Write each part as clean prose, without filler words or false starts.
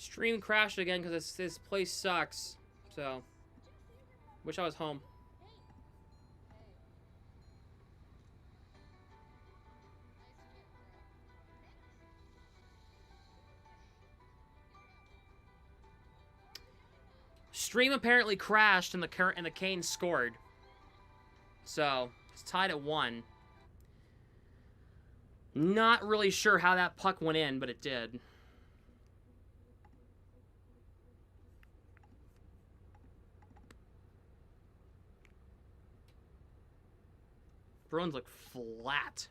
Stream crashed again because this place sucks. So, wish I was home. Stream apparently crashed and the Canes scored. So, it's tied at 1. Not really sure how that puck went in, but it did. Bruins look flat.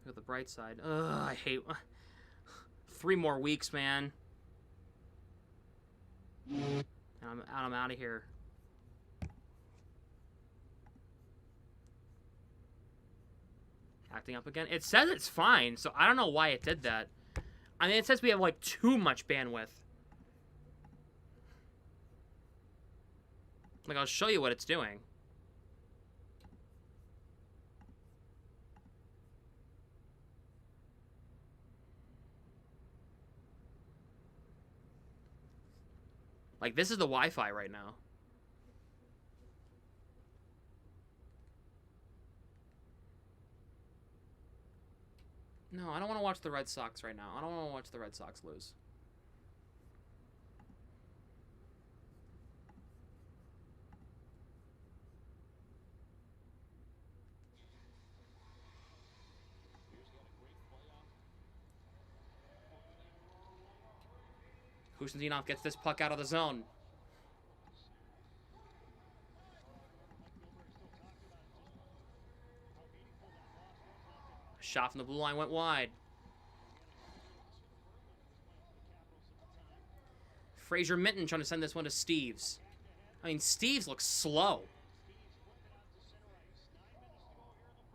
Look at the bright side. Ugh, I hate... 3 more weeks, man. And I'm out of here. Acting up again. It says it's fine, so I don't know why it did that. I mean, it says we have, like, too much bandwidth. Like, I'll show you what it's doing. Like, this is the Wi-Fi right now. No, I don't want to watch the Red Sox right now. I don't want to watch the Red Sox lose. Kuznetsov gets this puck out of the zone. Shot from the blue line went wide. Fraser Minton trying to send this one to Steves. I mean, Steves looks slow.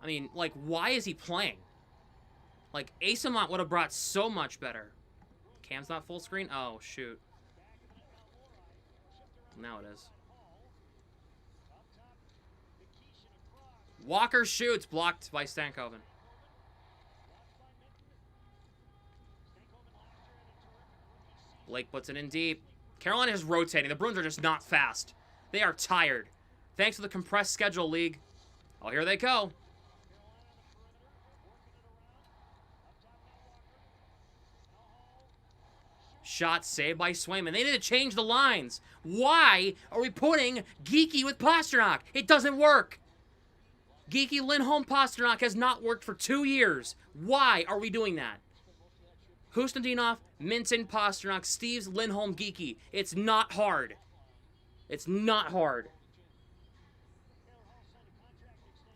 I mean, like, why is he playing? Like, Asamont would have brought so much better. Cam's not full screen? Oh, shoot. Now it is. Walker shoots, blocked by Stankoven. Blake puts it in deep. Carolina is rotating. The Bruins are just not fast. They are tired. Thanks to the compressed schedule, League. Oh, here they go. Shot saved by Swayman. They need to change the lines. Why are we putting Geeky with Pasternak? It doesn't work. Geeky, Lindholm, Pasternak has not worked for 2 years. Why are we doing that? Kuznetsov, Minton, Pasternak, Steves, Lindholm, Geeky. It's not hard. It's not hard.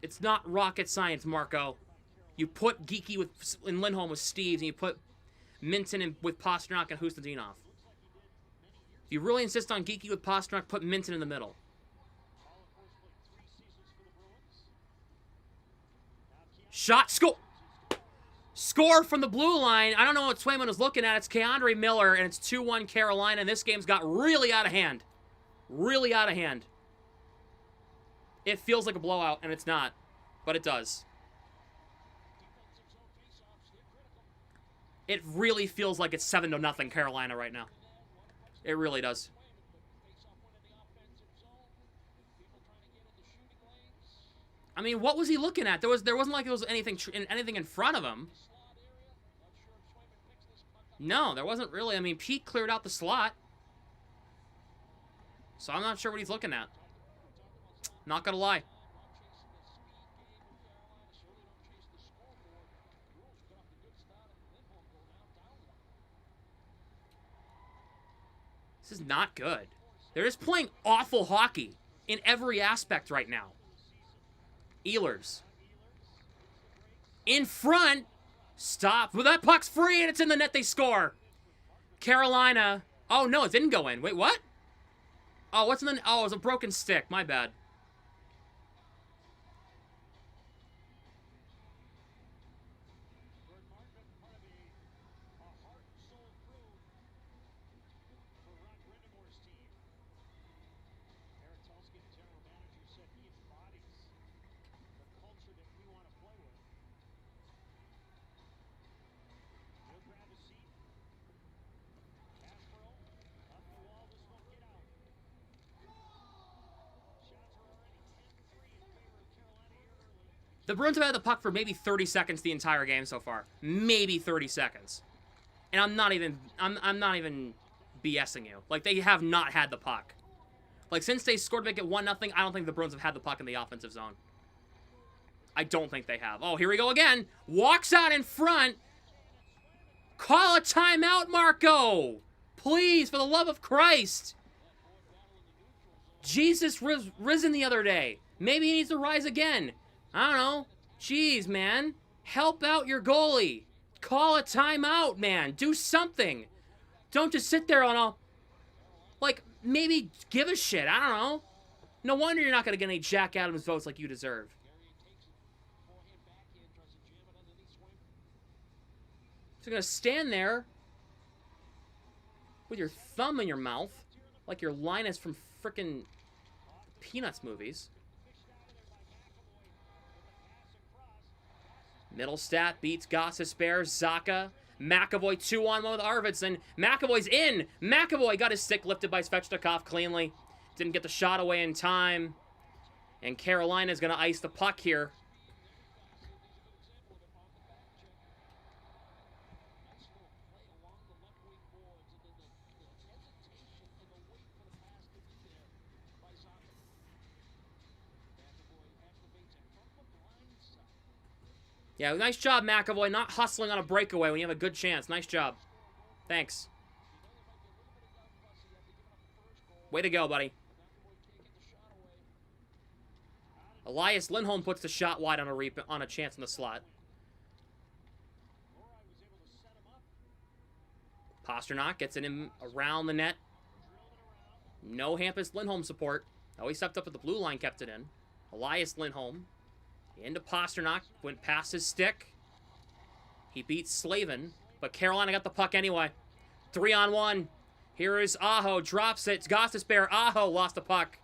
It's not rocket science, Marco. You put Geeky and Lindholm with Steves, and you put Minton with Pasternak and Kuznetsov. If you really insist on Geeky with Pasternak, put Minton in the middle. Shot, score! Score from the blue line. I don't know what Swayman was looking at. It's Keandre Miller, and it's 2-1 Carolina, and this game's got really out of hand. Really out of hand. It feels like a blowout, and it's not, but it does. It really feels like it's 7-0 Carolina right now. It really does. I mean, what was he looking at? There wasn't like there was anything in front of him. No, there wasn't really. I mean, Pete cleared out the slot. So I'm not sure what he's looking at. Not gonna lie. This is not good. They're just playing awful hockey in every aspect right now. Ehlers. In front. Stop. Well, that puck's free and it's in the net. They score. Carolina. Oh, no, it didn't go in. Wait, what? Oh, what's in the... Oh, it was a broken stick. My bad. The Bruins have had the puck for maybe 30 seconds the entire game so far. Maybe 30 seconds. And I'm not even BSing you. Like, they have not had the puck. Like, since they scored to make it 1-0, I don't think the Bruins have had the puck in the offensive zone. I don't think they have. Oh, here we go again. Walks out in front. Call a timeout, Marco. Please, for the love of Christ. Jesus risen the other day. Maybe he needs to rise again. I don't know. Jeez, man. Help out your goalie. Call a timeout, man. Do something. Don't just sit there on all... Like, maybe give a shit. I don't know. No wonder you're not going to get any Jack Adams votes like you deserve. So you're going to stand there with your thumb in your mouth like you're Linus from frickin' Peanuts movies. Middlestat beats Gostisbehere. Zacha. McAvoy 2-on-1 with Arvidsson. McAvoy's in. McAvoy got his stick lifted by Svechnikov cleanly. Didn't get the shot away in time. And Carolina's going to ice the puck here. Yeah, nice job, McAvoy. Not hustling on a breakaway when you have a good chance. Nice job. Thanks. Way to go, buddy. Elias Lindholm puts the shot wide on a chance in the slot. Pasternak gets it in around the net. No Hampus Lindholm support. Oh, he stepped up at the blue line, kept it in. Elias Lindholm. Into Pasternak, went past his stick. He beats Slavin, but Carolina got the puck anyway. 3-on-1. Here is Aho, drops it. Gostisbehere. Aho lost the puck.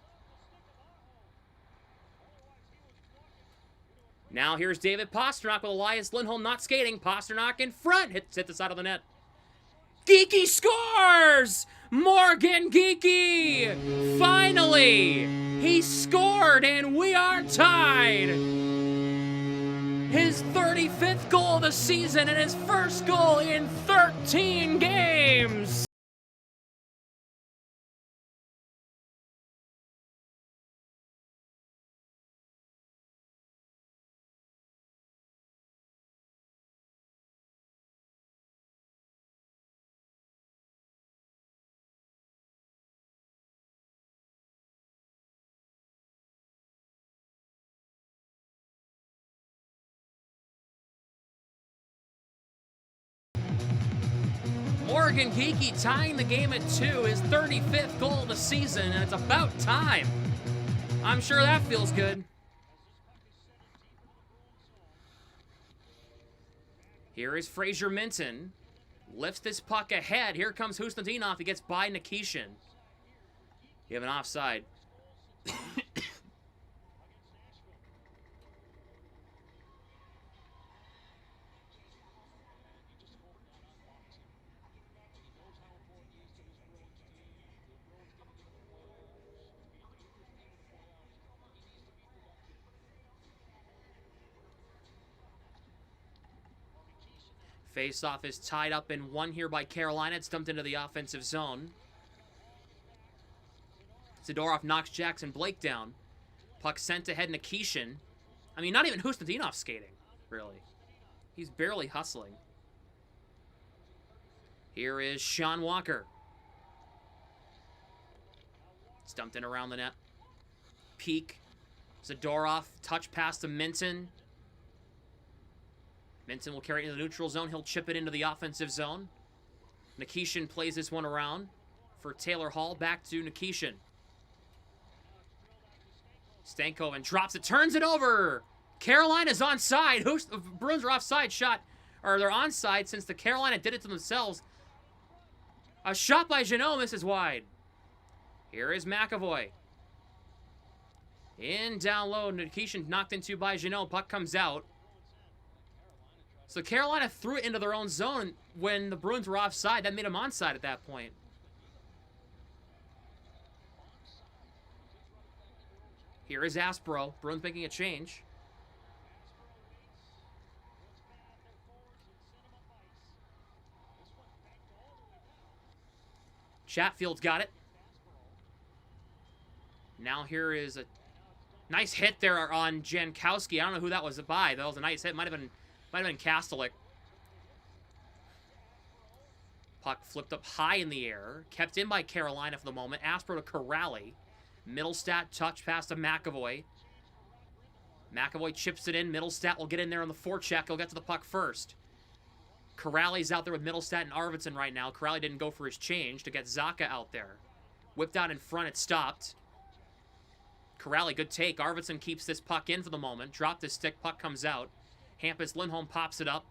Now here's David Pasternak with Elias Lindholm not skating. Pasternak in front. Hit the side of the net. Geekie scores! Morgan Geekie! Finally! He scored and we are tied! His 35th goal of the season and his first goal in 13 games! Morgan Geekie tying the game at 2, his 35th goal of the season, and it's about time. I'm sure that feels good. Here is Fraser Minton. Lifts this puck ahead. Here comes Husnudinov. He gets by Nikishin. You have an offside. Face-off is tied up in 1 here by Carolina. It's dumped into the offensive zone. Zadorov knocks Jackson Blake down. Puck sent ahead Nikishin. I mean, not even Husnudinov skating, really. He's barely hustling. Here is Sean Walker. It's dumped in around the net. Peak. Zadorov, touch pass to Minton. Minton will carry it into the neutral zone. He'll chip it into the offensive zone. Nikishin plays this one around for Taylor Hall. Back to Nikishin. Stankoven drops it, turns it over. Carolina's onside. Bruins are offside shot. Or they're onside since the Carolina did it to themselves. A shot by Jeannot misses wide. Here is McAvoy. In down low. Nikishin knocked into by Jeannot. Puck comes out. So Carolina threw it into their own zone when the Bruins were offside. That made them onside at that point. Here is Aspro. Bruins making a change. Chatfield's got it. Now here is a nice hit there on Jankowski. I don't know who that was by. That was a nice hit. Might have been Kastelik. Puck flipped up high in the air. Kept in by Carolina for the moment. Aspro to Corrali. Middlestat touch pass to McAvoy. McAvoy chips it in. Middlestat will get in there on the forecheck. He'll get to the puck first. Corrali's out there with Middlestat and Arvidsson right now. Corrali didn't go for his change to get Zacha out there. Whipped out in front. It stopped. Corrali, good take. Arvidsson keeps this puck in for the moment. Dropped his stick. Puck comes out. Hampus Lindholm pops it up.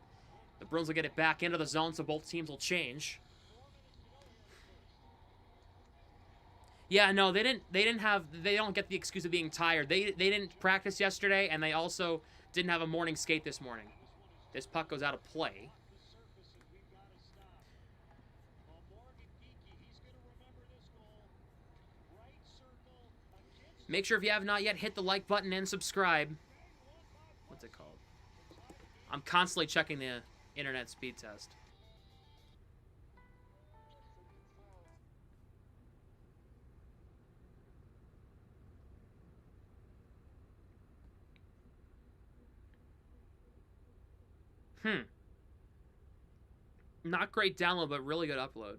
The Bruins will get it back into the zone, so both teams will change. Yeah, no, they don't get the excuse of being tired. They didn't practice yesterday, and they also didn't have a morning skate this morning. This puck goes out of play. Make sure if you have not yet, hit the like button and subscribe. What's it called? I'm constantly checking the internet speed test. Not great download, but really good upload.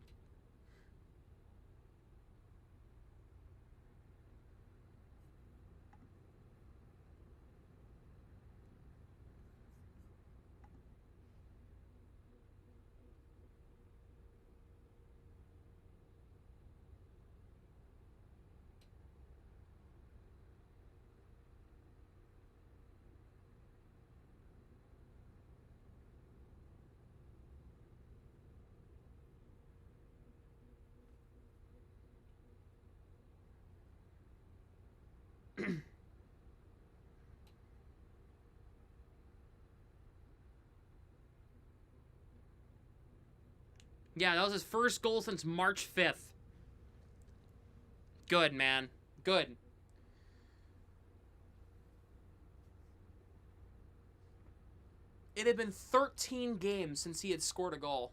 Yeah, that was his first goal since March 5th. Good, man. Good. It had been 13 games since he had scored a goal.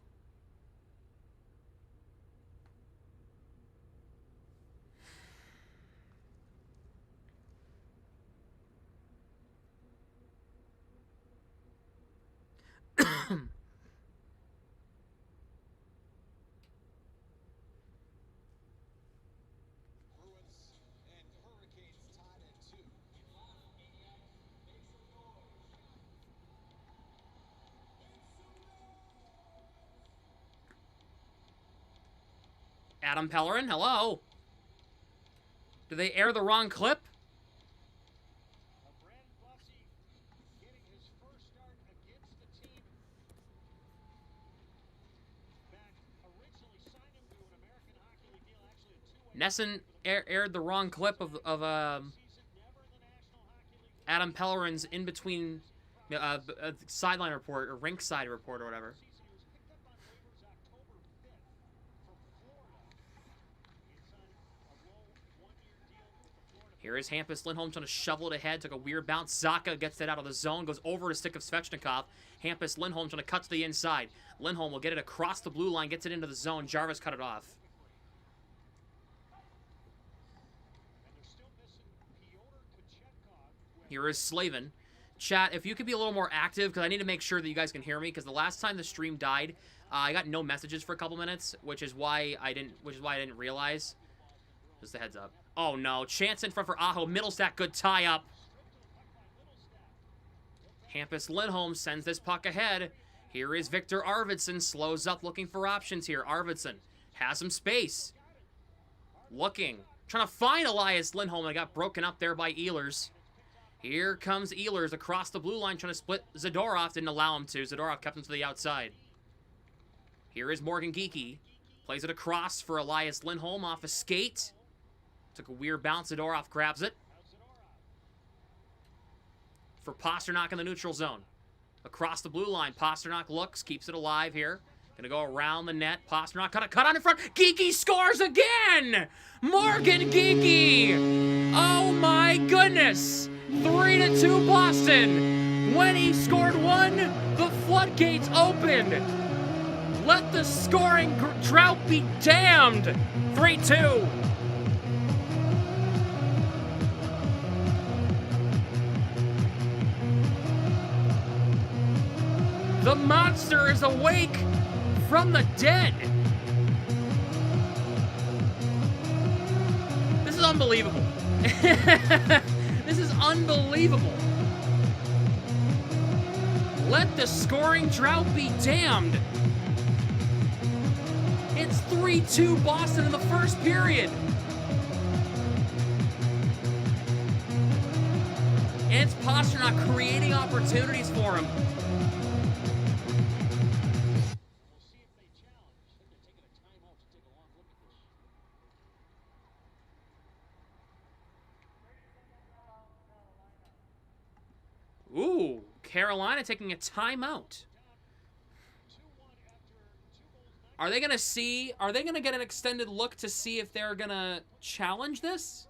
Adam Pellerin, hello. Did they air the wrong clip? Nesson aired the wrong clip of Adam Pellerin's in between sideline report or rink side report or whatever. Here is Hampus Lindholm trying to shovel it ahead. Took a weird bounce. Zacha gets it out of the zone. Goes over to stick of Svechnikov. Hampus Lindholm trying to cut to the inside. Lindholm will get it across the blue line. Gets it into the zone. Jarvis cut it off. Here is Slavin. Chat, if you could be a little more active, because I need to make sure that you guys can hear me, because the last time the stream died, I got no messages for a couple minutes, which is why I didn't realize. Just a heads up. Oh no, chance in front for Aho. Middlestat, good tie up. Hampus Lindholm sends this puck ahead. Here is Victor Arvidsson, slows up, looking for options here. Arvidsson has some space. Looking, trying to find Elias Lindholm, and got broken up there by Ehlers. Here comes Ehlers across the blue line, trying to split Zadorov. Didn't allow him to. Zadorov kept him to the outside. Here is Morgan Geekie. Plays it across for Elias Lindholm off a skate. Took a weird bounce. Zadorov grabs it. For Pasternak in the neutral zone. Across the blue line. Pasternak looks. Keeps it alive here. Gonna go around the net. Pasternak cut on in front. Geekie scores again! Morgan Geekie! Oh my goodness! 3-2 Boston. When he scored one, the floodgates opened. Let the scoring drought be damned. 3-2. The monster is awake from the dead. This is unbelievable. This is unbelievable. Let the scoring drought be damned. It's 3-2 Boston in the first period. And it's Pastrnak creating opportunities for him. Ooh, Carolina taking a timeout. Are they going to get an extended look to see if they're going to challenge this?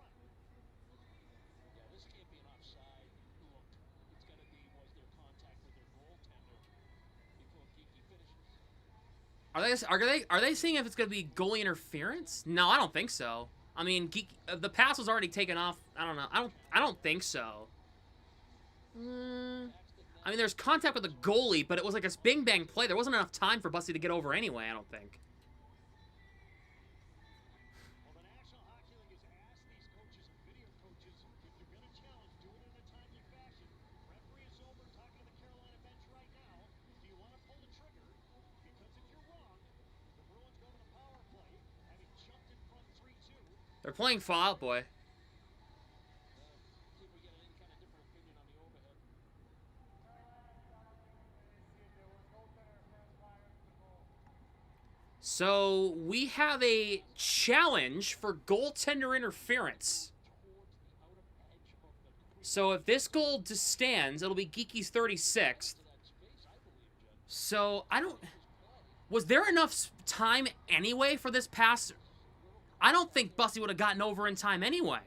Are they seeing if it's going to be goalie interference? No, I don't think so. I mean, the pass was already taken off. I don't know. I don't think so. I mean, there's contact with the goalie, but it was like a bing-bang play. There wasn't enough time for Bussy to get over anyway, I don't think. They're playing Fall Out Boy. So, we have a challenge for goaltender interference. So, if this goal just stands, it'll be Geeky's 36th. So, was there enough time anyway for this pass? I don't think Bussy would have gotten over in time anyway.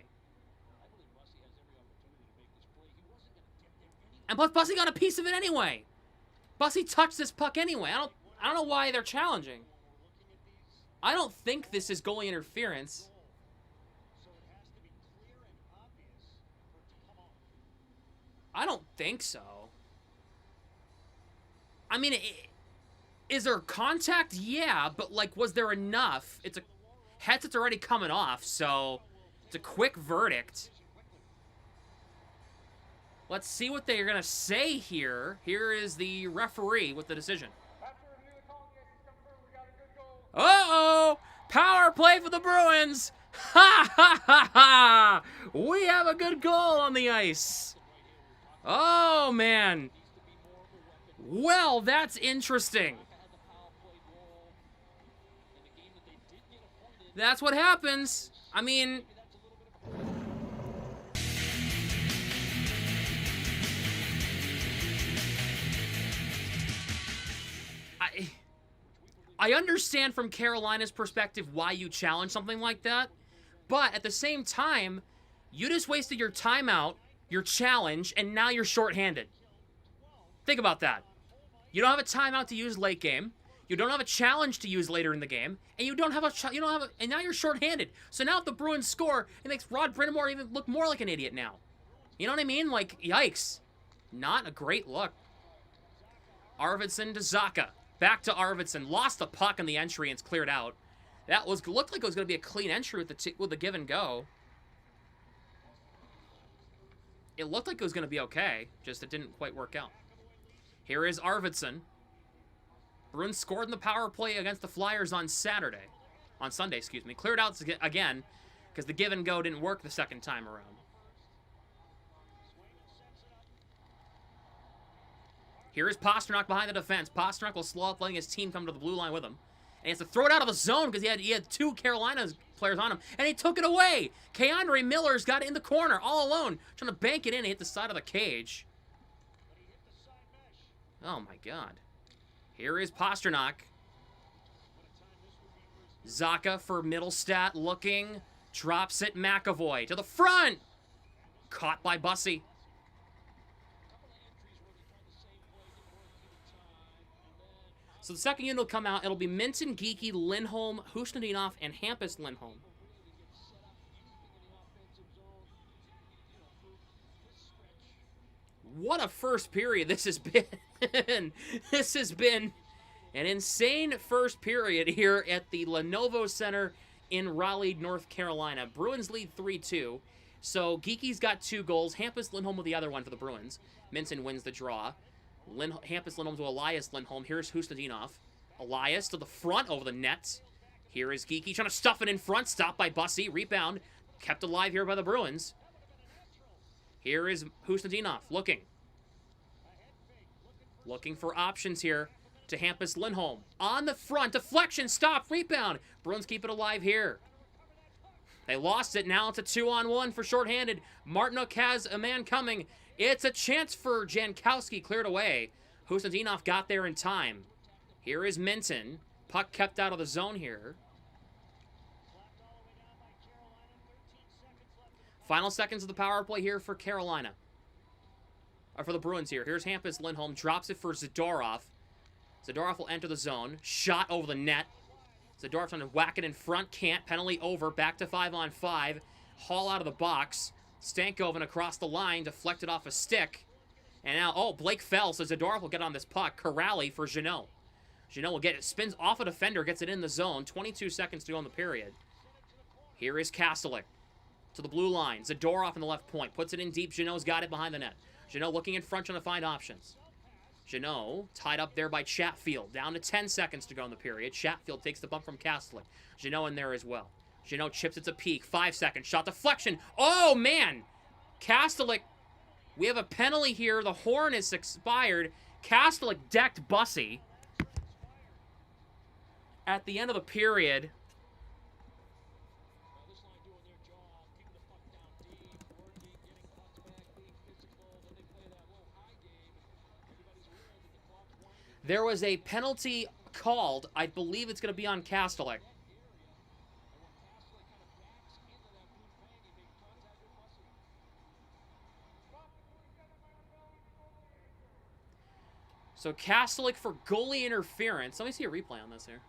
And plus, Bussy got a piece of it anyway. Bussy touched this puck anyway. I don't know why they're challenging. I don't think this is goalie interference. I don't think so. I mean, is there contact? Yeah, but, like, was there enough? It's a headset's already coming off, so it's a quick verdict. Let's see what they're going to say here. Here is the referee with the decision. Uh-oh! Power play for the Bruins! Ha ha ha ha! We have a good goal on the ice! Oh, man. Well, that's interesting. That's what happens. I mean... I understand from Carolina's perspective why you challenge something like that, but at the same time, you just wasted your timeout, your challenge, and now you're shorthanded. Think about that. You don't have a timeout to use late game. You don't have a challenge to use later in the game, and and now you're shorthanded. So now if the Bruins score, it makes Rod Brind'Amour even look more like an idiot now. You know what I mean? Like, yikes. Not a great look. Arvidsson to Zacha. Back to Arvidsson. Lost the puck in the entry and it's cleared out. That looked like it was going to be a clean entry with the give and go. It looked like it was going to be okay. Just it didn't quite work out. Here is Arvidsson. Bruins scored in the power play against the Flyers on Sunday, excuse me. Cleared out again because the give and go didn't work the second time around. Here is Pastrnak behind the defense. Pastrnak will slow up, letting his team come to the blue line with him. And he has to throw it out of the zone because he had two Carolina players on him. And he took it away. Keandre Miller's got it in the corner, all alone. Trying to bank it in and hit the side of the cage. Oh, my God. Here is Pastrnak. Zacha for Middlestat looking. Drops it, McAvoy to the front. Caught by Bussy. So the second unit will come out. It'll be Minton, Geeky, Lindholm, Husnudinov, and Hampus Lindholm. What a first period this has been. This has been an insane first period here at the Lenovo Center in Raleigh, North Carolina. Bruins lead 3-2. So Geeky's got 2 goals. Hampus Lindholm with the other one for the Bruins. Minton wins the draw. Hampus Lindholm to Elias Lindholm. Here's Husnudinov. Elias to the front over the net. Here is Geeky trying to stuff it in front. Stopped by Bussy. Rebound. Kept alive here by the Bruins. Here is Husnudinov looking. Looking for options here to Hampus Lindholm. On the front. Deflection. Stop. Rebound. Bruins keep it alive here. They lost it. Now it's a 2-on-1 for shorthanded. Martinook has a man coming. It's a chance for Jankowski. Cleared away. Husnudinov got there in time. Here is Minton. Puck kept out of the zone here. Final seconds of the power play here for Carolina. Or for the Bruins here. Here's Hampus Lindholm. Drops it for Zadorov. Zadorov will enter the zone. Shot over the net. Zadorov's trying to whack it in front. Can't. Penalty over. Back to 5-on-5. Hall out of the box. Stankoven across the line. Deflected off a stick. And now, oh, Blake fell, so Zadorov will get on this puck. Corrali for Jeannot. Jeannot will get it. Spins off a defender. Gets it in the zone. 22 seconds to go in the period. Here is Kastelik. To the blue line. Zadorov in the left point. Puts it in deep. Jeannot's got it behind the net. Jeannot looking in front, trying to find options. Jeannot tied up there by Chatfield. Down to 10 seconds to go in the period. Chatfield takes the bump from Kastelik. Jeannot in there as well. Jeannot chips it to Peak. 5 seconds. Shot deflection. Oh, man. Kastelik. We have a penalty here. The horn is expired. Kastelik decked Bussy. At the end of the period. There was a penalty called. I believe it's going to be on Kastelik. So Kastelik for goalie interference. Let me see a replay on this here.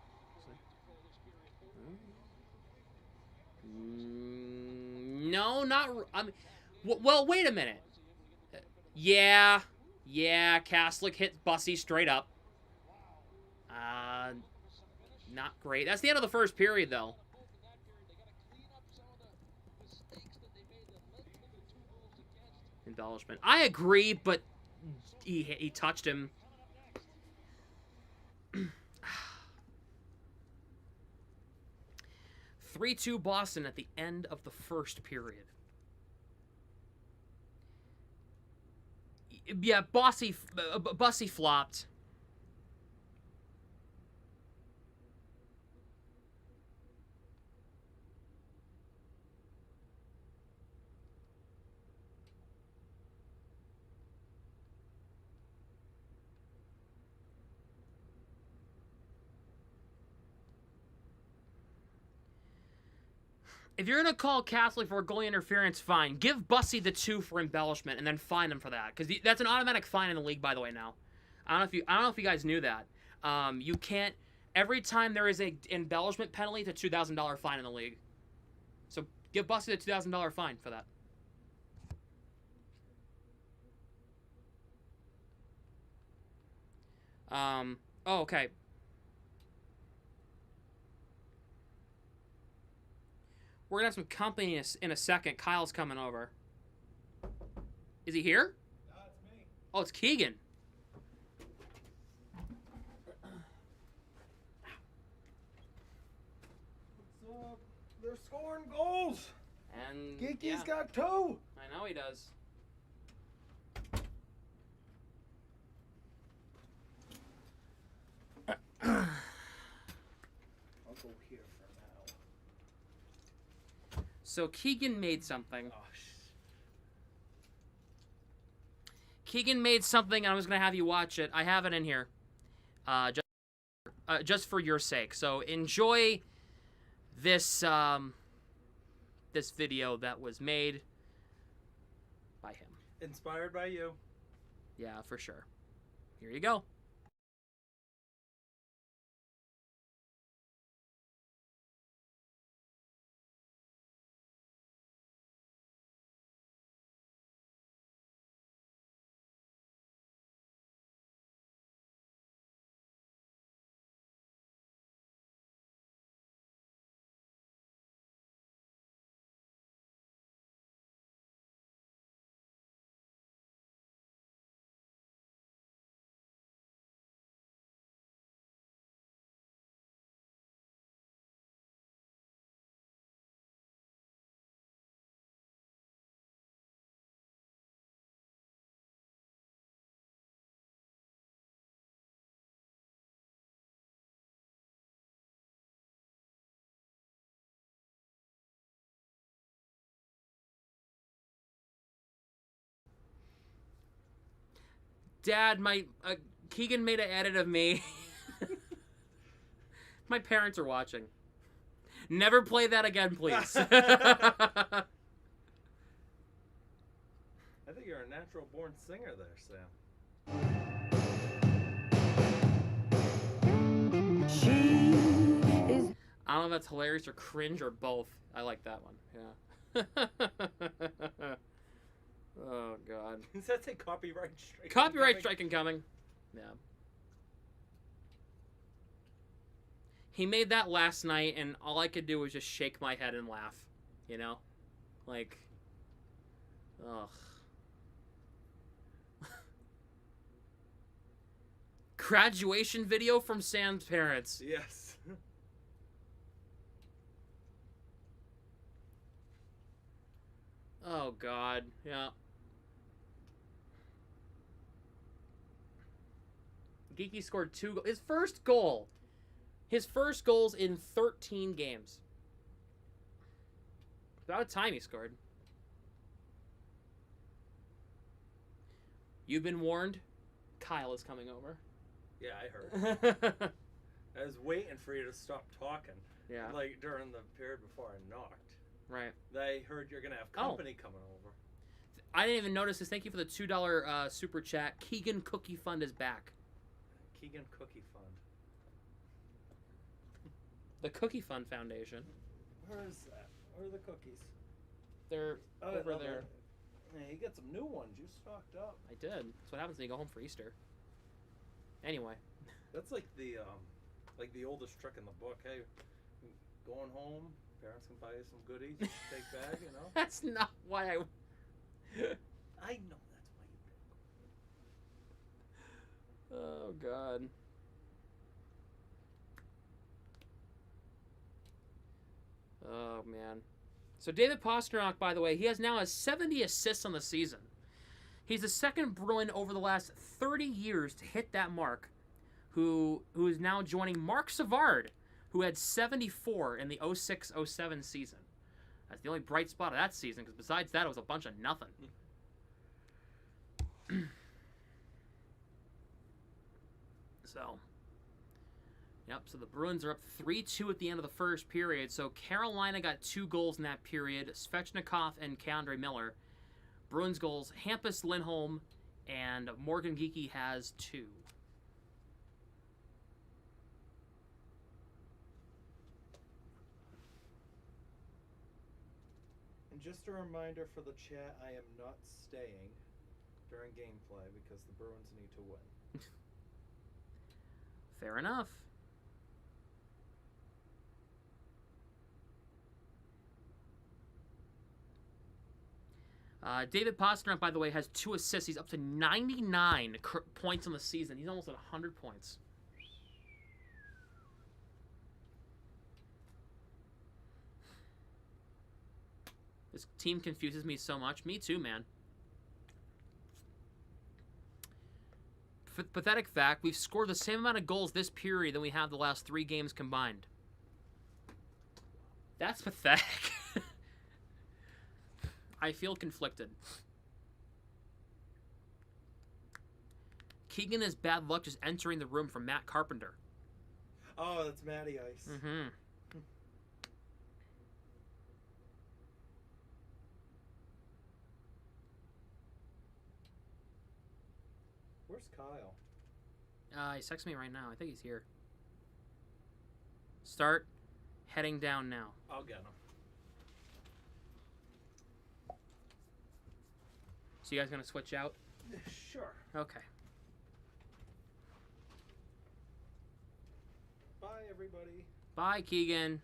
No, not... I mean, well, wait a minute. Yeah, Kastelik hit Bussy straight up. Not great. That's the end of the first period, though. Embellishment. I agree, but he touched him. 3-2 Boston at the end of the first period. Yeah, Bussy flopped. If you're going to call Kastelik for goalie interference, fine. Give Bussy the 2 for embellishment and then fine him for that. Because that's an automatic fine in the league, by the way, now. I don't know if you guys knew that. You can't... Every time there is an embellishment penalty, it's a $2,000 fine in the league. So give Bussy the $2,000 fine for that. Oh, okay. We're going to have some company in a second. Kyle's coming over. Is he here? No, it's me. Oh, it's Keegan. What's up? They're scoring goals. And Geeky's got 2. I know he does. I'll go here for now. So Keegan made something. Oh, Keegan made something, and I was going to have you watch it. I have it in here. Just for your sake. So enjoy this this video that was made by him. inspired by you. Yeah, for sure. Here you go. Dad, Keegan made an edit of me. My parents are watching. Never play that again, please. I think you're a natural-born singer there, Sam. I don't know if that's hilarious or cringe or both. I like that one. Yeah. Oh, God. Does that say copyright strike? Copyright strike incoming. Yeah. He made that last night, and all I could do was just shake my head and laugh. You know? Like, ugh. Graduation video from Sam's parents. Yes. Oh, God. Yeah. Geeky scored 2 goals. His first goal. His first goals in 13 games. About time he scored. You've been warned. Kyle is coming over. Yeah, I heard. I was waiting for you to stop talking. Yeah. Like during the period before I knocked. Right. I heard you're going to have company coming over. I didn't even notice this. Thank you for the $2 super chat. Keegan Cookie Fund is back. Keegan Cookie Fund. The Cookie Fund Foundation. Where is that? Where are the cookies? They're over there. Hey, you got some new ones. You stocked up. I did. That's what happens when you go home for Easter. Anyway. That's like the oldest trick in the book. Hey, going home, parents can buy you some goodies. You take back, you know. That's not why I. I know that's why you pick. Oh, God. Oh, man. So David Pastrnak, by the way, he now has 70 assists on the season. He's the second Bruin over the last 30 years to hit that mark, who is now joining Mark Savard, who had 74 in the 06-07 season. That's the only bright spot of that season, because besides that, it was a bunch of nothing. So the Bruins are up 3-2 at the end of the first period. So Carolina got 2 goals in that period. Svechnikov and K'Andre Miller. Bruins goals, Hampus Lindholm, and Morgan Geekie has 2. And just a reminder for the chat, I am not staying during gameplay because the Bruins need to win. Fair enough. David Pastrnak, by the way, has 2 assists. He's up to 99 points on the season. He's almost at 100 points. This team confuses me so much. Me too, man. Pathetic fact, we've scored the same amount of goals this period than we have the last 3 games combined. That's pathetic. I feel conflicted. Keegan has bad luck just entering the room from Matt Carpenter. Oh, that's Matty Ice. Mm-hmm. Where's Kyle? He's texting me right now. I think he's here. Start heading down now. I'll get him. So you guys gonna switch out? Sure. Okay. Bye, everybody. Bye, Keegan.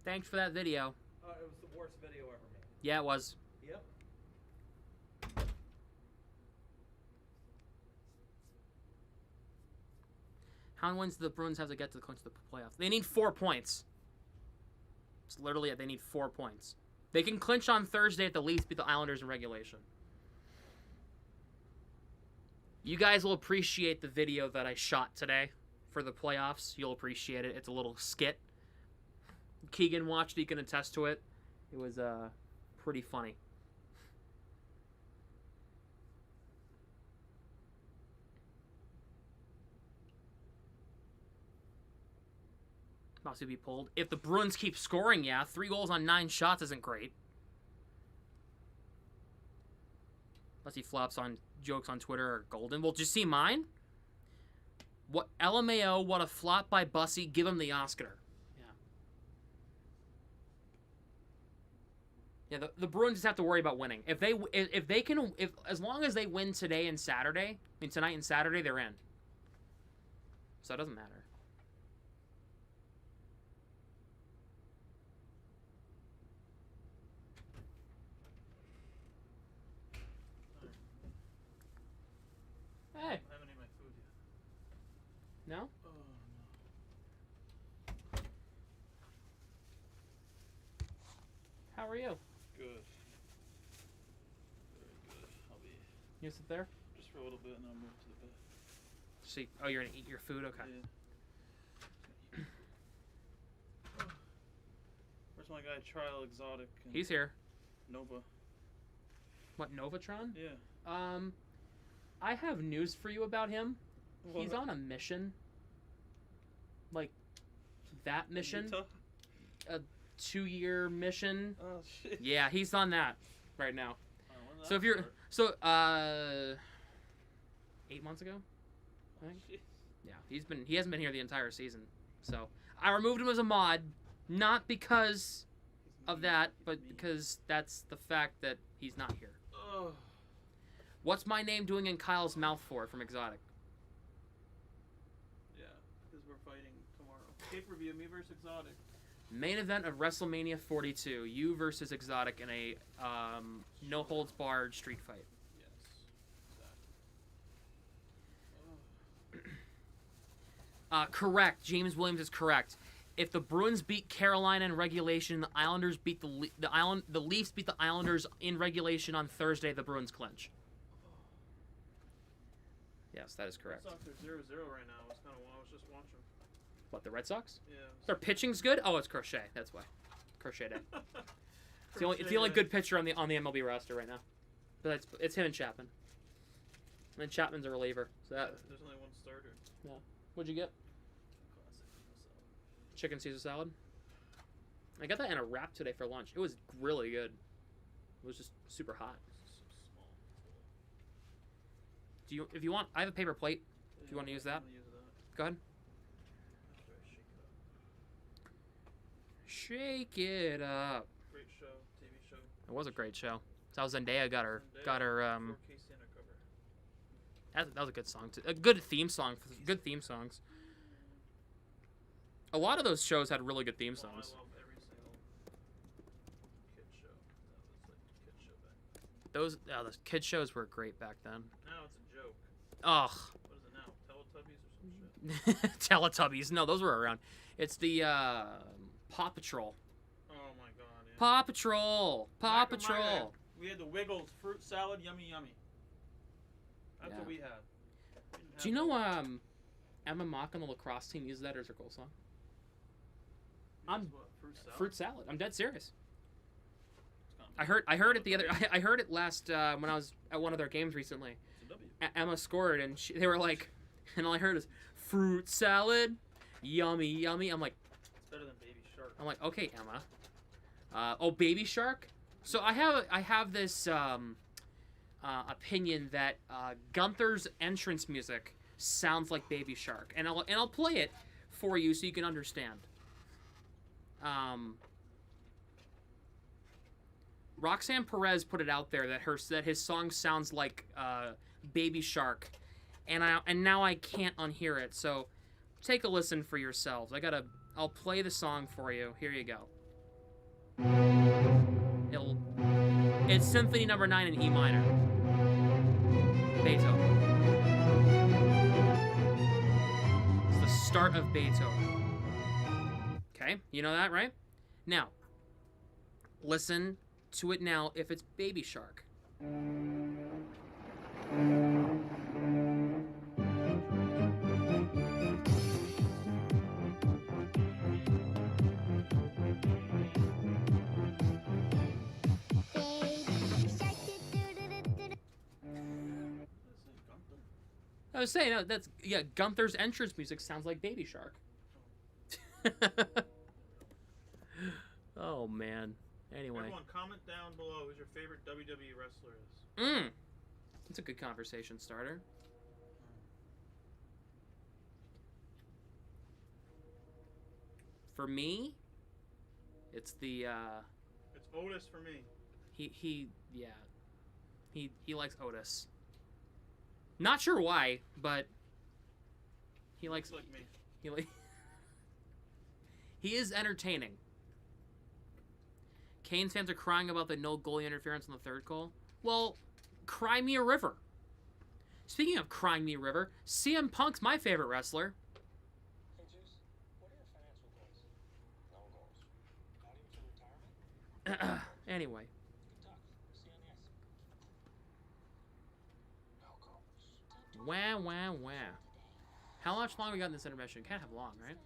Thanks for that video. It was the worst video ever made. Yeah, it was. Yep. How many wins do the Bruins have to get to clinch the playoffs? They need 4 points. It's literally it. They need 4 points. They can clinch on Thursday at the least, beat the Islanders in regulation. You guys will appreciate the video that I shot today for the playoffs. You'll appreciate it. It's a little skit. Keegan watched it. He can attest to it. It was pretty funny. possibly be pulled. If the Bruins keep scoring, yeah, 3 goals on 9 shots isn't great. Unless he flops on jokes on Twitter or Golden. Well, did you see mine? What LMAO? What a flop by Bussy. Give him the Oscar. Yeah, the Bruins just have to worry about winning. If they can, as long as they win today and Saturday, tonight and Saturday, they're in. So it doesn't matter. Hey. I haven't eaten my food yet. No? Oh, no. How are you? Good. Very good. I'll be You sit there? just for a little bit and then I'll move to the bed. See, oh, you're gonna eat your food? Okay. Yeah. Where's my guy, Trial Exotic? And He's here. Nova. What, Novatron? Yeah. I have news for you about him. What? He's on a mission. Like, that mission. Utah? A 2-year mission. Oh, shit. Yeah, he's on that right now. Oh, when did So that if you're, start? 8 months ago, I think. Shit. Yeah, he hasn't been here the entire season. So I removed him as a mod, not because of that, but because that's the fact that he's not here. Oh. What's my name doing in Kyle's mouth for from Exotic? Yeah, because we're fighting tomorrow. Pay-per-view, me versus Exotic. Main event of WrestleMania 42, you versus Exotic in a no holds barred street fight. Yes, exactly. Correct. James Williams is correct. If the Bruins beat Carolina in regulation, the Islanders beat the Leafs beat the Islanders in regulation on Thursday, the Bruins clinch. Yes, that is correct. Red Sox are 0-0 right now. I was just watching. What, the Red Sox? Yeah. Their pitching's good? Oh, it's Crochet. That's why. Crochet Day. It's the only good pitcher on the MLB roster right now. But it's him and Chapman. And then Chapman's a reliever. So that, There's only one starter. yeah. What'd you get? Classic salad. Chicken Caesar salad. I got that in a wrap today for lunch. It was really good. It was just super hot. This is so small. If you want, I have a paper plate. If you want to use that, I'm gonna use that. go ahead. After I shake it up. Shake it up. Great show, TV show. It was a great show. That's how Zendaya got her before Casey Undercover. that was a good song too. A good theme song. Good theme songs. A lot of those shows had really good theme Well, songs. I love every single kid show. That was like a kid show back then. Those kid shows were great back then. Now it's a joke. Ugh. What is it now? Teletubbies or some shit? Teletubbies. No, those were around. It's the Paw Patrol. Oh my god, yeah. Paw Patrol. Paw Back in my day, Patrol. We had the Wiggles fruit salad, yummy yummy. That's Yeah. what we had. We didn't Do you have know Emma Mock on the lacrosse team uses that as her goal song? Use what, fruit salad? Fruit salad. I'm dead serious. It's kinda I heard it the other. I heard it last when I was at one of their games recently. It's a W. Emma scored and they were like, and all I heard is fruit salad, yummy yummy. I'm like, It's better than Baby Shark. I'm like, okay, Emma. Oh, Baby Shark. So I have this opinion that Gunther's entrance music sounds like Baby Shark, and I'll play it for you so you can understand. Roxanne Perez put it out there that his song sounds like Baby Shark, and now I can't unhear it. So take a listen for yourselves. I'll play the song for you. Here you go. It's Symphony Number 9 in E minor. Beethoven. It's the start of Beethoven. Okay, you know that, right? Now, listen to it now if it's Baby Shark. I was saying, no, Gunther's entrance music sounds like Baby Shark. Oh man. Anyway. Everyone, comment down below who's your favorite WWE wrestler is. It's a good conversation starter. For me, it's the It's Otis for me. he likes Otis. Not sure why, but he likes Looks like me. He is entertaining. Canes fans are crying about the no goalie interference on the third goal. Well, cry me a river. Speaking of crying me a river, CM Punk's my favorite wrestler. Hey, Juice, what are your financial goals? No goals. Not even for retirement? Anyway. Good talk. See you on the ice. No goals. Wah, wah, wah. How much longer we got in this intermission? Can't have long, right?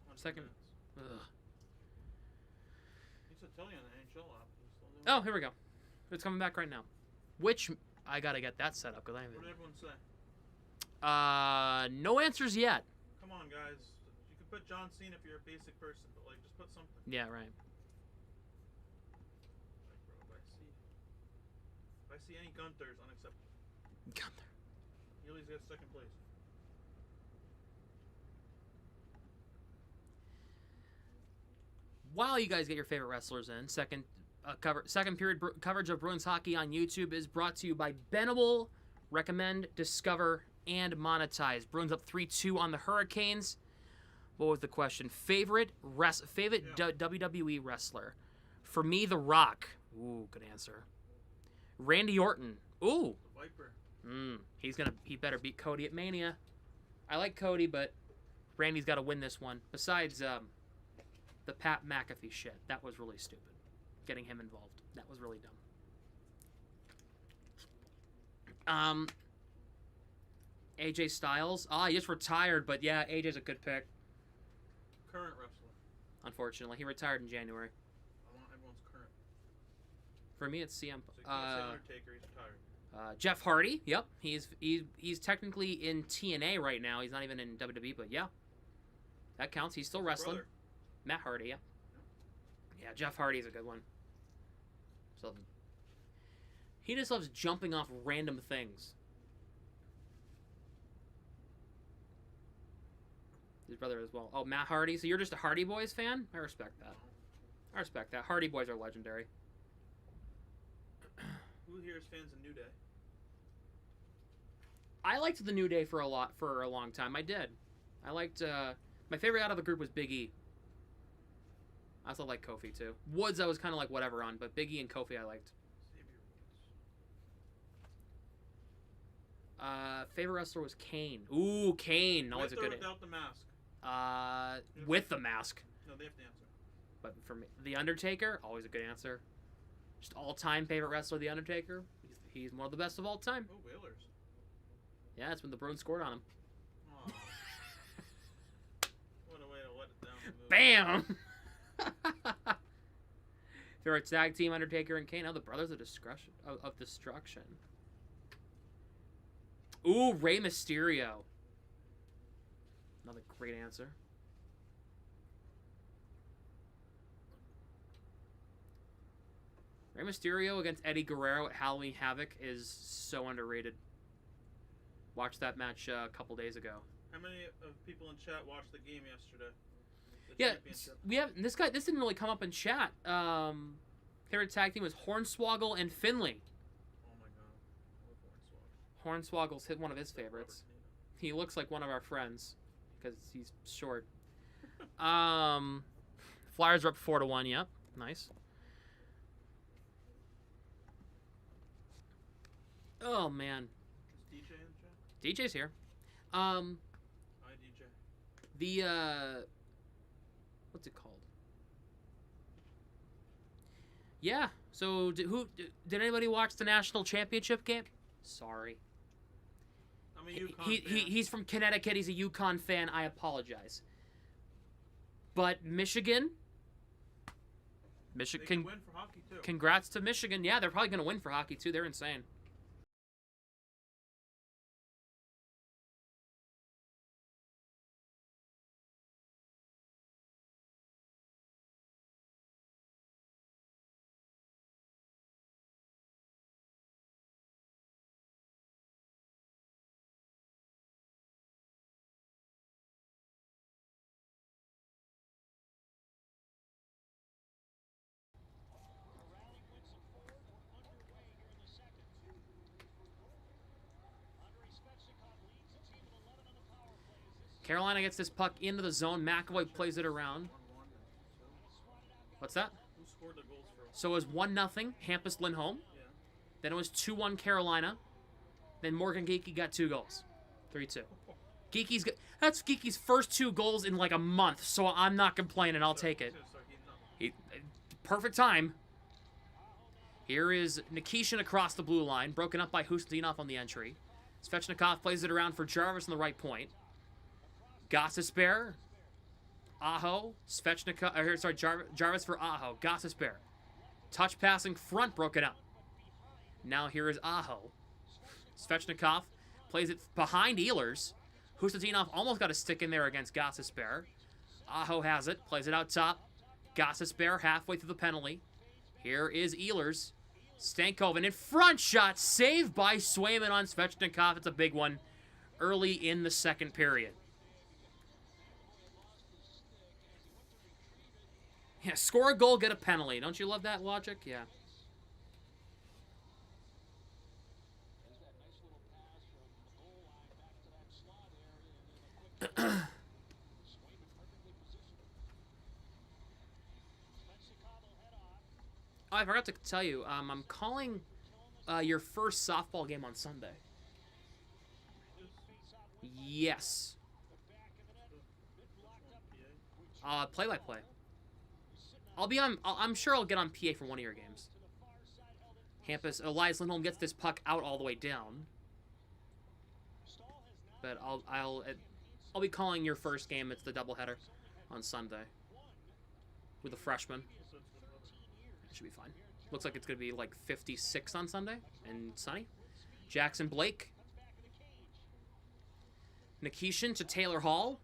100 Second. minutes. Ugh. He said tell you on the NHL app. He's still doing Oh, here we go. It's coming back right now. Which I gotta get that set up because I it. What did everyone say? haven't. No answers yet. Come on, guys. You can put John Cena if you're a basic person, but like, just put something. Yeah, right. Like, bro, if I see any Gunther's, unacceptable. Gunther. He always gets second place. While you guys get your favorite wrestlers in, second period coverage of Bruins hockey on YouTube is brought to you by Benable. Recommend, discover, and monetize. Bruins up 3-2 on the Hurricanes. What was the question? Favorite WWE wrestler? For me, The Rock. Ooh, good answer. Randy Orton. Ooh. The Viper. He better beat Cody at Mania. I like Cody, but Randy's got to win this one. Besides the Pat McAfee shit, that was really stupid. Getting him involved, that was really dumb. AJ Styles. He just retired, but yeah, AJ's a good pick. Current wrestler. Unfortunately, he retired in January. I want everyone's current. For me, it's CM. So you can't say Undertaker, he's retired. Jeff Hardy. Yep, he's technically in TNA right now. He's not even in WWE, but yeah, that counts. He's still wrestling. Brother. Matt Hardy. Yeah. Yeah, Jeff Hardy's a good one. So he just loves jumping off random things. His brother as well. Oh, Matt Hardy. So you're just a Hardy Boys fan? I respect that. I respect that. Hardy Boys are legendary. Who here is fans of New Day? I liked the New Day for a long time. I did. I liked my favorite out of the group was Big E. I also like Kofi too. Woods I was kind of like whatever on, but Big E and Kofi I liked. Xavier Woods. Favorite wrestler was Kane. Ooh, Kane. Always a With or good. without the mask? With the mask. No, they have to answer. But for me, The Undertaker, always a good answer. Just all-time favorite wrestler, The Undertaker. He's one of the best of all time. Oh, Whalers. Yeah, it's when the Bruins scored on him. Aw. What a way to let it down. Bam! Favorite tag team, Undertaker and Kane. Oh, the Brothers of Destruction. Ooh, Rey Mysterio. Another great answer. Rey Mysterio against Eddie Guerrero at Halloween Havoc is so underrated. Watched that match a couple days ago. How many of people in chat watched the game yesterday? The Yeah, championship? we have this guy. This didn't really come up in chat. Favorite tag team was Hornswoggle and Finley. Oh my god. I love Hornswoggle. Hornswoggle's hit one of his favorites. Robert De Niro. He looks like one of our friends because he's short. Flyers are up 4-1. Yep, nice. Oh man, Is DJ in chat? DJ's here. Hi, DJ. The what's it called? Yeah. So did anybody watch the national championship game? Sorry. I'm a UConn fan. He's from Connecticut. He's a UConn fan. I apologize. But Michigan. They can win for hockey too. Congrats to Michigan. Yeah, they're probably going to win for hockey too. They're insane. Carolina gets this puck into the zone. McAvoy plays it around. 1-1 and so. What's that? Who scored the goals for? So it was 1-0 Hampus Lindholm. Yeah. Then it was 2-1 Carolina. Then Morgan Geekie got 2 goals. 3-2. That's Geekie's first 2 goals in like a month, so I'm not complaining. I'll take it. So he, no. Perfect time. Here is Nikishin across the blue line, broken up by Hustinov on the entry. Svechnikov plays it around for Jarvis on the right point. Gossesbear, Aho, Svechnikov, Jarvis for Aho, Gossesbear. Touch passing front broken up. Now here is Aho. Svechnikov plays it behind Ehlers. Hustinov almost got a stick in there against Gossesbear. Aho has it, plays it out top. Gossesbear halfway through the penalty. Here is Ehlers. Stankoven in front shot, saved by Swayman on Svechnikov. It's a big one early in the second period. Yeah, score a goal, get a penalty. Don't you love that logic? Yeah. Oh, I forgot to tell you, I'm calling your first softball game on Sunday. Yes. Play-by-play. I'm sure I'll get on PA for one of your games. Elias Lindholm gets this puck out all the way down. But I'll be calling your first game. It's the doubleheader on Sunday with the freshman. Should be fine. Looks like it's going to be like 56 on Sunday and sunny. Jackson Blake. Nikishin to Taylor Hall.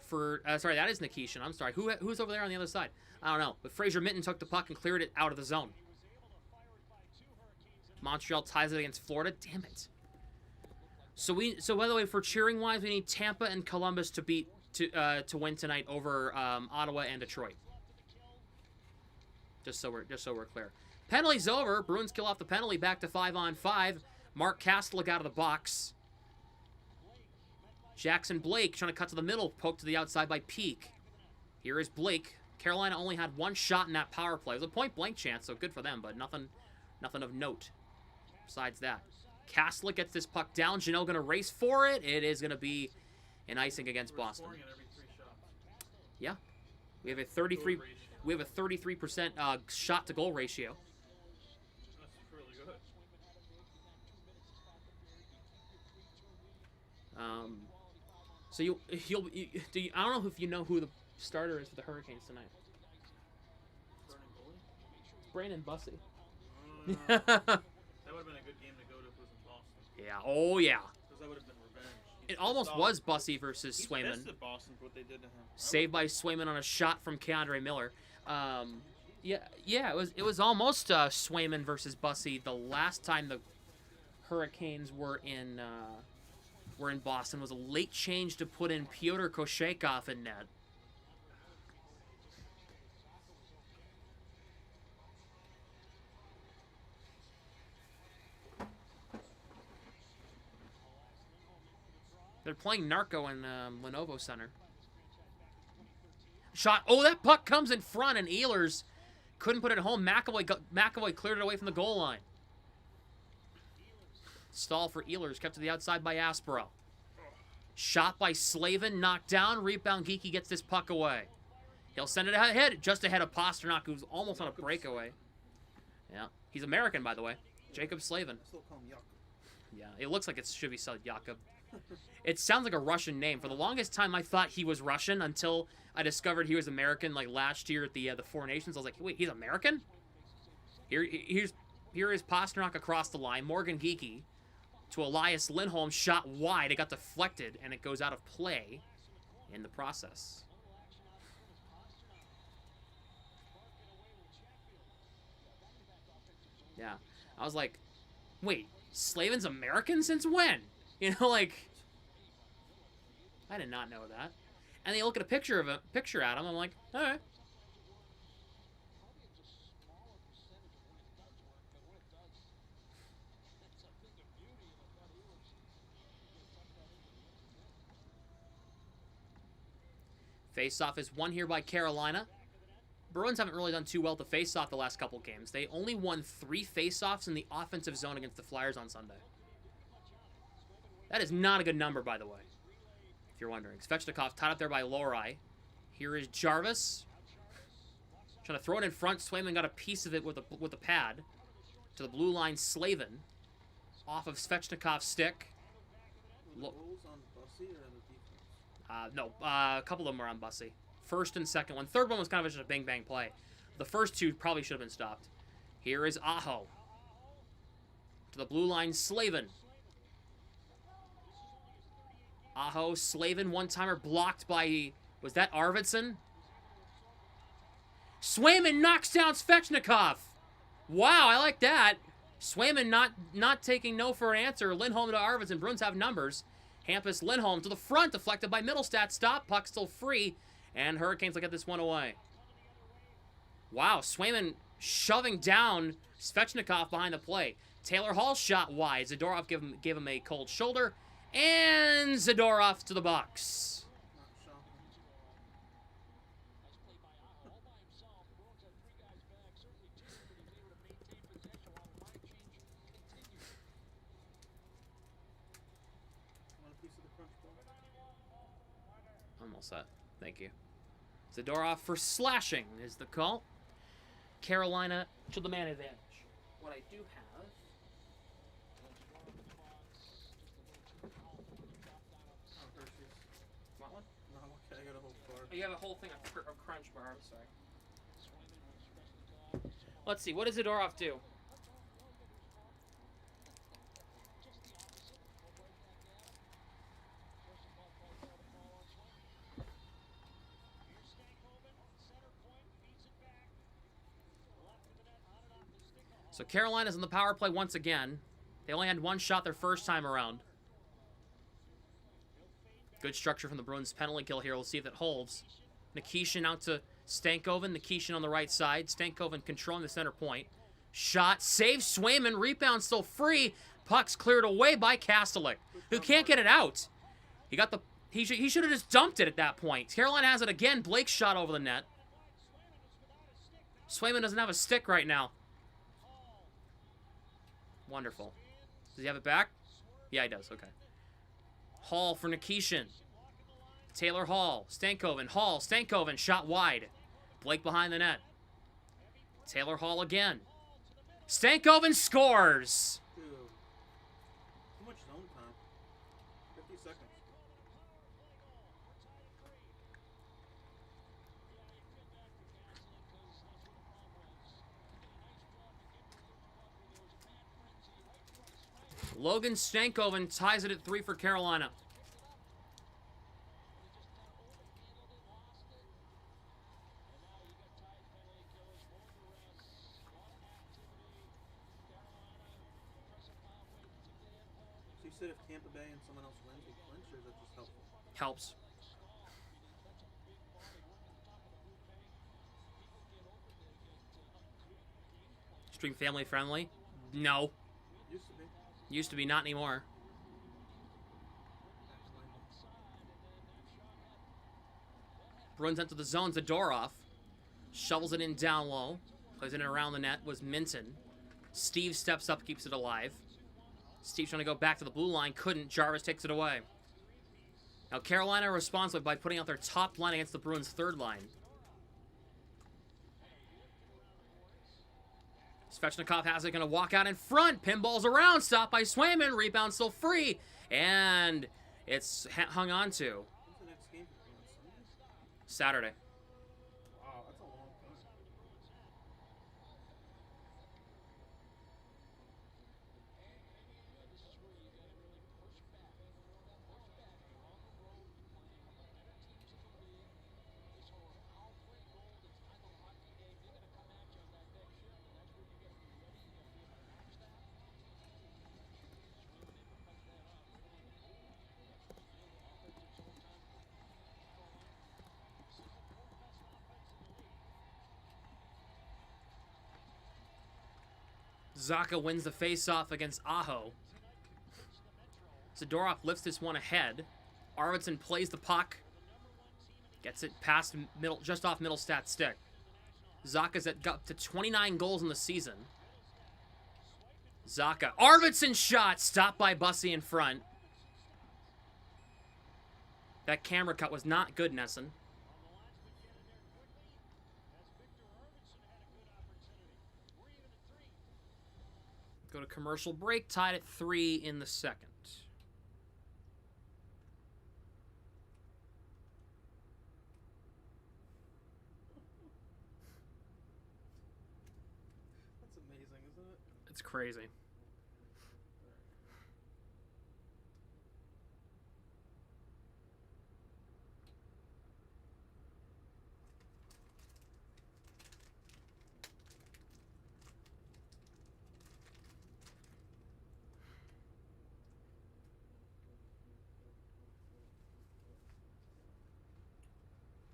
Sorry, that is Nikishin. I'm sorry. Who's over there on the other side? I don't know. But Fraser Minton took the puck and cleared it out of the zone. Montreal ties it against Florida. Damn it. So by the way, for cheering wise, we need Tampa and Columbus to win tonight over Ottawa and Detroit. Just so we're clear. Penalty's over. Bruins kill off the penalty. Back to 5-on-5. Mark Kastelic out of the box. Jackson Blake trying to cut to the middle. Poked to the outside by Peak. Here is Blake. Carolina only had 1 shot in that power play. It was a point-blank chance, so good for them, but nothing of note besides that. Kastelic gets this puck down. Janelle going to race for it. It is going to be an icing against Boston. Scoring at every 3 shots. Yeah. We have a 33% shot to goal ratio. That's really good. So I don't know if you know who the starter is for the Hurricanes tonight. Starting goalie? It's Brandon Bussey. That would have been a good game to go to if it was in Boston. Yeah. Oh yeah. Because that would have been revenge. It almost was Bussey versus He's Swayman. pissed at Boston for what they did to him. Saved by Swayman on a shot from Keandre Miller. It was almost Swayman versus Bussey the last time the Hurricanes were in Boston. It was a late change to put in Pyotr Koshekov in net. They're playing Narco in Lenovo Center. Shot. Oh, that puck comes in front, and Ehlers couldn't put it home. McAvoy cleared it away from the goal line. Stall for Ehlers, kept to the outside by Aspero. Shot by Slavin, knocked down. Rebound, Geekie gets this puck away. He'll send it ahead, just ahead of Pasternak, who's almost on a breakaway. Yeah, he's American, by the way. Jacob Slavin. I still call him Jakob. Yeah, it looks like it should be spelled Jakob. It sounds like a Russian name. For the longest time, I thought he was Russian until I discovered he was American. Like last year at the Four Nations, I was like, wait, he's American? Here is Pasternak across the line. Morgan Geekie to Elias Lindholm, shot wide. It got deflected, and it goes out of play in the process. Yeah, I was like, wait, Slavin's American since when? You know, like, I did not know that. And they look at a picture at him. I'm like, all right. Face-off is won here by Carolina. Bruins haven't really done too well to face-off the last couple games. They only won 3 face-offs in the offensive zone against the Flyers on Sunday. That is not a good number, by the way, if you're wondering. Svechnikov tied up there by Lori. Here is Jarvis. Trying to throw it in front. Swayman got a piece of it with a pad. To the blue line, Slavin. Off of Svechnikov's stick. Were the goals on Bussy or on the defense? No, a couple of them were on Bussy. First and second one. Third one was kind of just a bang-bang play. The first 2 probably should have been stopped. Here is Aho. To the blue line, Slavin. Aho, Slavin, one-timer blocked by... Was that Arvidsson? Swayman knocks down Svechnikov. Wow, I like that. Swayman not taking no for an answer. Lindholm to Arvidsson. Bruins have numbers. Hampus Lindholm to the front, deflected by Middlestat. Stop, puck still free. And Hurricanes will get this one away. Wow, Swayman shoving down Svechnikov behind the play. Taylor Hall shot wide. Zadorov gave him a cold shoulder. And Zadorov to the box. Not shocking. Want a piece of the crunch ball? I'm all set. Thank you. Zadorov for slashing is the call. Carolina to the man advantage. What I do have... Oh, Hershey's. Want one? No, I'm okay. I got a whole bar. Oh, you have a whole thing of Crunch Bar. I'm sorry. Let's see. What does Zadorov do? So Carolina's in the power play once again. They only had 1 shot their first time around. Good structure from the Bruins penalty kill here. We'll see if it holds. Nikishin out to Stankoven. Nikishin on the right side. Stankoven controlling the center point. Shot. Save Swayman. Rebound still free. Puck's cleared away by Kastelik, who can't get it out. He got the... He should have just dumped it at that point. Carolina has it again. Blake shot over the net. Swayman doesn't have a stick right now. Wonderful. Does he have it back? Yeah, he does. Okay. Hall for Nikishin. Taylor Hall. Stankoven. Hall. Stankoven. Shot wide. Blake behind the net. Taylor Hall again. Stankoven scores. Dude. Too much zone time. 50 seconds. Logan Stankoven ties it at 3 for Carolina. So you said if Tampa Bay and someone else wins, we clinch, or is that just helpful? Helps. Stream family friendly? No. Used to be. Used to be, not anymore. Bruins enter the zone. Zadorov shovels it in down low. Plays it in around the net. Was Minton. Steve steps up, keeps it alive. Steve's trying to go back to the blue line. Couldn't. Jarvis takes it away. Now Carolina responds by putting out their top line against the Bruins' third line. Svechnikov has it, going to walk out in front. Pinballs around, stopped by Swayman. Rebound still free. And it's hung on to. When's the next game for Sunday? Saturday. Wow, that's a long time. Zaka wins the face-off against Aho. Zadorov lifts this one ahead. Arvidsson plays the puck. Gets it past middle, just off middle stat stick. Zaka's got up to 29 goals in the season. Zaka. Arvidsson shot. Stopped by Bussy in front. That camera cut was not good, Nesson. Go to commercial break. Tied at 3 in the second. That's amazing, isn't it? It's crazy.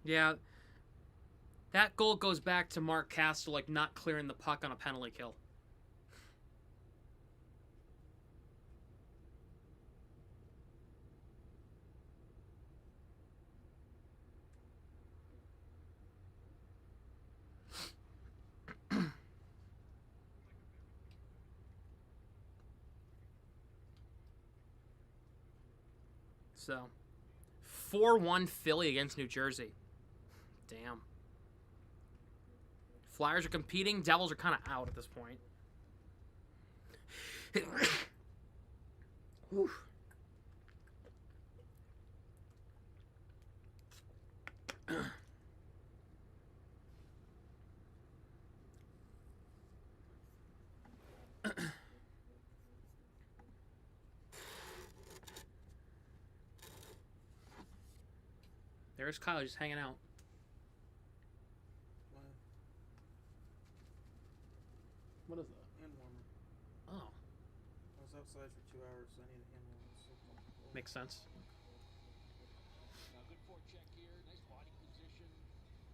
Yeah, that goal goes back to Mark Castle, like, not clearing the puck on a penalty kill. So, 4-1 Philly against New Jersey. Damn. Flyers are competing. Devils are kind of out at this point. Whew. There's Kyle just hanging out. What is that? Hand warmer. Oh, I was outside for 2 hours, so I need a hand warmer. It's so comfortable. makes sense. Now, good forecheck here. Nice body position.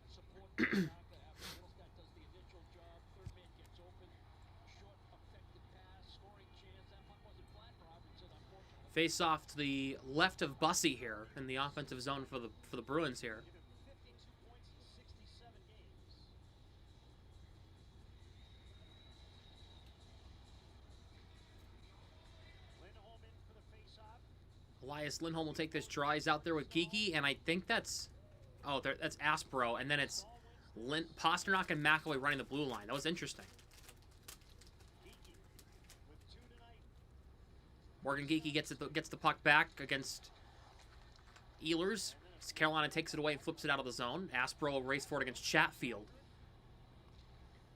Support for Zaka after Middlestat does the initial job. Third man gets open. Short, effective pass. Scoring chance. That puck wasn't flat for Robinson, unfortunately. Face off to the left of Bussy here in the offensive zone for the Bruins here. Give him 52 points in 67 games. Lindholm in for the face-off. Elias Lindholm will take this draw. He's out there with Geeky, and I think that's... Oh, that's Aspro, and then it's Pasternak and McAvoy running the blue line. That was interesting. Geeky with 2 tonight. Morgan Geeky gets the puck back against Ehlers. Carolina takes it away and flips it out of the zone. Aspro will race for it against Chatfield.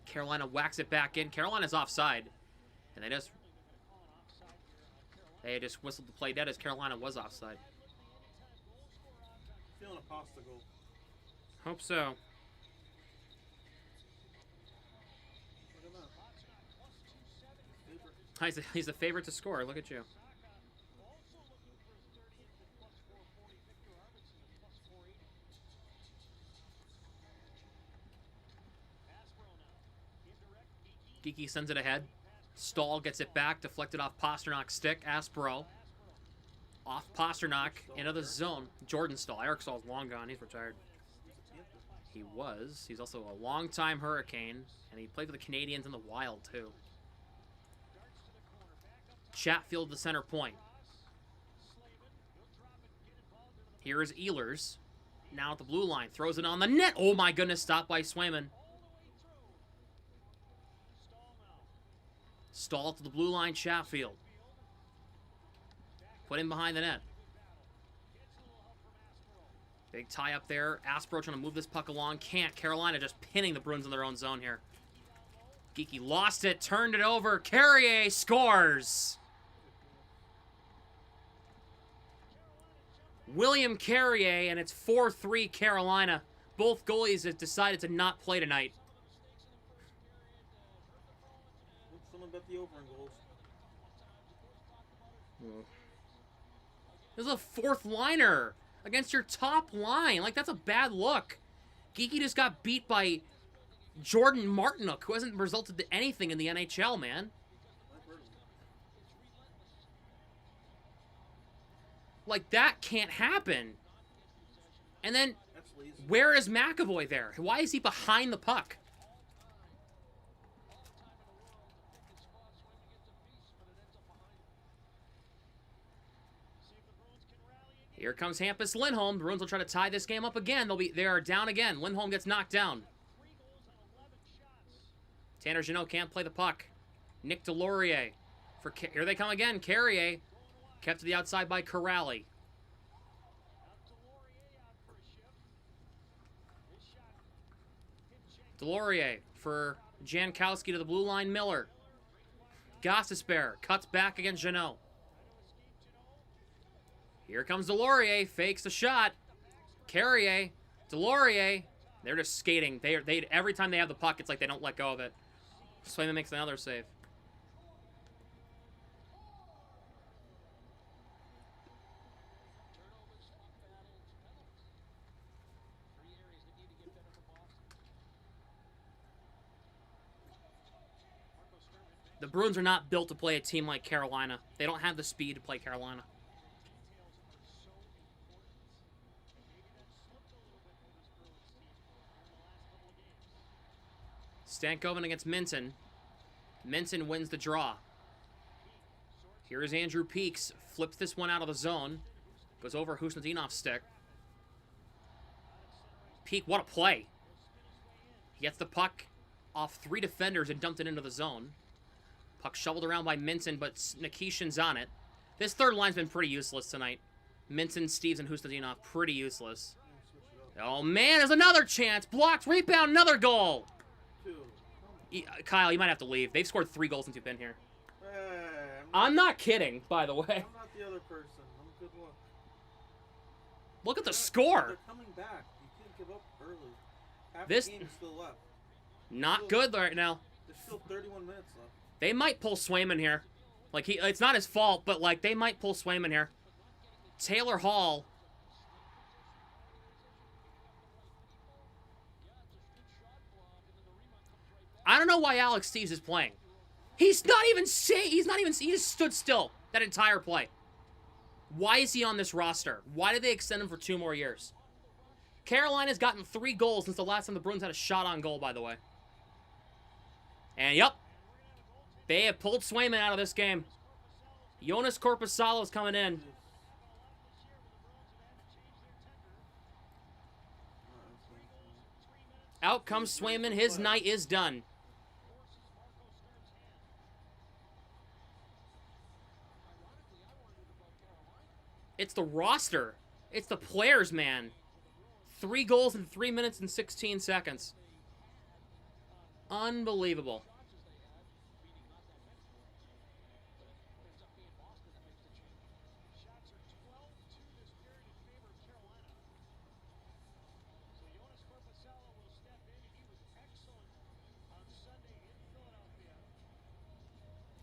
Carolina whacks it back in. Carolina's offside. And they just whistled the play dead as Carolina was offside. Feeling a pasta goal. Hope so. Look at that. Favorite. He's the favorite to score. Look at you. Also looking for his 30th at plus 440. Victor Arvidsson at plus 480. Aspro now. Indirect. Geeky. Geeky sends it ahead. Stahl gets it back, deflected off Pasternak's stick. Aspro off Pasternak into the zone. Jordan Stahl. Eric Stahl's long gone. He's retired. He was. He's also a longtime Hurricane, and he played for the Canadians in the Wild, too. Chatfield, the center point. Here is Ehlers. Now at the blue line. Throws it on the net. Oh, my goodness. Stopped by Swayman. Stahl to the blue line. Chatfield. Put him behind the net. Big tie up there. Aspro trying to move this puck along. Can't. Carolina just pinning the Bruins in their own zone here. Geeky lost it. Turned it over. Carrier scores. William Carrier, and it's 4-3 Carolina. Both goalies have decided to not play tonight. Someone bet the over in goals. This is a fourth liner against your top line. Like, that's a bad look. Geeky just got beat by Jordan Martinook, who hasn't resulted to anything in the NHL, man. Like, that can't happen. And then That's lazy. Where is McAvoy there? Why is he behind the puck? Here comes Hampus Lindholm. The Bruins will try to tie this game up again. They are down again. Lindholm gets knocked down. Tanner Jeannot can't play the puck. Nick Delorier. Here they come again. Carrier kept to the outside by Corrali. Delorier for Jankowski to the blue line. Miller. Gostisbehere cuts back against Jeannot. Here comes Delorier, fakes the shot. Carrier, Delorier, they're just skating. They every time they have the puck, it's like they don't let go of it. Swayman makes another save. The Bruins are not built to play a team like Carolina. They don't have the speed to play Carolina. Stankoven against Minton. Minton wins the draw. Here is Andrew Peaks. Flips this one out of the zone. Goes over Husnadinov's stick. Peak, what a play. He gets the puck off 3 defenders and dumped it into the zone. Puck shoveled around by Minton, but Nikishin's on it. This third line's been pretty useless tonight. Minton, Steves, and Husnadinov, pretty useless. Oh, man, there's another chance. Blocked, rebound, another goal. Kyle, you might have to leave. They've scored 3 goals since you've been here. I'm not kidding, by the way. I'm not the other person. I'm a good look. Look at the score. They're coming back. You can't give up early. Half This- the game is still left. Not good right now. There's still 31 minutes left. They might pull Swayman here. Like, it's not his fault, but, like, they might pull Swayman here. Taylor Hall. I don't know why Alex Steves is playing. He just stood still that entire play. Why is he on this roster? Why did they extend him for 2 more years? Carolina's gotten 3 goals since the last time the Bruins had a shot on goal, by the way. And, yep. They have pulled Swayman out of this game. Jonas Korpisalo's coming in. Out comes Swayman. His night is done. It's the roster. It's the players, man. 3 goals in 3 minutes and 16 seconds. Unbelievable.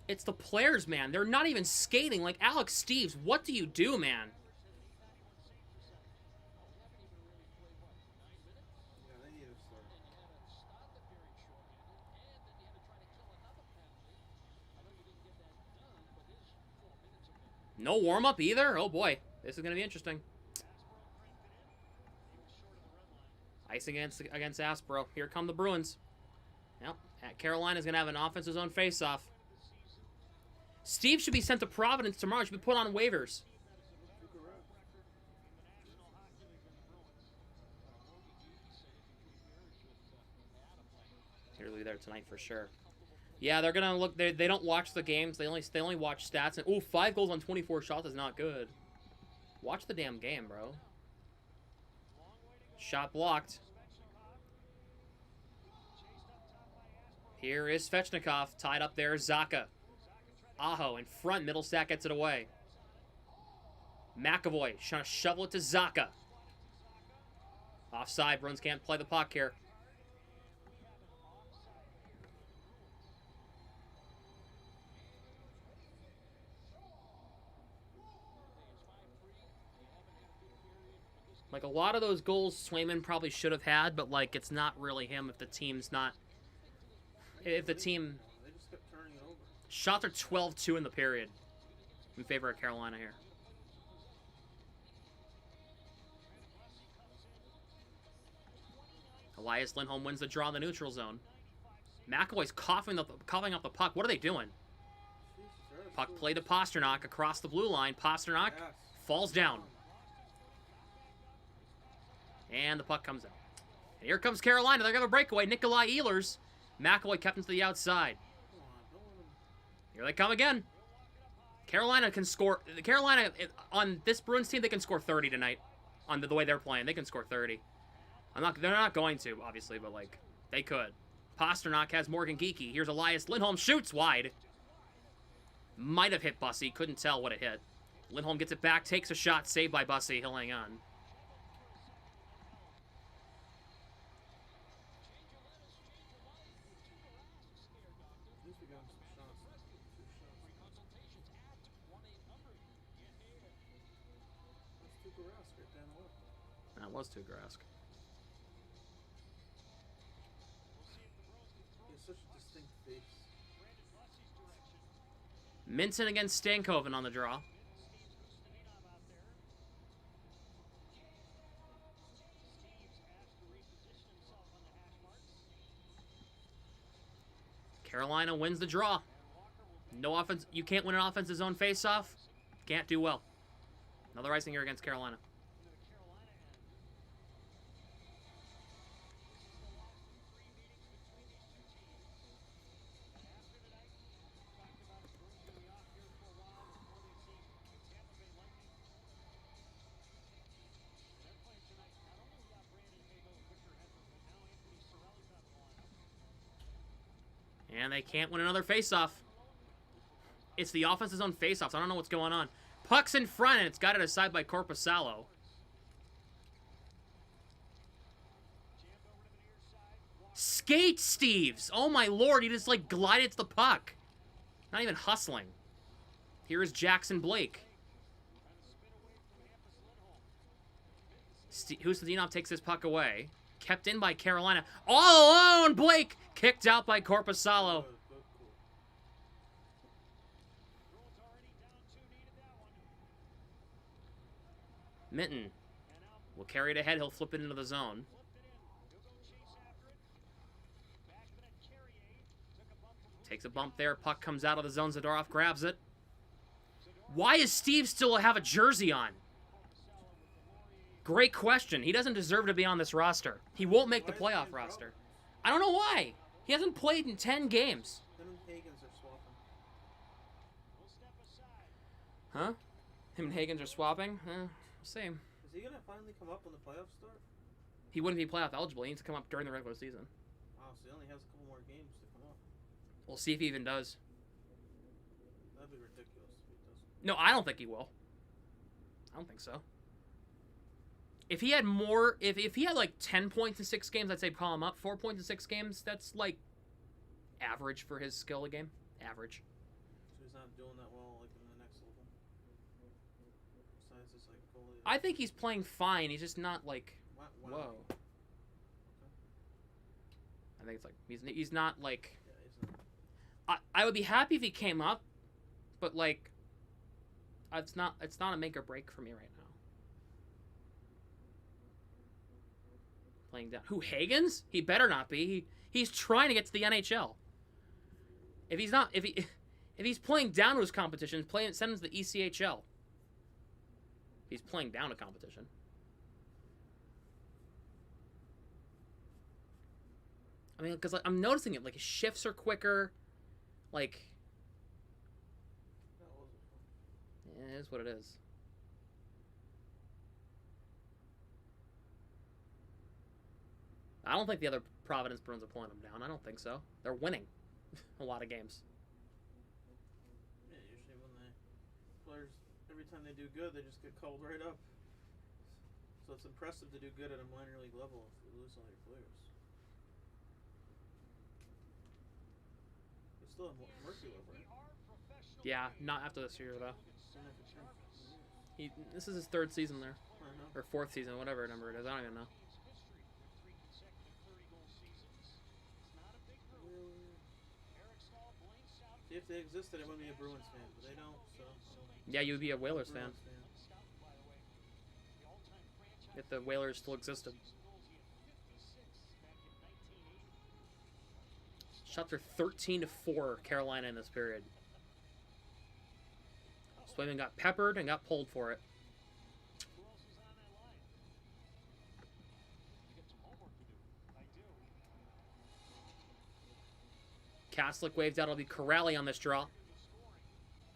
It's the players, man. They're not even skating. Like, Alex Steves, what do you do, man? Yeah, they need to start. No warm-up either? Oh, boy. This is going to be interesting. Icing against Aspro. Here come the Bruins. Yep. Carolina's going to have an offensive zone face-off. Steve should be sent to Providence tomorrow. Should be put on waivers. He'll be there tonight for sure. Yeah, they're gonna look. They don't watch the games. They only watch stats. And ooh, 5 goals on 24 shots is not good. Watch the damn game, bro. Shot blocked. Here is Svechnikov tied up there. Zacha. Aho in front. Middlestat gets it away. McAvoy trying to shovel it to Zacha. Offside. Bruins can't play the puck here. Like, a lot of those goals Swayman probably should have had, but, like, it's not really him if the team's not... If the team... They just kept turning it over. Shots are 12-2 in the period in favor of Carolina here. Elias Lindholm wins the draw in the neutral zone. McAvoy's coughing up the puck. What are they doing? Puck play to Pasternak across the blue line. Pasternak falls down. And the puck comes out. And here comes Carolina. They're going to have a breakaway. Nikolai Ehlers. McAvoy kept him to the outside. Here they come again. Carolina can score. Carolina, on this Bruins team, they can score 30 tonight. On the way they're playing, they can score 30. They're not going to, obviously, but, like, they could. Pasternak has Morgan Geekie. Here's Elias Lindholm. Shoots wide. Might have hit Bussy. Couldn't tell what it hit. Lindholm gets it back. Takes a shot. Saved by Bussy. He'll hang on. That was Tuukka-esque. He has such a distinct face. Minton against Stankoven on the draw. Carolina wins the draw. No offense. You can't win an offensive zone face-off. Can't do well. Another icing here against Carolina. And they can't win another face-off. It's the offense's zone face-offs. I don't know what's going on. Puck's in front, and it's got it aside by Korpisalo. Skate Steves! Oh my lord, he just like glided to the puck. Not even hustling. Here is Jackson Blake. Hustinov takes his puck away. Kept in by Carolina. All alone, Blake! Kicked out by Korpisalo. Minton will carry it ahead. He'll flip it into the zone. Takes a bump there. Puck comes out of the zone. Zadorov grabs it. Why is Steve still have a jersey on? Great question. He doesn't deserve to be on this roster. He won't make the playoff roster. I don't know why. He hasn't played in 10 games. Him and Hagens are swapping. Huh? Him and Hagens are swapping? Same. Is he gonna finally come up when the playoffs start? He wouldn't be playoff eligible. He needs to come up during the regular season. Wow, so he only has a couple more games to come up. We'll see if he even does. That'd be ridiculous if he doesn't. No, I don't think he will. I don't think so. If he had more, if he had like 10 points in 6 games, I'd say call him up. 4 points in 6 games, that's like average for his skill a game. Average. So he's not doing that well like in the next level. Besides this like goalie. I think he's playing fine. He's just not like, Wow. whoa. Okay. I think it's like he's not like. Yeah, he's not. I would be happy if he came up, but like, it's not a make or break for me right now. Playing down. Who, Hagens? He better not be. He's trying to get to the NHL. If he's playing down to his competition, send him to the ECHL. He's playing down to competition. I mean, because like, I'm noticing it. Like his shifts are quicker. Like, yeah, it is what it is. I don't think the other Providence Bruins are pulling them down. I don't think so. They're winning a lot of games. Yeah, usually when the players, every time they do good, they just get called right up. So it's impressive to do good at a minor league level if you lose all your players. They still have Murphy left, right? Yeah, not after this year though. Still have to check. This is his 3rd season there, I know. or 4th season, whatever number it is. I don't even know. See, if they existed, I wouldn't be a Bruins fan, but they don't, so. Yeah, you would be a Whalers fan Bruins fan. if the Whalers still existed. Shots are 13-4 Carolina in this period. Swayman got peppered and got pulled for it. Who else is on that line? You got some homework to do. I do. Kaslik waved out. It'll be Corrali on this draw. The scoring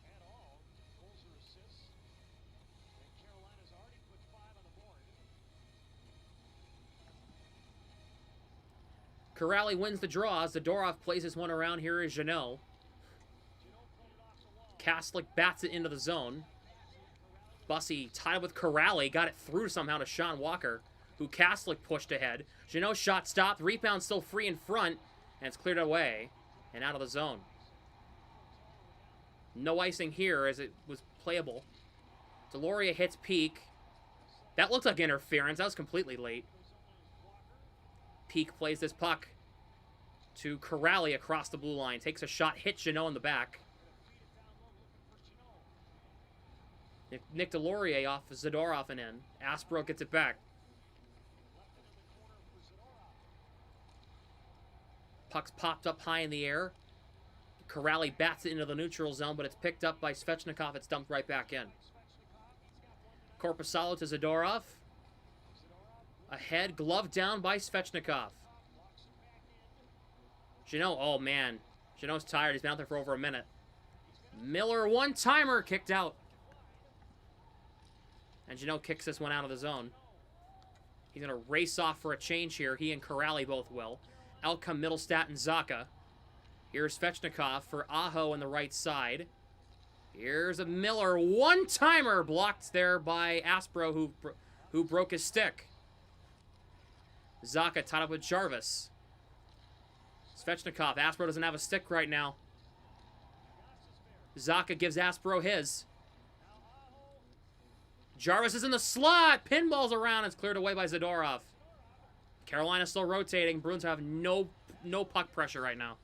at all. Goals or assists. And Carolina's already put 5 on the board. Corrali wins the draw. Zadorov plays this one around. Here is Jeannot. Kaslik bats it into the zone. Bussy tied with Corrali. Got it through somehow to Sean Walker, who Kaslik pushed ahead. Jeannot shot stopped. Rebound still free in front. And it's cleared away and out of the zone. No icing here as it was playable. Deloria hits Peak. That looked like interference. That was completely late. Peak plays this puck to Corrali across the blue line. Takes a shot, hits Jeannot in the back. Nick Deloria off Zadorov and in. Aspro gets it back. Puck's popped up high in the air. Corrali bats it into the neutral zone, but it's picked up by Svechnikov. It's dumped right back in. Korpisalo to Zadorov. Ahead, glove down by Svechnikov. Jeannot, oh man. Jeannot's tired. He's been out there for over a minute. Miller, one-timer, kicked out. And Jeannot kicks this one out of the zone. He's going to race off for a change here. He and Corrali both will. Out come Middlestat and Zacha. Here's Svechnikov for Aho on the right side. Here's a Miller one-timer blocked there by Aspro, who broke his stick. Zacha tied up with Jarvis. Svechnikov. Aspro doesn't have a stick right now. Zacha gives Aspro his. Jarvis is in the slot. Pinballs around. It's cleared away by Zadorov. Carolina still rotating. Bruins have no puck pressure right now.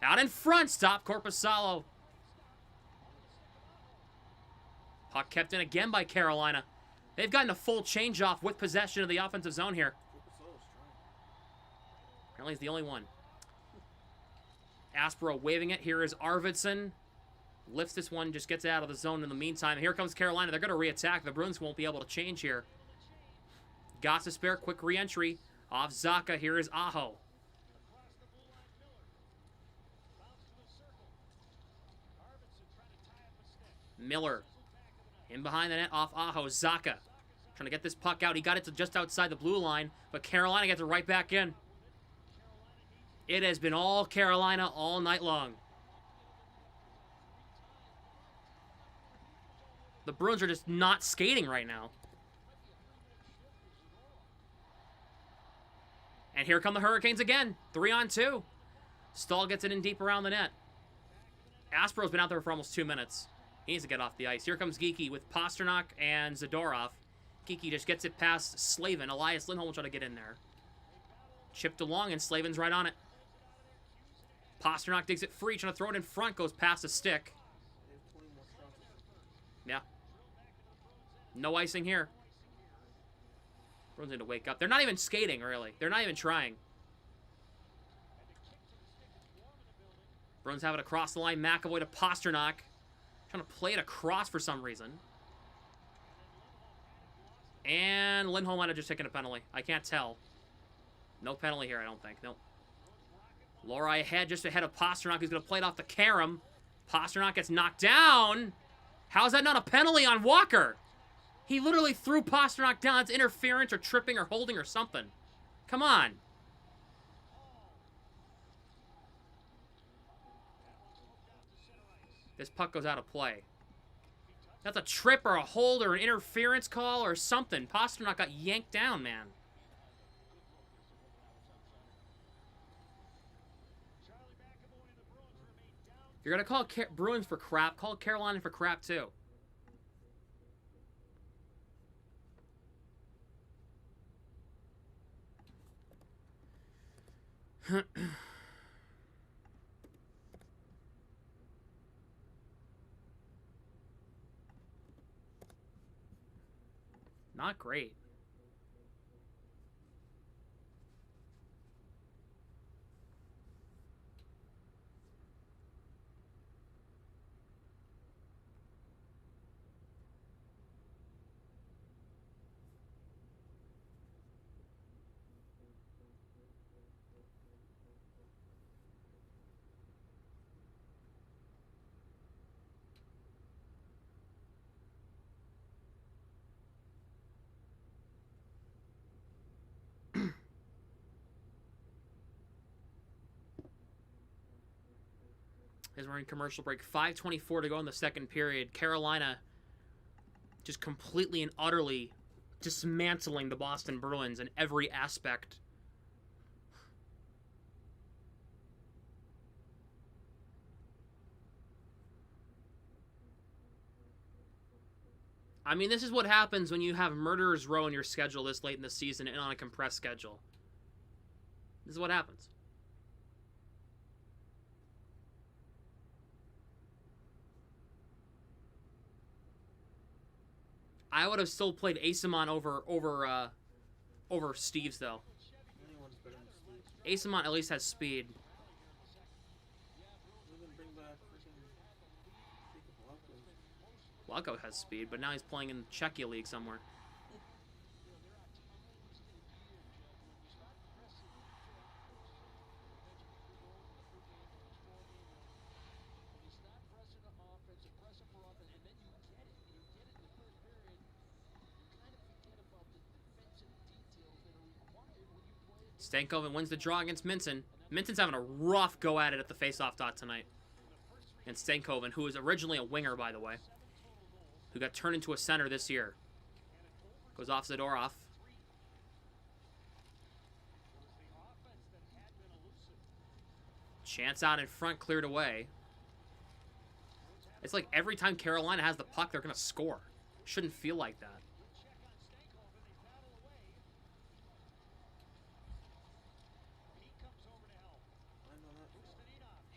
Out in front. Stop Korpisalo. Puck kept in again by Carolina. They've gotten a full change-off with possession of the offensive zone here. Apparently he's the only one. Aspro waving it. Here is Arvidsson. Lifts this one, just gets it out of the zone in the meantime. Here comes Carolina. They're going to re-attack. The Bruins won't be able to change here. Got to spare. Quick re-entry off Zacha. Here is Aho. Miller. In behind the net off Aho. Zacha. Trying to get this puck out. He got it to just outside the blue line, but Carolina gets it right back in. It has been all Carolina all night long. The Bruins are just not skating right now. And here come the Hurricanes again. 3-on-2. Stahl gets it in deep around the net. Aspro's been out there for almost 2 minutes. He needs to get off the ice. Here comes Geekie with Pasternak and Zadorov. Geekie just gets it past Slavin. Elias Lindholm will try to get in there. Chipped along, and Slavin's right on it. Pasternak digs it free, trying to throw it in front. Goes past a stick. Yeah. No icing here. Bruins need to wake up. They're not even skating, really. They're not even trying. Bruins have it across the line. McAvoy to Pasternak. Trying to play it across for some reason. And Lindholm might have just taken a penalty. I can't tell. No penalty here, I don't think. Nope. Lori ahead, just ahead of Pasternak. He's going to play it off the carom. Pasternak gets knocked down. How is that not a penalty on Walker? He literally threw Pasternak down. It's interference or tripping or holding or something. Come on. This puck goes out of play. That's a trip or a hold or an interference call or something. Pasternak got yanked down, man. If you're going to call Bruins for crap, call Carolina for crap too. Not great. As we're in commercial break, 5:24 to go in the second period. Carolina just completely and utterly dismantling the Boston Bruins in every aspect. I mean, this is what happens when you have Murderer's Row in your schedule this late in the season and on a compressed schedule. This is what happens. I would have still played Asimon over Steve's, though. Anyone's better than Steve. Asimon at least has speed. Even bring back freaking Blanco has speed, but now he's playing in the Czechia League somewhere. Stankoven wins the draw against Minton. Minton's having a rough go at it at the faceoff dot tonight. And Stankoven, who was originally a winger, by the way, who got turned into a center this year, goes off Zadorov. Chance out in front, cleared away. It's like every time Carolina has the puck, they're going to score. Shouldn't feel like that.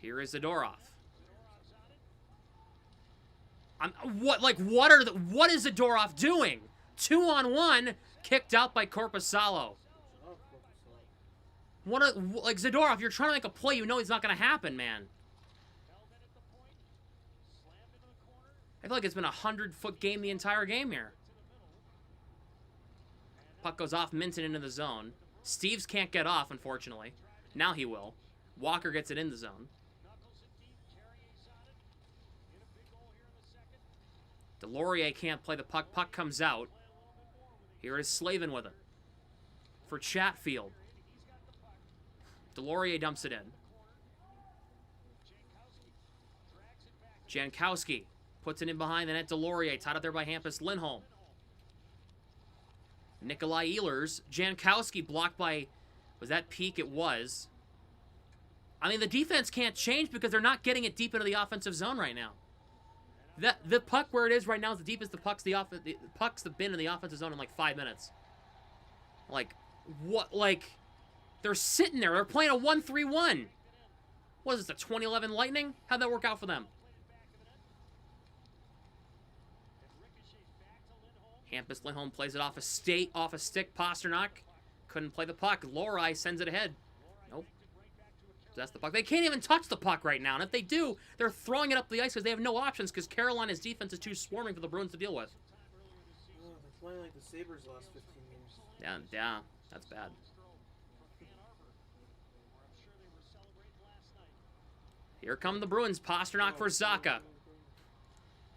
Here is Zadorov. What is Zadorov doing? 2-on-1, kicked out by Korpisalo. Zadorov, you're trying to make a play, you know it's not going to happen, man. I feel like it's been a 100-foot game the entire game here. Puck goes off Minton into the zone. Steves can't get off, unfortunately. Now he will. Walker gets it in the zone. Delorier can't play the puck. Puck comes out. Here is Slavin with it. For Chatfield. Delorier dumps it in. Jankowski puts it in behind the net. Delorier tied up there by Hampus Lindholm. Nikolai Ehlers. Jankowski blocked by... Was that Peak? It was. I mean, the defense can't change because they're not getting it deep into the offensive zone right now. The puck where it is right now is the deepest the puck's been in the offensive zone in like 5 minutes. Like, what? Like, they're sitting there. They're playing a 1-3-1. What is this, the 2011 Lightning? How'd that work out for them? Hampus Lindholm plays it off a stick. Pasternak couldn't play the puck. Lohrei sends it ahead. Nope. That's the puck. They can't even touch the puck right now. And if they do, they're throwing it up the ice because they have no options because Carolina's defense is too swarming for the Bruins to deal with. Oh, they're playing like the Sabres the last 15 games. Yeah, that's bad. Here come the Bruins. Pasternak for Zacha.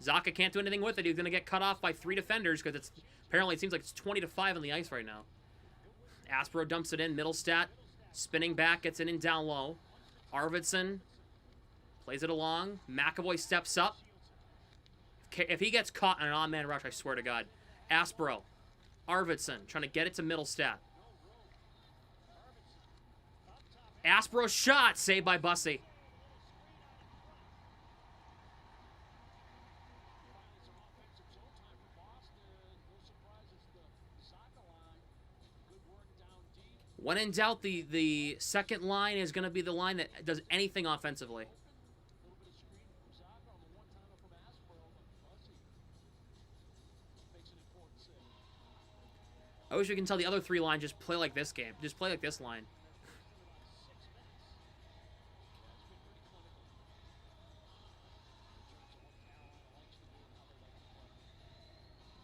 Zacha can't do anything with it. He's going to get cut off by 3 defenders because it's apparently it seems like it's 20-5 on the ice right now. Aspro dumps it in. Middlestat spinning back, gets it in down low. Arvidsson plays it along. McAvoy steps up. If he gets caught in an on-man rush, I swear to God. Aspro. Arvidsson trying to get it to Middlestat. Aspro shot, saved by Bussey. When in doubt, the second line is going to be the line that does anything offensively. I wish we can tell the other 3 lines just play like this game. Just play like this line.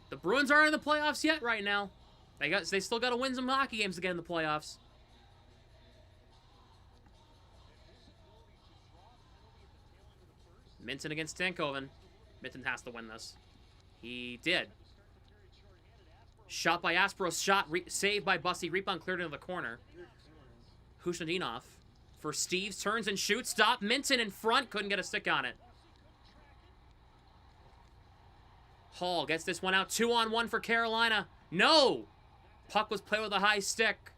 The Bruins aren't in the playoffs yet right now. They still got to win some hockey games to get in the playoffs. Minton against Stankoven. Minton has to win this. He did. Shot by Aspros. Saved by Bussey. Rebound cleared into the corner. Hushnadinov For Steves, turns and shoots. Stop. Minton in front. Couldn't get a stick on it. Hall gets this one out. 2-on-1 for Carolina. No! Puck was played with a high stick.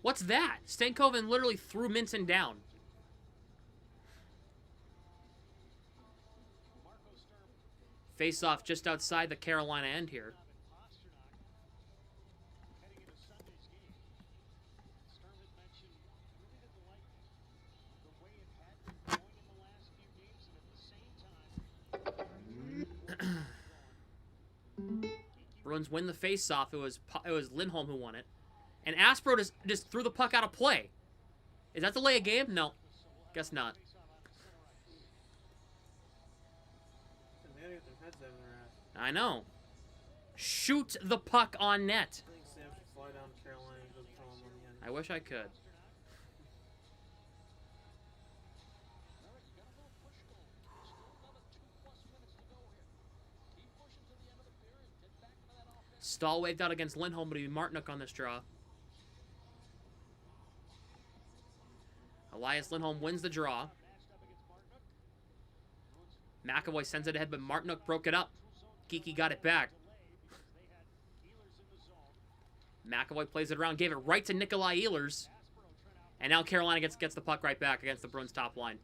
What's that? Stankoven literally threw Minton down. Face-off just outside the Carolina end here. Bruins win the face-off. It was Lindholm who won it. And Aspro just threw the puck out of play. Is that delay a game? No. Guess not. I know. Shoot the puck on net. I think Sam should fly down to Carolina and go tell him on the end. I wish I could. Stahl waved out against Lindholm, but it'd be Martinook on this draw. Elias Lindholm wins the draw. McAvoy sends it ahead, but Martinook broke it up. Geeky got it back. McAvoy plays it around, gave it right to Nikolai Ehlers. And now Carolina gets the puck right back against the Bruins top line.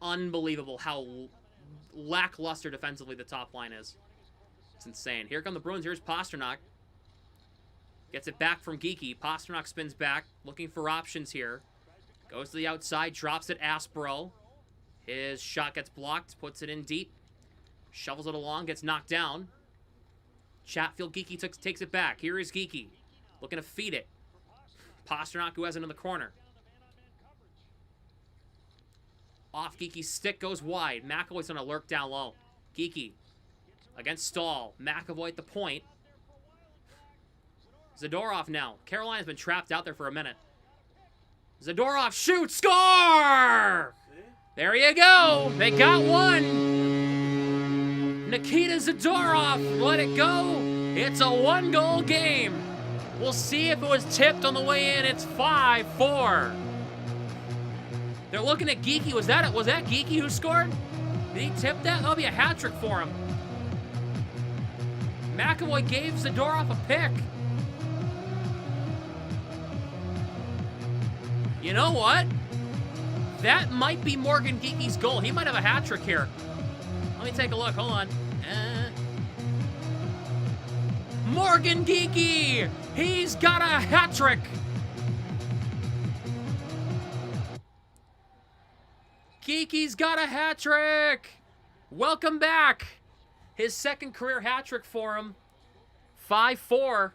Unbelievable how lackluster defensively the top line is. It's insane. Here come the Bruins. Here's Pasternak. Gets it back from Geeky. Pasternak spins back, looking for options here. Goes to the outside, drops it Aspro. His shot gets blocked, puts it in deep. Shovels it along, gets knocked down. Chatfield Geeky takes it back. Here is Geeky, looking to feed it. Pasternak, who has it in the corner. Off Geeky's stick, goes wide. McAvoy's on a lurk down low. Geeky against Stahl. McAvoy at the point. Zadorov now. Carolina's been trapped out there for a minute. Zadorov shoots, score! There you go. They got one. Nikita Zadorov let it go. It's a one-goal game. We'll see if it was tipped on the way in. It's 5-4. They're looking at Geeky. Was that Geeky who scored? Did he tip that? That'll be a hat trick for him. McAvoy gave Zadorov a pick. You know what? That might be Morgan Geeky's goal. He might have a hat trick here. Let me take a look. Hold on. Morgan Geeky! He's got a hat trick! Geeky's got a hat trick! Welcome back! His second career hat trick for him. 5-4.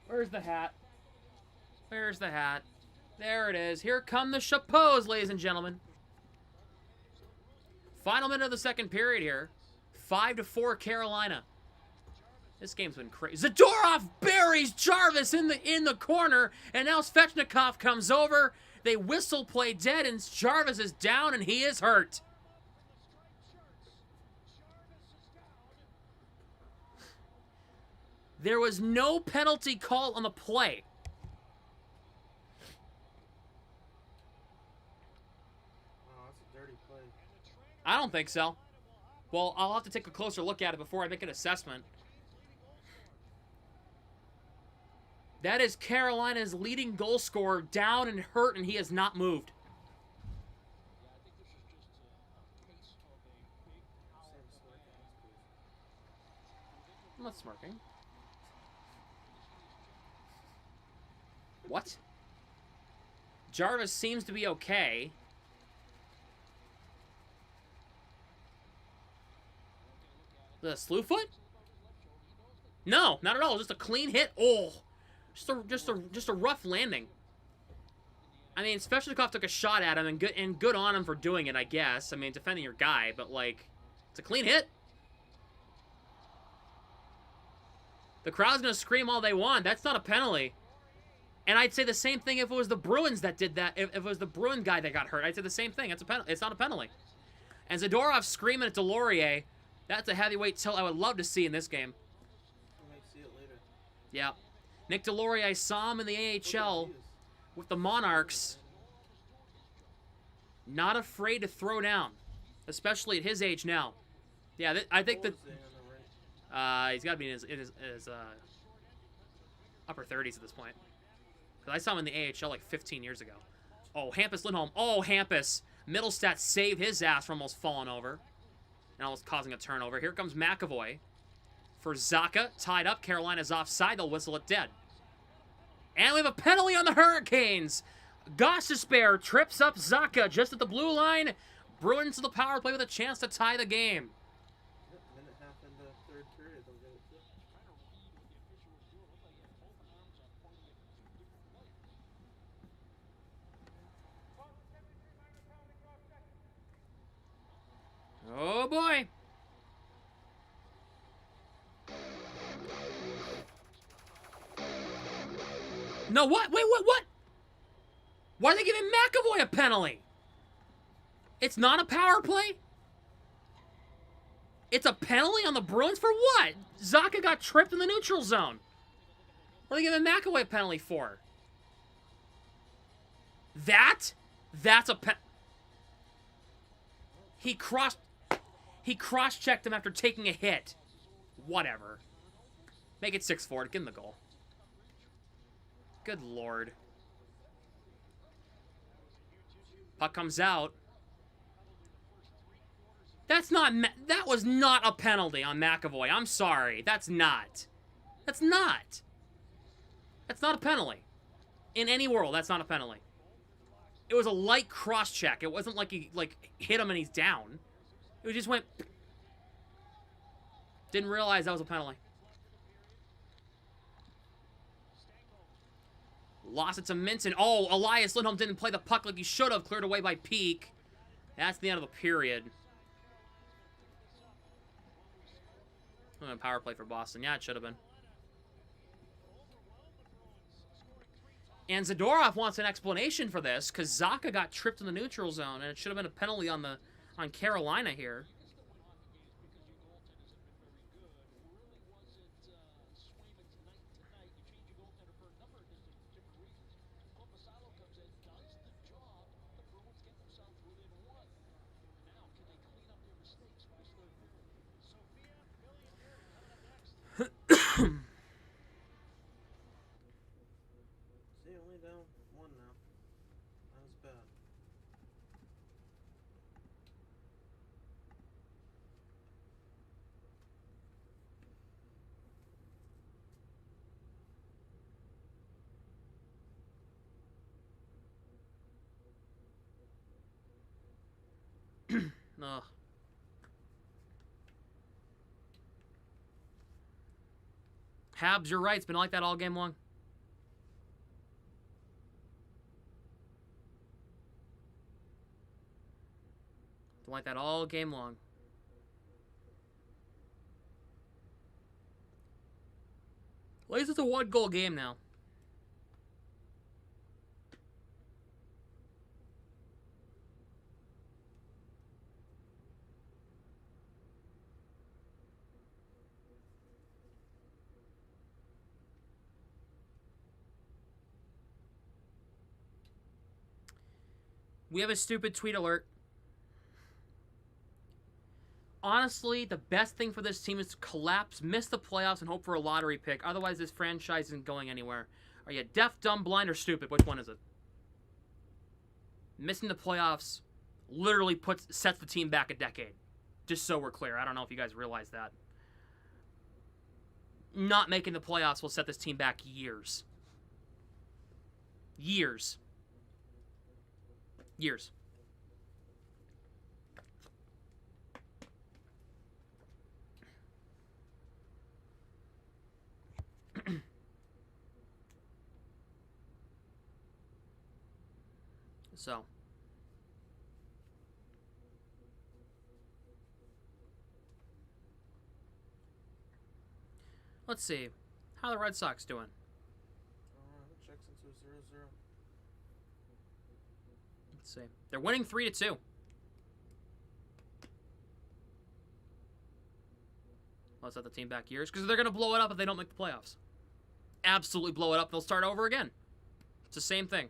Where's the hat? Where's the hat? There it is. Here come the chapeaus, ladies and gentlemen. Final minute of the second period here. 5-4 Carolina. This game's been crazy. Zadorov buries Jarvis in the corner, and now Svechnikov comes over. They whistle play dead, and Jarvis is down, and he is hurt. There was no penalty call on the play. Oh, that's a dirty play. I don't think so. Well, I'll have to take a closer look at it before I make an assessment. That is Carolina's leading goal scorer down and hurt, and he has not moved. I'm not smirking. What? Jarvis seems to be okay. The slew foot? No, not at all. Just a clean hit. Oh, just a rough landing. I mean, Svechnikov took a shot at him, and good on him for doing it, I guess. I mean, defending your guy, but, like, it's a clean hit. The crowd's going to scream all they want. That's not a penalty. And I'd say the same thing if it was the Bruins that did that. If it was the Bruin guy that got hurt, I'd say the same thing. It's a penalty. It's not a penalty. And Zadorov screaming at Delorier. That's a heavyweight tilt I would love to see in this game. We might see it later. Yeah. Nick Delorier, I saw him in the AHL with the Monarchs. Not afraid to throw down, especially at his age now. Yeah, I think that he's got to be in his upper 30s at this point. Because I saw him in the AHL like 15 years ago. Oh, Hampus Lindholm. Oh, Hampus. Middlestat saved his ass from almost falling over and almost causing a turnover. Here comes McAvoy for Zacha. Tied up. Carolina's offside. They'll whistle it dead. And we have a penalty on the Hurricanes. Gostisbehere trips up Zacha just at the blue line. Bruins to the power play with a chance to tie the game. Minute half into third period, they'll get it too. Oh boy. No, what? Wait, what? Why are they giving McAvoy a penalty? It's not a power play? It's a penalty on the Bruins for what? Zacha got tripped in the neutral zone. What are they giving McAvoy a penalty for? That's a He cross-checked him after taking a hit. Whatever. Make it 6-4. Give him the goal. Good lord. Puck comes out. That was not a penalty on McAvoy. I'm sorry. That's not a penalty. In any world, that's not a penalty. It was a light cross-check. It wasn't like he hit him and he's down. It just went. Didn't realize that was a penalty. Lost it to Minton. Oh, Elias Lindholm didn't play the puck like he should have. Cleared away by Peak. That's the end of the period. Power play for Boston. Yeah, it should have been. And Zadorov wants an explanation for this because Zacha got tripped in the neutral zone, and it should have been a penalty on Carolina here. See, only down one now. That was bad. Ugh. Habs, you're right. It's been like that all game long. It's been like that all game long. At least it's a one-goal game now. We have a stupid tweet alert. Honestly, the best thing for this team is to collapse, miss the playoffs, and hope for a lottery pick. Otherwise, this franchise isn't going anywhere. Are you deaf, dumb, blind, or stupid? Which one is it? Missing the playoffs literally sets the team back a decade. Just so we're clear. I don't know if you guys realize that. Not making the playoffs will set this team back years. Years. Years. So. Let's see. How are the Red Sox doing? I haven't checked since it was 0-0. Let's see. They're winning 3-2. Let's set the team back years because they're going to blow it up if they don't make the playoffs. Absolutely blow it up. They'll start over again. It's the same thing.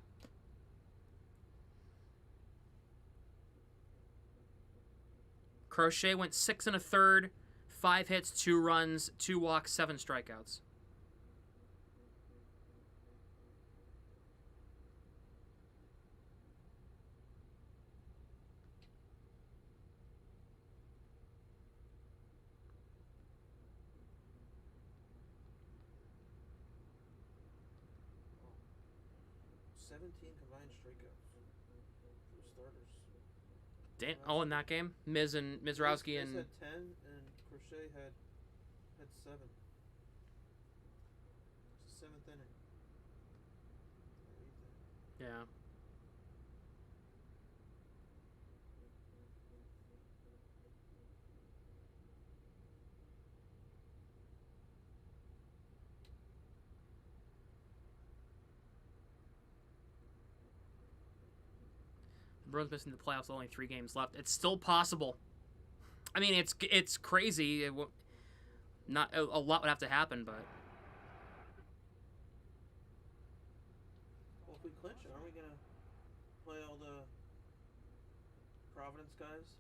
Crochet went 6 1/3, 5 hits, 2 runs, 2 walks, 7 strikeouts. Oh. 17 combined strikeouts for the starters. Dan, oh, in that game, Mizrowski Miz and had 10 and Crochet had 7. It's the 7th inning. yeah. The Bruins missing the playoffs with only 3 games left. It's still possible. I mean, it's crazy. Not a lot would have to happen, but Well, if we clinch it, aren't we gonna play all the Providence guys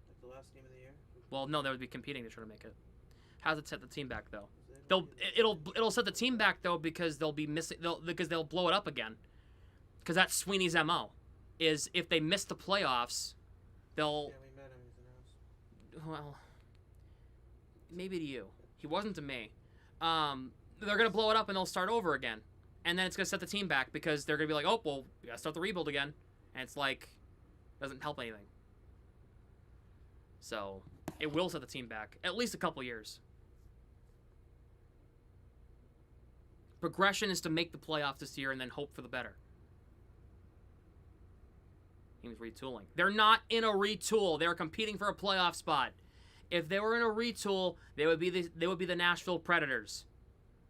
like the last game of the year? well, no, they would be competing to try to make it. How's it set the team back though? 'Cause they They'll don't get- it'll set the team back though because they'll be missing because they'll blow it up again. Because that's Sweeney's MO. Is if they miss the playoffs, they'll Yeah, we met him. He's announced. well, maybe to you. He wasn't to me. They're gonna blow it up and they'll start over again, and then it's gonna set the team back because they're gonna be like, oh well, we gotta start the rebuild again, and it's like doesn't help anything. So it will set the team back at least a couple years. Progression is to make the playoffs this year and then hope for the better. He was retooling. They're not in a retool. They're competing for a playoff spot. If they were in a retool, they would be the Nashville Predators.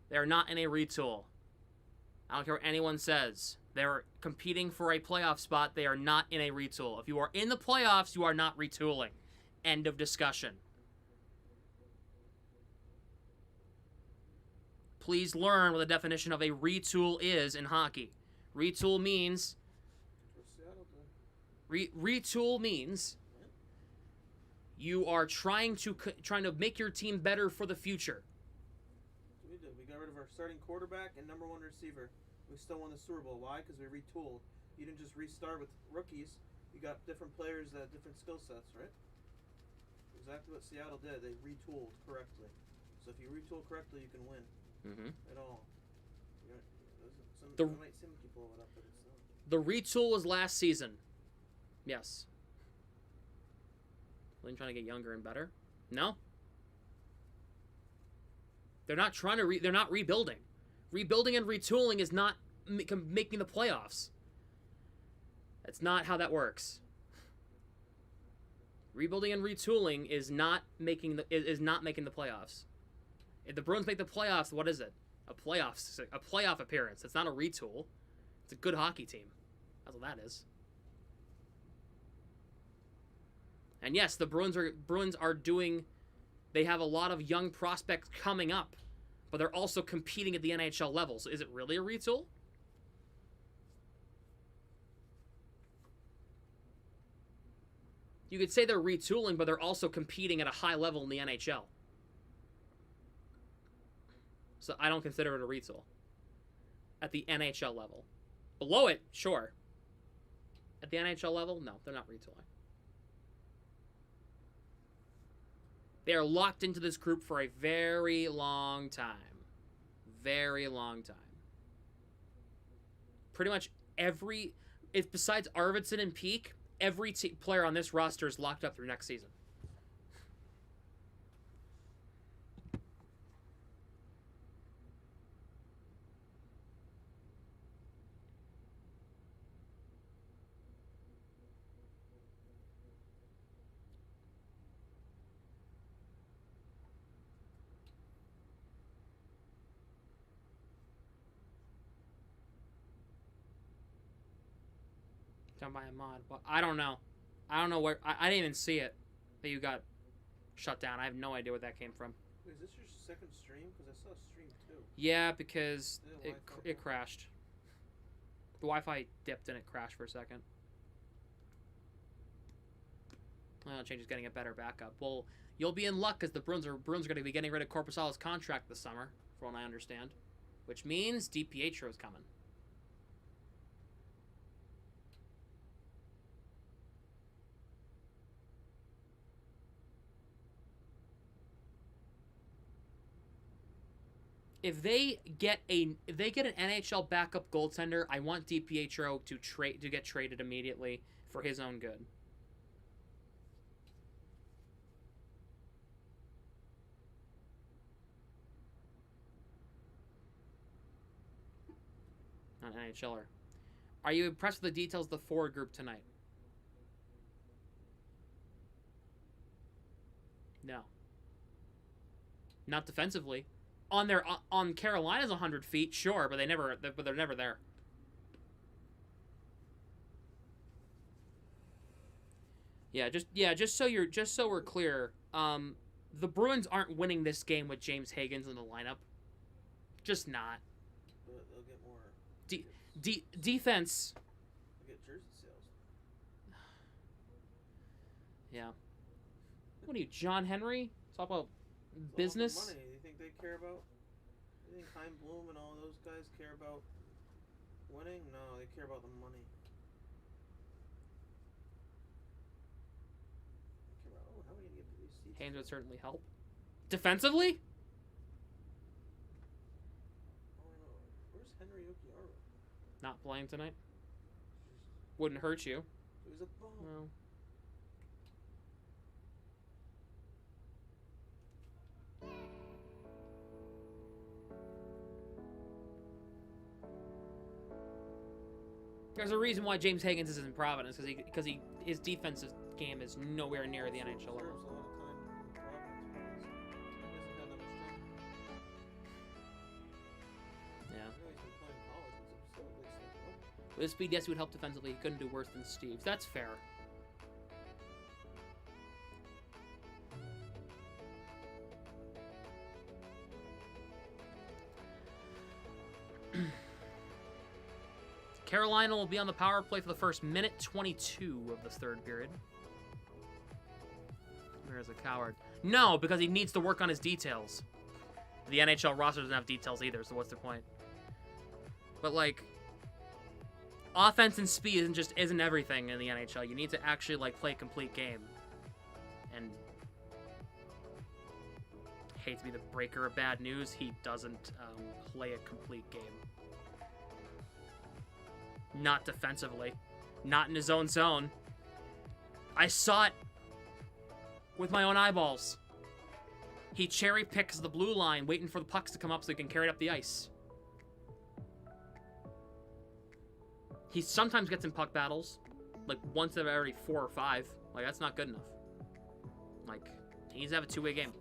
They're not in a retool. I don't care what anyone says. They're competing for a playoff spot. They are not in a retool. If you are in the playoffs, you are not retooling. End of discussion. Please learn what the definition of a retool is in hockey. Retool means What Seattle did. Retool means you are trying to make your team better for the future. That's what we did. We got rid of our starting quarterback and number 1 receiver. We still won the Super Bowl. Why? Because we retooled. You didn't just restart with rookies. You got different players that have different skill sets, right? Exactly what Seattle did. They retooled correctly. So if you retool correctly, you can win. Mm-hmm. At all. The- It might seem like you blow it up, but it's not. The retool was last season. Yes. Are they trying to get younger and better? No. They're not trying to. They're not rebuilding. Rebuilding and retooling is not making the playoffs. That's not how that works. Rebuilding and retooling is not making the playoffs. If the Bruins make the playoffs, what is it? A playoff appearance. It's not a retool. It's a good hockey team. That's what that is. And yes, the Bruins are doing. They have a lot of young prospects coming up, but they're also competing at the NHL level. So is it really a retool? You could say they're retooling, but they're also competing at a high level in the NHL. So I don't consider it a retool. At the NHL level. Below it, sure. At the NHL level, no, they're not retooling. They are locked into this group for a very long time. Very long time. Pretty much besides Arvidsson and Peak, every player on this roster is locked up through next season. Done by a mod. Well, I don't know. I don't know where. I didn't even see it that you got shut down. I have no idea where that came from. Wait, is this your second stream? Because I saw stream 2. Yeah, because Yeah, it Wi-Fi. it crashed. The Wi-Fi dipped and it crashed for a second. Well, Change is getting a better backup. Well, you'll be in luck because the Bruins are going to be getting rid of Korpisalo's contract this summer, from what I understand, which means DiPietro's coming. If they get an NHL backup goaltender, I want DiPietro to get traded immediately for his own good. Not an NHLer. Are you impressed with the details of the forward group tonight? No. Not defensively. On Carolina's 100 feet, sure, but they're never there. Just so we're clear, the Bruins aren't winning this game with James Higgins in the lineup. Just not. But they'll get more. Defense. They'll get jersey sales. Yeah. What are you, John Henry? Talk about It's business. all about money. Do you think they care about? Do you think Heim Bloom and all those guys care about winning? No, they care about the money. They care about, how are we gonna get to these seats? Haynes would certainly help. Defensively? Oh no, where's Henry Okiara? Not playing tonight. Wouldn't hurt you. He was a bum. No. There's a reason why James Higgins is in Providence, because his defensive game is nowhere near the NHL level. Serves a lot of time in Providence. He hasn't had that much time. Yeah. I know he's been playing college. It's absurdly slow. With his speed, yes, he would help defensively. He couldn't do worse than Steve's. That's fair. Carolina will be on the power play for the first minute 22 of this third period. There's a coward. No, because he needs to work on his details. The NHL roster doesn't have details either, so what's the point? But, like, offense and speed isn't everything in the NHL. You need to actually, like, play a complete game. And hate to be the breaker of bad news, he doesn't play a complete game. Not defensively. Not in his own zone. I saw it with my own eyeballs. He cherry picks the blue line, waiting for the pucks to come up so he can carry it up the ice. He sometimes gets in puck battles. Like, once out of every 4 or 5. Like, that's not good enough. Like, he needs to have a two-way game.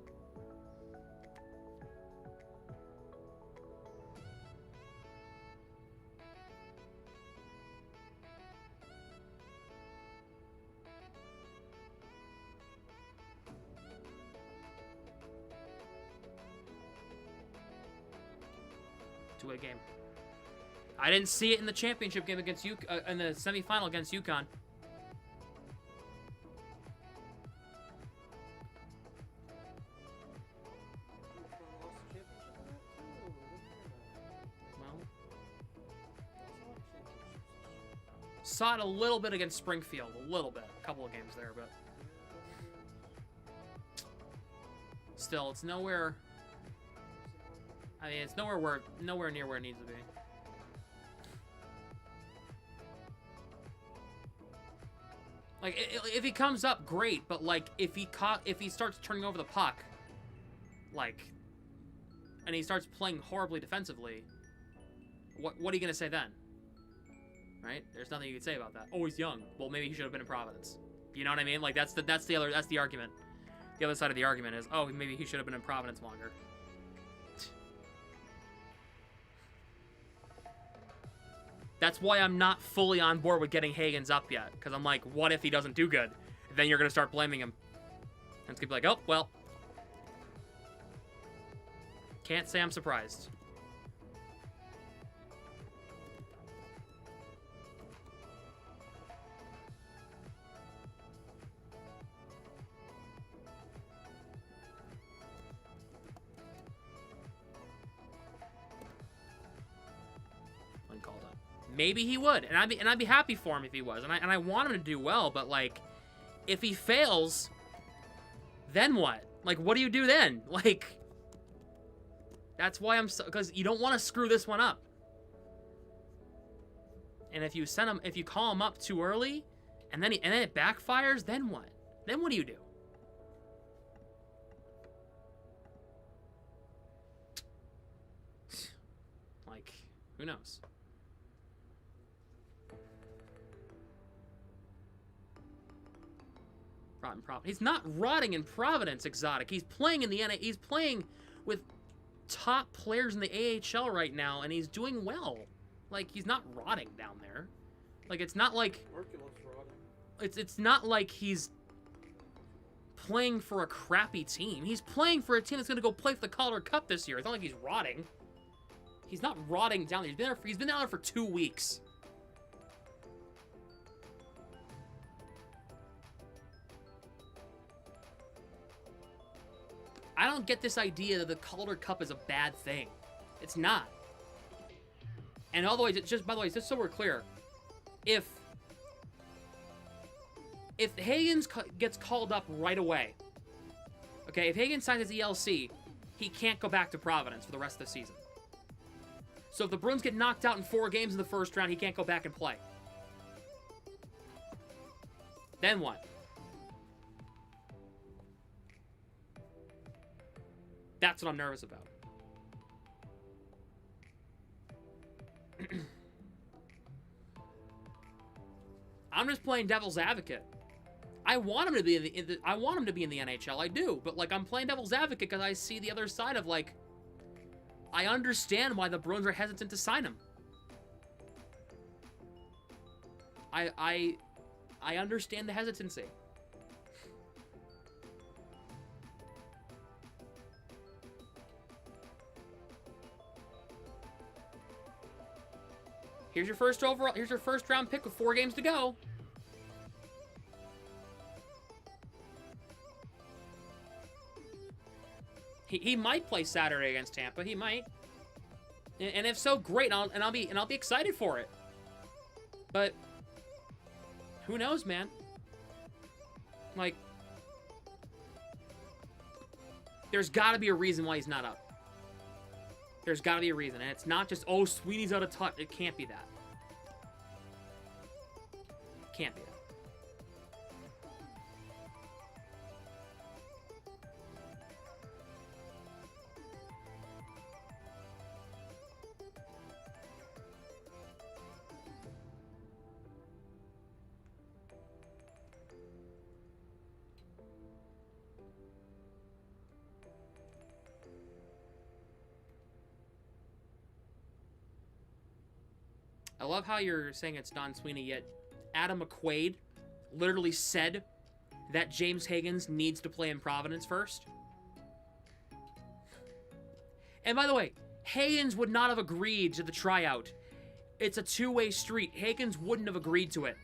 Two-way game. I didn't see it in the championship game against in the semifinal against UConn. Well, saw it a little bit against Springfield, a little bit, a couple of games there, but still, it's nowhere. I mean, it's nowhere near where it needs to be. Like, if he comes up, great, but like, if he starts turning over the puck, like, and he starts playing horribly defensively, what are you gonna say then? Right? There's nothing you can say about that. Oh, he's young. Well, maybe he should have been in Providence. You know what I mean? Like, that's the argument. The other side of the argument is, oh, maybe he should have been in Providence longer. That's why I'm not fully on board with getting Higgins up yet. Because I'm like, what if he doesn't do good? Then you're going to start blaming him. And it's going to be like, oh, well. Can't say I'm surprised. Called up. Maybe he would, and I'd be happy for him if he was, and I want him to do well. But like, if he fails, then what? Like, what do you do then? Like, that's why I'm so, because you don't want to screw this one up. And if you call him up too early, and then it backfires, then what? Then what do you do? Like, who knows? Rotten Providence. He's not rotting in Providence, Exotic. He's playing in the NA. He's playing with top players in the AHL right now, and he's doing well. Like, he's not rotting down there. Like, it's not like it's not like he's playing for a crappy team. He's playing for a team that's going to go play for the Calder Cup this year. It's not like he's rotting. He's not rotting down there. He's been down there for 2 weeks. I don't get this idea that the Calder Cup is a bad thing. It's not. And by the way, just so we're clear, if Higgins gets called up right away, okay, if Higgins signs his ELC, he can't go back to Providence for the rest of the season. So if the Bruins get knocked out in 4 games in the first round, he can't go back and play. Then what? That's what I'm nervous about. I'm just playing devil's advocate. I want him to be in the I want him to be in the NHL. I do, but like I'm playing devil's advocate because I see the other side of like I understand why the Bruins are hesitant to sign him. I understand the hesitancy. Here's your first overall. Here's your first round pick with 4 games to go. He might play Saturday against Tampa. He might. And if so, great. I'll be excited for it. But who knows, man? Like, there's got to be a reason why he's not up. There's got to be a reason, and it's not just, oh, Sweeney's out of touch. It can't be that. Can't be that. I love how you're saying it's Don Sweeney, yet Adam McQuaid literally said that James Higgins needs to play in Providence first. And by the way, Higgins would not have agreed to the tryout. It's a two-way street. Higgins wouldn't have agreed to it.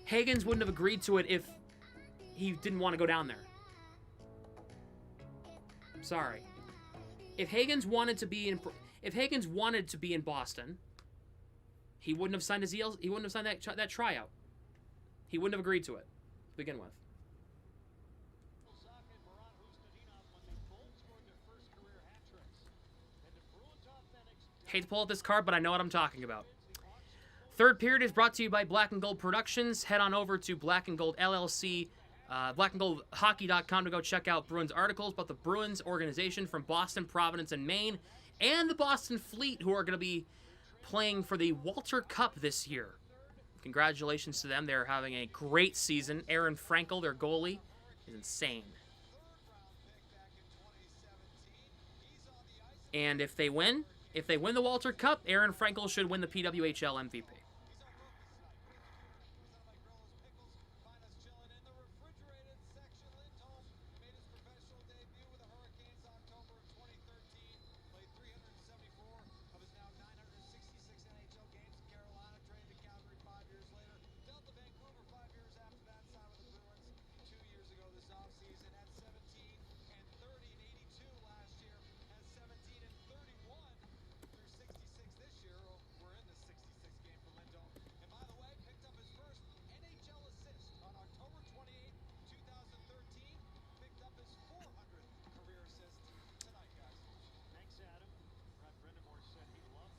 Higgins wouldn't have agreed to it if he didn't want to go down there. Sorry. If Higgins wanted to be in Boston, he wouldn't have signed his EL. He wouldn't have signed that tryout. He wouldn't have agreed to it to begin with. Hate to pull out this card, but I know what I'm talking about. Third period is brought to you by Black and Gold Productions. Head on over to Black and Gold LLC, blackandgoldhockey.com to go check out Bruins articles about the Bruins organization from Boston, Providence, and Maine, and the Boston Fleet, who are going to be playing for the Walter Cup this year. Congratulations to them. They're having a great season. Aaron Frankel, their goalie, is insane. And if they win, If they win the Walter Cup, Aaron Frankel should win the PWHL MVP.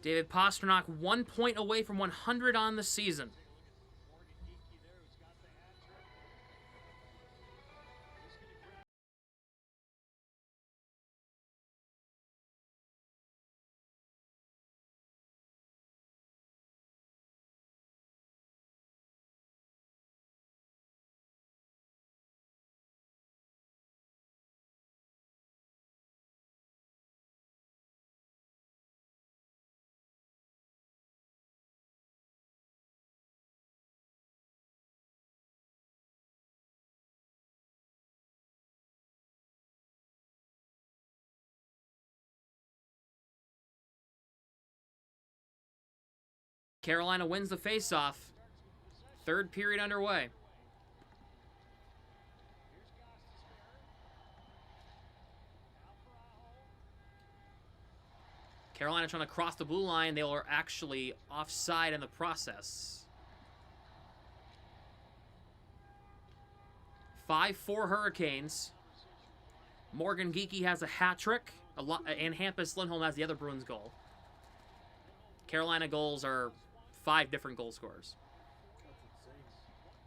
David Pastrnak 1 point away from 100 on the season. Carolina wins the faceoff. Third period underway. Carolina trying to cross the blue line. They were actually offside in the process. 5-4 Hurricanes. Morgan Geekie has a hat trick, and Hampus Lindholm has the other Bruins goal. Carolina goals are 5 different goal scorers,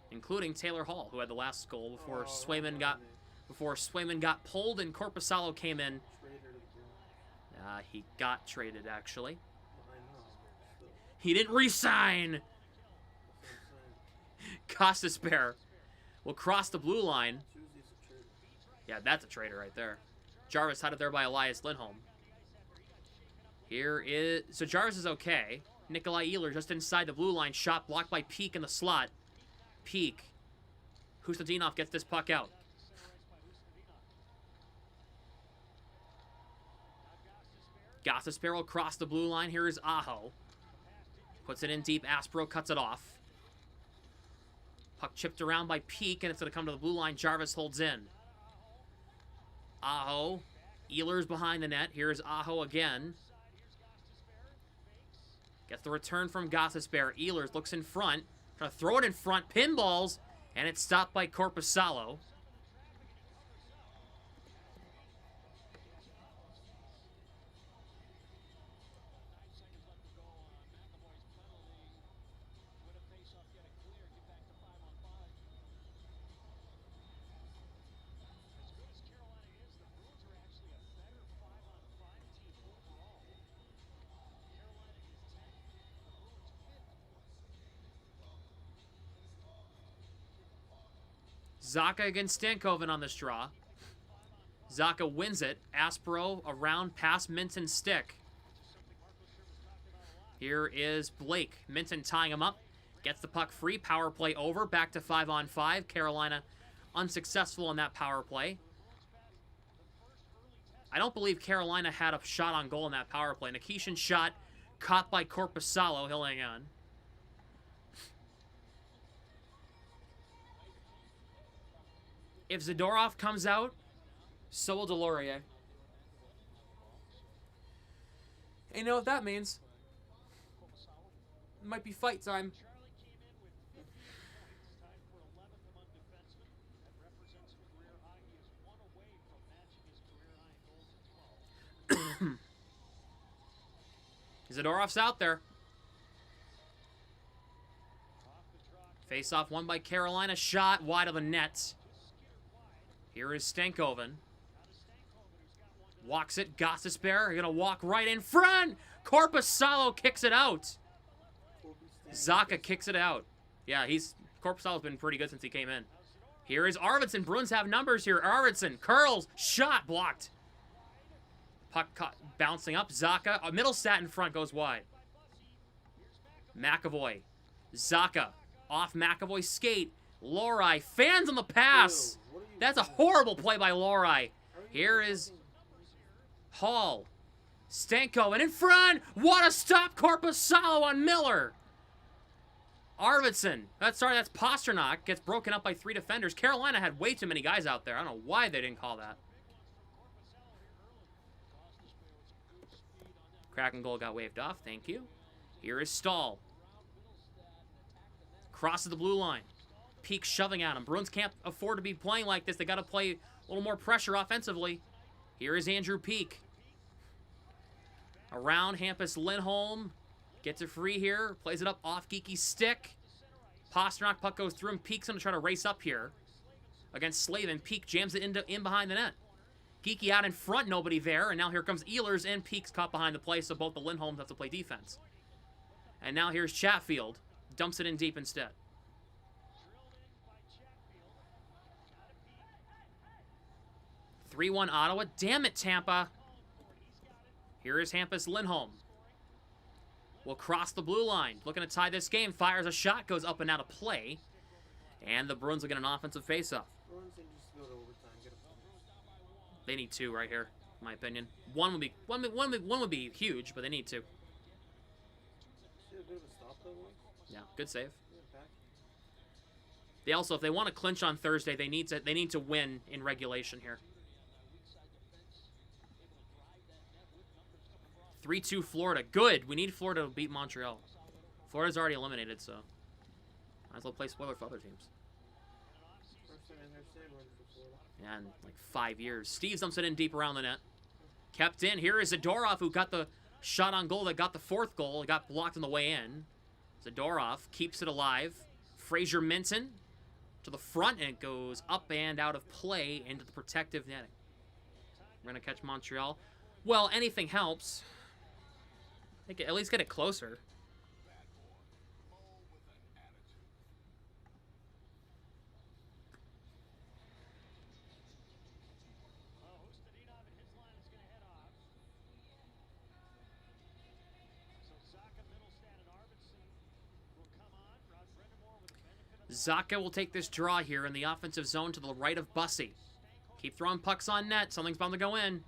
including Taylor Hall, who had the last goal before Swayman got pulled and Korpisalo came in. He got traded, actually. He didn't re-sign. Gostisbehere will cross the blue line. Yeah, that's a trader right there. Jarvis had it there by Elias Lindholm. So Jarvis is okay. Nikolai Ehlers just inside the blue line. Shot blocked by Peak in the slot. Peak. Kustadinov gets this puck out. Gostisbehere will cross the blue line. Here is Aho. Puts it in deep. Aspro cuts it off. Puck chipped around by Peak, and it's going to come to the blue line. Jarvis holds in. Aho. Ehlers behind the net. Here's Aho again. Gets the return from Gostisbehere. Ehlers looks in front. Trying to throw it in front. Pinballs. And it's stopped by Korpisalo. Zacha against Stankoven on this draw. Zacha wins it. Aspro around past Minton's stick. Here is Blake. Minton tying him up. Gets the puck free. Power play over. Back to 5-on-5. Carolina unsuccessful on that power play. I don't believe Carolina had a shot on goal in that power play. Nikishin's shot caught by Korpisalo. He'll hang on. If Zadorov comes out, so will Delorier. And you know what that means? It might be fight time. Zadorov's out there. Face-off won by Carolina. Shot wide of the net. Here is Stankoven. Walks it. Gostisbehere. Going to walk right in front. Korpisalo kicks it out. Zacha kicks it out. Yeah, Korpisalo's been pretty good since he came in. Here is Arvidsson. Bruins have numbers here. Arvidsson curls. Shot blocked. Puck bouncing up. Zaka. Middlestat in front goes wide. McAvoy. Zaka. Off McAvoy's skate. Lorai. Fans on the pass. Ew, what are you That's a doing? horrible play by Lorai. How are you Here fucking- is Hall. Stanko. And in front. What a stop. Korpisalo on Miller. Arvidsson. That's Pasternak. Gets broken up by 3 defenders. Carolina had way too many guys out there. I don't know why they didn't call that. Kraken goal got waved off. Thank you. Here is Stahl. Crosses the blue line. Peak shoving at him. Bruins can't afford to be playing like this. They got to play a little more pressure offensively. Here is Andrew Peak. Around Hampus Lindholm. Gets it free here. Plays it up off Geeky's stick. Pasternak puck goes through him. Peak's going to try to race up here against Slavin. Peak jams it in behind the net. Geeky out in front. Nobody there. And now here comes Ehlers and Peak's caught behind the play. So both the Lindholms have to play defense. And now here's Chatfield. Dumps it in deep instead. 3-1 Ottawa. Damn it, Tampa. Here is Hampus Lindholm. Will cross the blue line. Looking to tie this game. Fires a shot. Goes up and out of play. And the Bruins will get an offensive faceoff. Bruins need just to go to overtime. Get a point. They need 2 right here, in my opinion. One would be huge, but they need 2. See a bit of a stop though, boys? Yeah, good save. Yeah, back. They also, if they want to clinch on Thursday, they need to win in regulation here. 3-2 Florida. Good. We need Florida to beat Montreal. Florida's already eliminated, so might as well play spoiler for other teams. First time in their sand run for Florida. Yeah, in like 5 years. Steve dumps it in deep around the net. Kept in. Here is Zadorov, who got the shot on goal that got the 4th goal. It got blocked on the way in. Zadorov keeps it alive. Fraser Minton to the front, and it goes up and out of play into the protective netting. We're going to catch Montreal. Well, anything helps. They can at least get it closer. Zaka will take this draw here in the offensive zone to the right of Bussy. Keep throwing pucks on net. Something's bound to go in.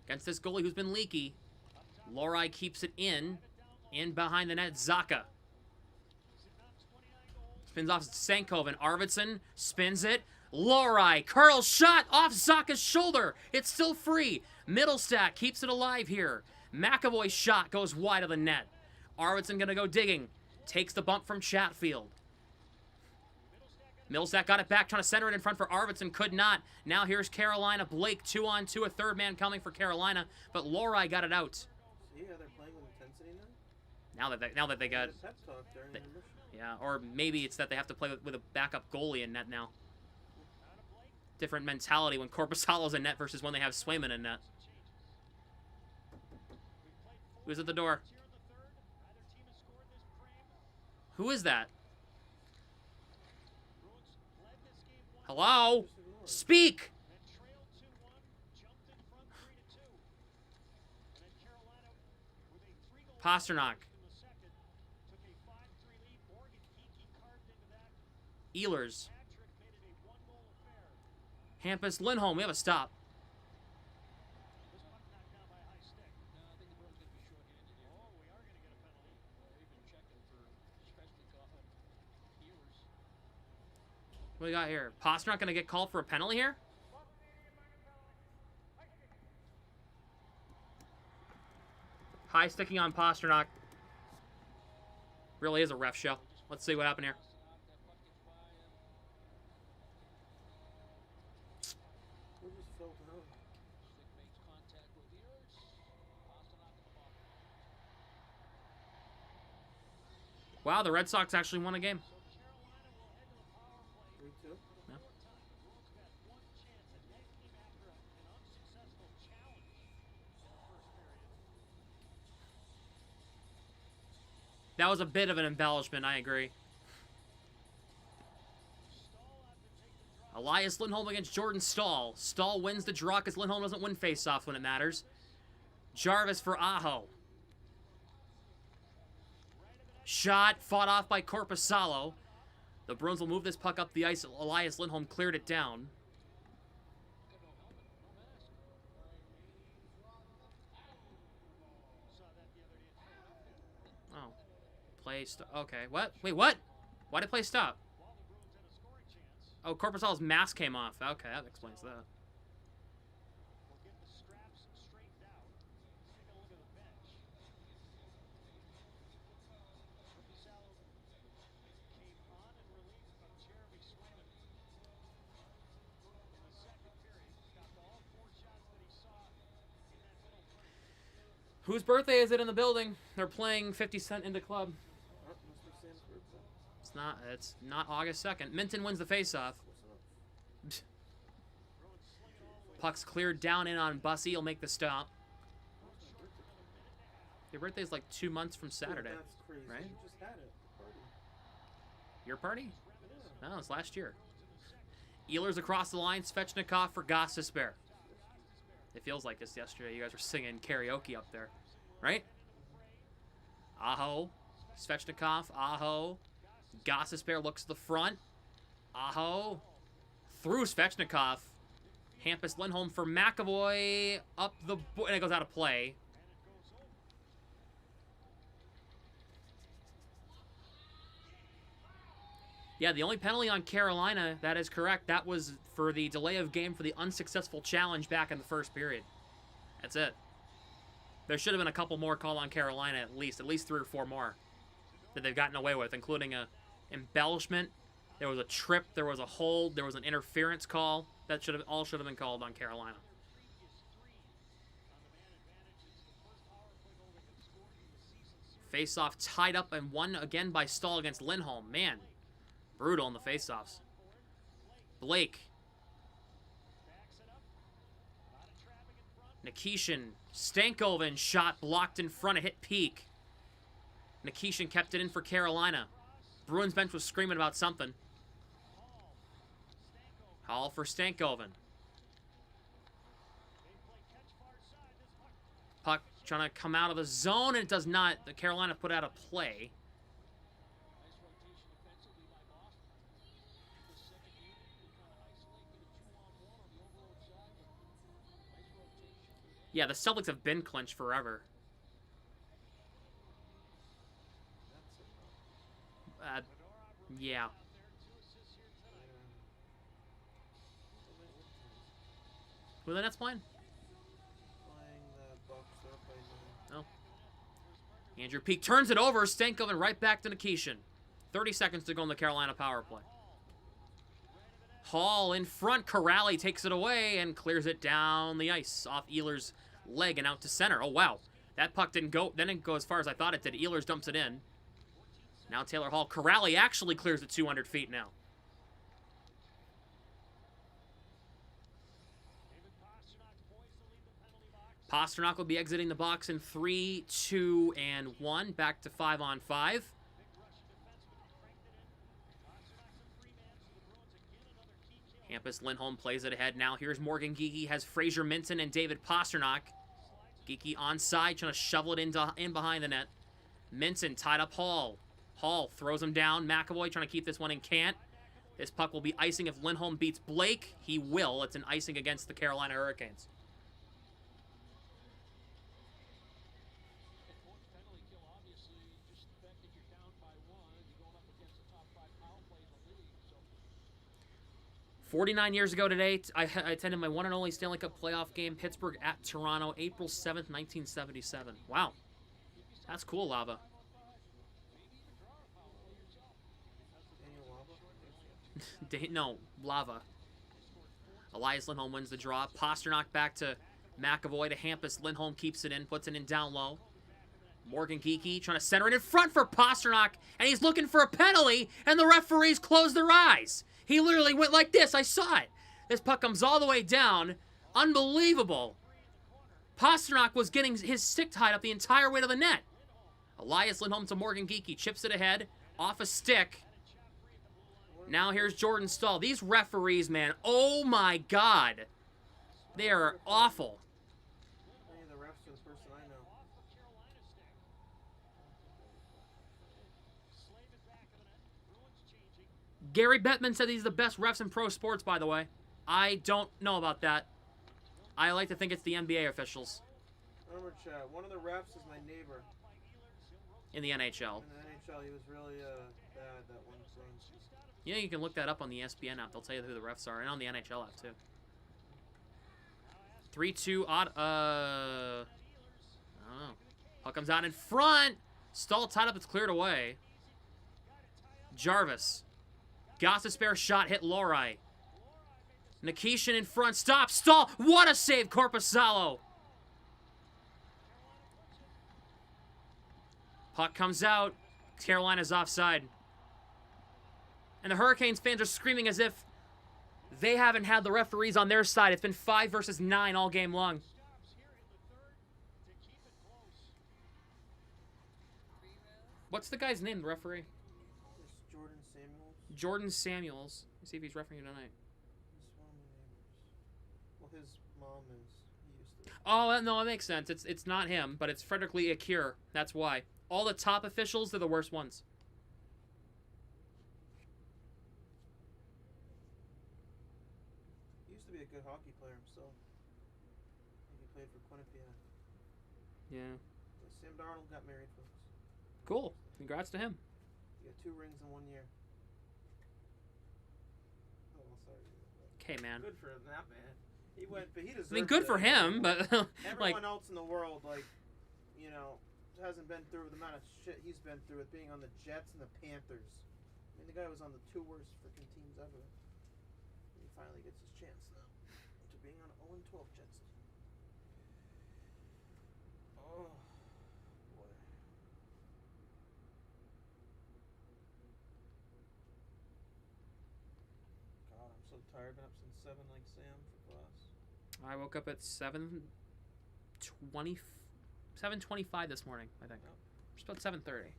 Against this goalie who's been leaky. Lorai keeps it in behind the net, Zaka. Spins off Stankoven. Arvidsson spins it. Lorai, curl shot off Zaka's shoulder. It's still free. Middlestat keeps it alive here. McAvoy's shot goes wide of the net. Arvidsson gonna go digging. Takes the bump from Chatfield. Middlestat got it back, trying to center it in front for Arvidsson. Could not. Now here's Carolina. Blake 2-on-2, a 3rd man coming for Carolina, but Lorai got it out. See how they're playing with intensity now? Now that they got, Had a pep talk during They- intermission. yeah, or maybe it's that they have to play with a backup goalie in net now. Different mentality when Korpisalo's in net versus when they have Swayman in net. Who's at the door? Who is that? Hello? Speak! Pasternak. Ehlers. Hampus Lindholm. We have a stop. What do we got here? Pasternak going to get called for a penalty here? High sticking on Pasternak. Really is a ref show. Let's see what happened here. Who just fell down? Wow, the Red Sox actually won a game. 3-2. Yeah. That was a bit of an embellishment, I agree. Elias Lindholm against Jordan Stahl. Stahl wins the draw because Lindholm doesn't win faceoffs when it matters. Jarvis for Aho. Shot fought off by Korpisalo. The Bruins will move this puck up the ice. Elias Lindholm cleared it down. Oh. Play okay, what? Wait, what? Why did play stop? Oh, Korpisalo's mask came off. Okay, that explains that. Whose birthday is it in the building? They're playing 50 Cent in the club. Oh, must be Sam's birthday. It's not August 2nd. Minton wins the faceoff. Puck's cleared down in on Bussy. He'll make the stop. Your birthday's like 2 months from Saturday. That's crazy. Right? You just had it. Party. Your party? Yeah. No, it's last year. Ehlers across the line. Svechnikov for Gostisbehere. It feels like this yesterday. You guys were singing karaoke up there, right? Aho, Svechnikov, Aho. Gostisbehere looks to the front. Aho through Svechnikov. Hampus Lindholm for McAvoy up the and it goes out of play. Yeah, the only penalty on Carolina, that is correct, that was for the delay of game for the unsuccessful challenge back in the first period. That's it. There should have been a couple more called on Carolina at least 3 or 4 more that they've gotten away with, including a embellishment. There was a trip, there was a hold, there was an interference call. That should have been called on Carolina. Face-off tied up and won again by Stahl against Lindholm. Man, brutal in the face-offs. Blake. Nikishin. Stankoven shot blocked in front. It hit Peak. Nikishin kept it in for Carolina. Bruins bench was screaming about something. Hall for Stankoven. Puck trying to come out of the zone, and it does not. The Carolina put out a play. Yeah, the Celtics have been clinched forever. Yeah. Who are the Nets playing? Playing the Bucks. They're playing. Oh. Andrew Peak turns it over. Stankoven right back to Nikishin. 30 seconds to go in the Carolina power play. Hall in front. Corrali takes it away and clears it down the ice off Ehlers' leg and out to center. Oh, wow. That puck didn't go as far as I thought it did. Ehlers dumps it in. Now Taylor Hall. Corrali actually clears it 200 feet now. Pasternak will be exiting the box in 3, 2, and 1. Back to 5-on-5. Hampus Lindholm plays it ahead. Now here's Morgan Geekie. Has Fraser Minton and David Pasternak. Geekie onside, trying to shovel it in behind the net. Minton tied up Hall. Hall throws him down. McAvoy trying to keep this one in. Can't. This puck will be icing if Lindholm beats Blake. He will. It's an icing against the Carolina Hurricanes. Penalty kill, obviously, just the fact that you're down by 1, you're going up against the top 5 power plays in the league. So 49 years ago today, I attended my one and only Stanley Cup playoff game, Pittsburgh at Toronto, April 7th, 1977. Wow. That's cool, Lava. No, Lava. Elias Lindholm wins the draw. Pasternak back to McAvoy to Hampus. Lindholm keeps it in, puts it in down low. Morgan Geekie trying to center it in front for Pasternak, and he's looking for a penalty, and the referees close their eyes. He literally went like this. I saw it. This puck comes all the way down. Unbelievable. Pasternak was getting his stick tied up the entire way to the net. Elias Lindholm to Morgan Geekie. Chips it ahead. Off a stick. Now here's Jordan Stahl. These referees, man. Oh, my God. They are awful. Any of the refs are the first Gary Bettman said he's the best refs in pro sports, by the way. I don't know about that. I like to think it's the NBA officials Remember, chat. One of the refs is my neighbor. in the NHL. In the NHL, he was really bad that one game. Yeah, you can look that up on the ESPN app. They'll tell you who the refs are, and on the NHL app too. 3-2 odd. I don't know. Puck comes out in front. Stall tied up. It's cleared away. Jarvis. Got a spare shot. Hit Lorai. Nikishin in front. Stop. Stall. What a save, Korpisalo. Puck comes out. Carolina's offside. And the Hurricanes fans are screaming as if they haven't had the referees on their side. It's been 5 versus 9 all game long. What's the guy's name, the referee? It's Jordan Samuels. Jordan Samuels. Let's see if he's refereeing tonight. He's one of my neighbors. Well, his mom is. He used to. Oh, no, it makes sense. It's not him, but it's Frederick Lee Akir. That's why. All the top officials, they're the worst ones. He used to be a good hockey player himself. I think he played for Quinnipiac. Yeah. Sam Darnold got married, folks. Cool. Congrats to him. He got 2 rings in 1 year. Oh, well, sorry. Okay, man. Good for that man. He went, but he deserved I mean, good it. for him, but Everyone like, else in the world, like, you know, hasn't been through the amount of shit he's been through with being on the Jets and the Panthers. I mean, the guy was on the 2 worst freaking teams ever. And he finally gets his chance now to being on an 0-12 Jets team. Oh, boy. God, I'm so tired. Been up since 7 like Sam for class. I woke up at 7:25 this morning, I think. Yep. Just about 7:30.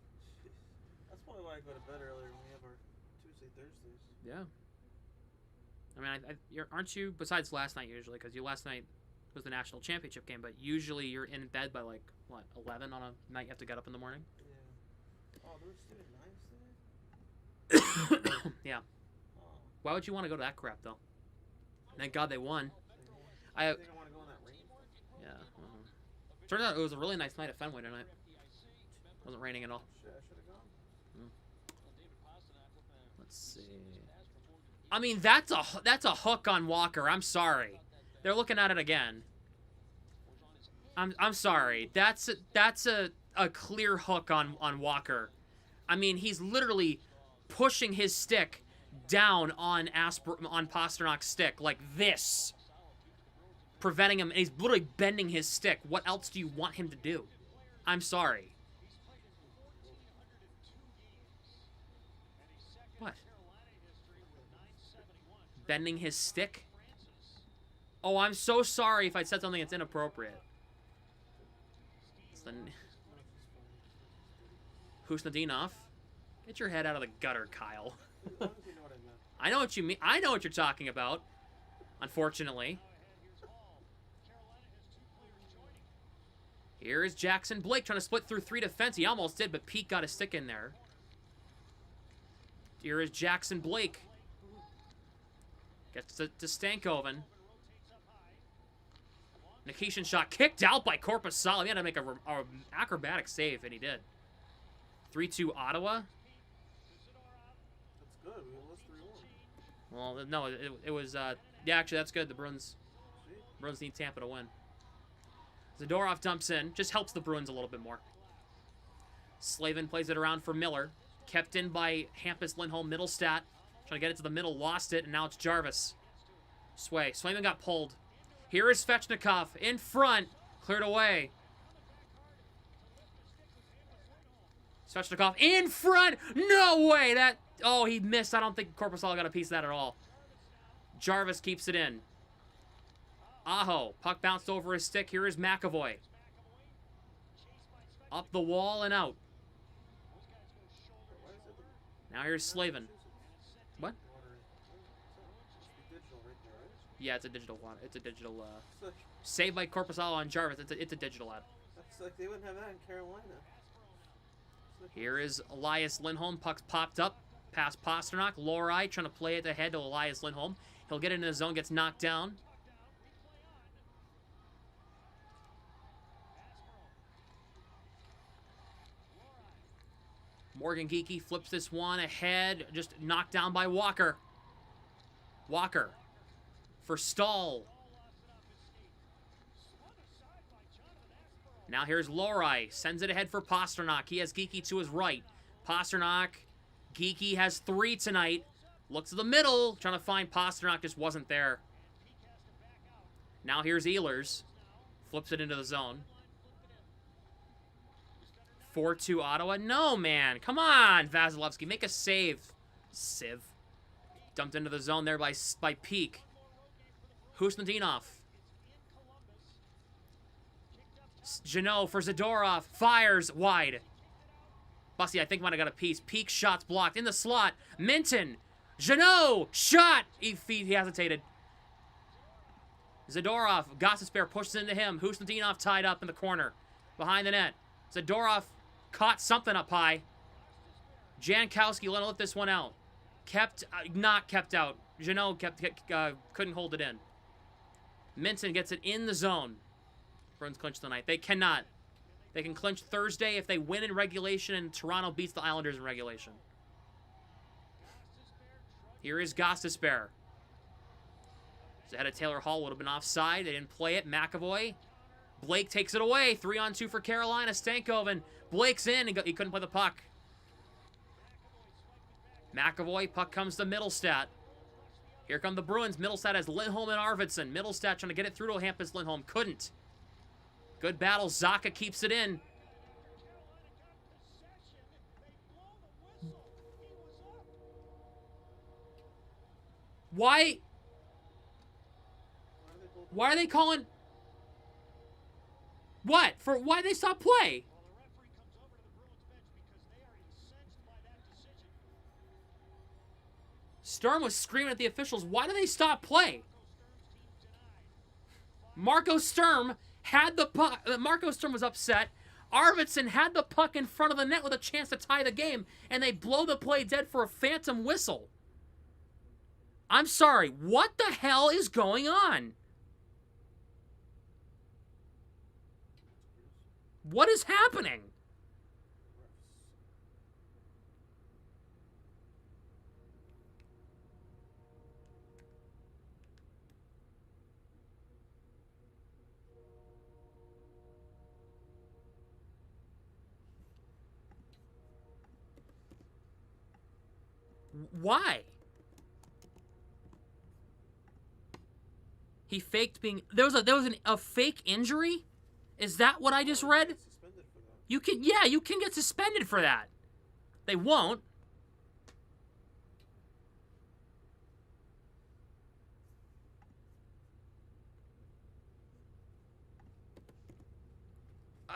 That's probably why I go to bed earlier when we have our Tuesday, Thursdays. Yeah. I mean, aren't you, besides last night usually, because last night was the national championship game, but usually you're in bed by like, what, 11 on a night you have to get up in the morning? Yeah. Oh, there were student nights today? Yeah. Oh. Why would you want to go to that crap, though? Thank God they won. I think I want to go in that rain. Yeah. Turns out it was a really nice night at Fenway tonight. It wasn't raining at all. Shit, I should have gone. Let's see. I mean, that's a hook on Walker. I'm sorry. They're looking at it again. I'm sorry. That's a clear hook on Walker. I mean, he's literally pushing his stick down on Pasternak's stick like this, preventing him. And he's literally bending his stick. What else do you want him to do? I'm sorry. What? Bending his stick? Oh, I'm so sorry if I said something that's inappropriate. It's the Husnadinov. Get your head out of the gutter, Kyle. As long as you know what I meant. I know what you mean. I know what you're talking about. Unfortunately. Here is Jackson Blake trying to split through 3 defense. He almost did, but Pete got a stick in there. Here is Jackson Blake. Gets to Stankoven. Nikishin shot kicked out by Korpisalo. He had to make a acrobatic save, and he did. 3-2 Ottawa. That's good. We lost 3-1. Well, no, it was, yeah, actually, that's good. The Bruins need Tampa to win. Zadorov dumps in. Just helps the Bruins a little bit more. Slavin plays it around for Miller. Kept in by Hampus Lindholm. Middlestat. Trying to get it to the middle. Lost it, and now it's Jarvis. Swayman got pulled. Here is Svechnikov in front. Cleared away. Svechnikov in front. No way. Oh, he missed. I don't think Korpisalo got a piece of that at all. Jarvis keeps it in. Aho. Puck bounced over his stick. Here is McAvoy. Up the wall and out. Now here's Slavin. What? Yeah, it's a digital one. It's a digital, saved by Korpisalo on Jarvis. It's a digital ad. That's like they wouldn't have that in Carolina. Here is Elias Lindholm. Puck's popped up. past Pasternak. Lohrei trying to play it ahead to Elias Lindholm. He'll get into the zone, gets knocked down. Morgan Geekie flips this one ahead, just knocked down by Walker. Walker for Stahl. Now here's Lohrei, sends it ahead for Pasternak. He has Geekie to his right. Pasternak, Geekie has 3 tonight. Looks to the middle, trying to find Pasternak, just wasn't there. Now here's Ehlers, flips it into the zone. 4-2 Ottawa. No, man. Come on, Vasilevsky. Make a save. Siv. Dumped into the zone there by Peak. Husnudinov. Jeannot for Zadorov. Fires wide. Bussy, I think, might have got a piece. Peak shots blocked. In the slot. Minton. Jeannot. Shot. He hesitated. Zadorov. Gostisbehere pushes into him. Husnudinov tied up in the corner. Behind the net. Zadorov caught something up high. Jankowski let him lift this one out. Not kept out. Jeannot couldn't hold it in. Minton gets it in the zone. Bruins clinch tonight. They cannot. They can clinch Thursday if they win in regulation and Toronto beats the Islanders in regulation. Here is Gostisbehere. It's ahead of Taylor Hall. Would have been offside. They didn't play it. McAvoy. Blake takes it away. 3-on-2 for Carolina. Stankoven. Blake's in, and he couldn't play the puck. McAvoy. Puck comes to Middlestat. Here come the Bruins. Middlestat has Lindholm and Arvidsson. Middlestat trying to get it through to Hampus Lindholm. Couldn't. Good battle. Zacha keeps it in. Why are they calling... What? For why they stop play? Sturm was screaming at the officials. Why do they stop play? Marco Sturm had the puck. Marco Sturm was upset. Arvidsson had the puck in front of the net with a chance to tie the game, and they blow the play dead for a phantom whistle. I'm sorry. What the hell is going on? What is happening? Why? He faked being... There was a fake injury? Is that what I just read? You can get suspended for that. They won't.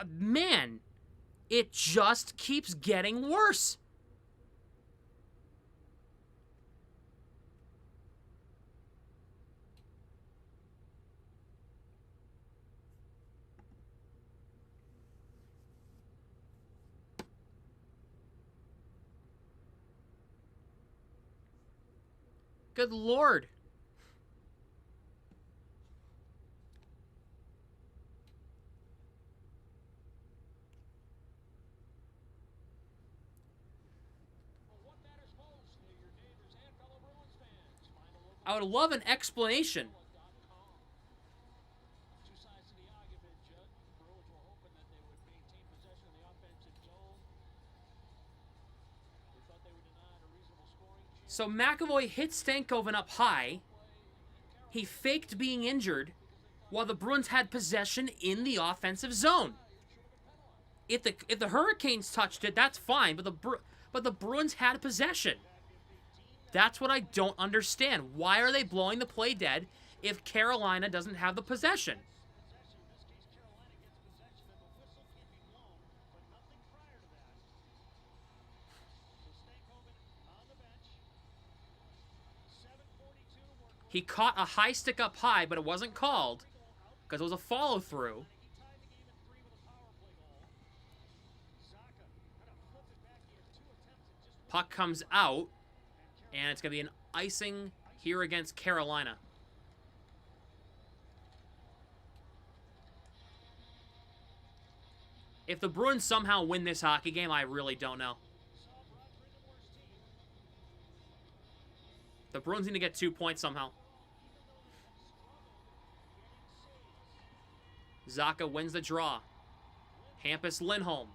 Man, it just keeps getting worse. Good Lord. I would love an explanation. So McAvoy hit Stankoven up high. He faked being injured while the Bruins had possession in the offensive zone. If the Hurricanes touched it, that's fine, but the Bruins had possession. That's what I don't understand. Why are they blowing the play dead if Carolina doesn't have the possession? He caught a high stick up high, but it wasn't called because it was a follow-through. Puck comes out. And it's going to be an icing here against Carolina. If the Bruins somehow win this hockey game, I really don't know. The Bruins need to get 2 points somehow. Zacha wins the draw. Hampus Lindholm.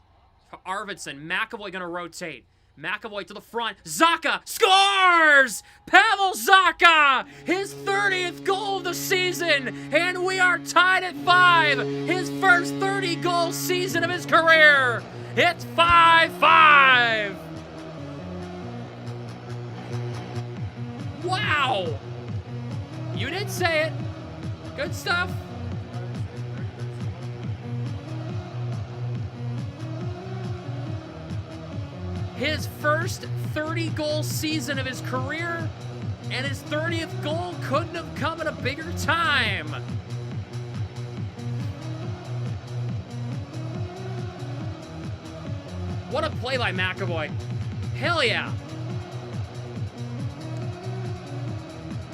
Arvidsson. McAvoy going to rotate. McAvoy to the front. Zacha scores! Pavel Zacha! His 30th goal of the season! And we are tied at 5! His first 30-goal season of his career! It's 5-5! Wow! You did say it. Good stuff. His first 30-goal season of his career, and his 30th goal couldn't have come at a bigger time. What a play by McAvoy. Hell yeah.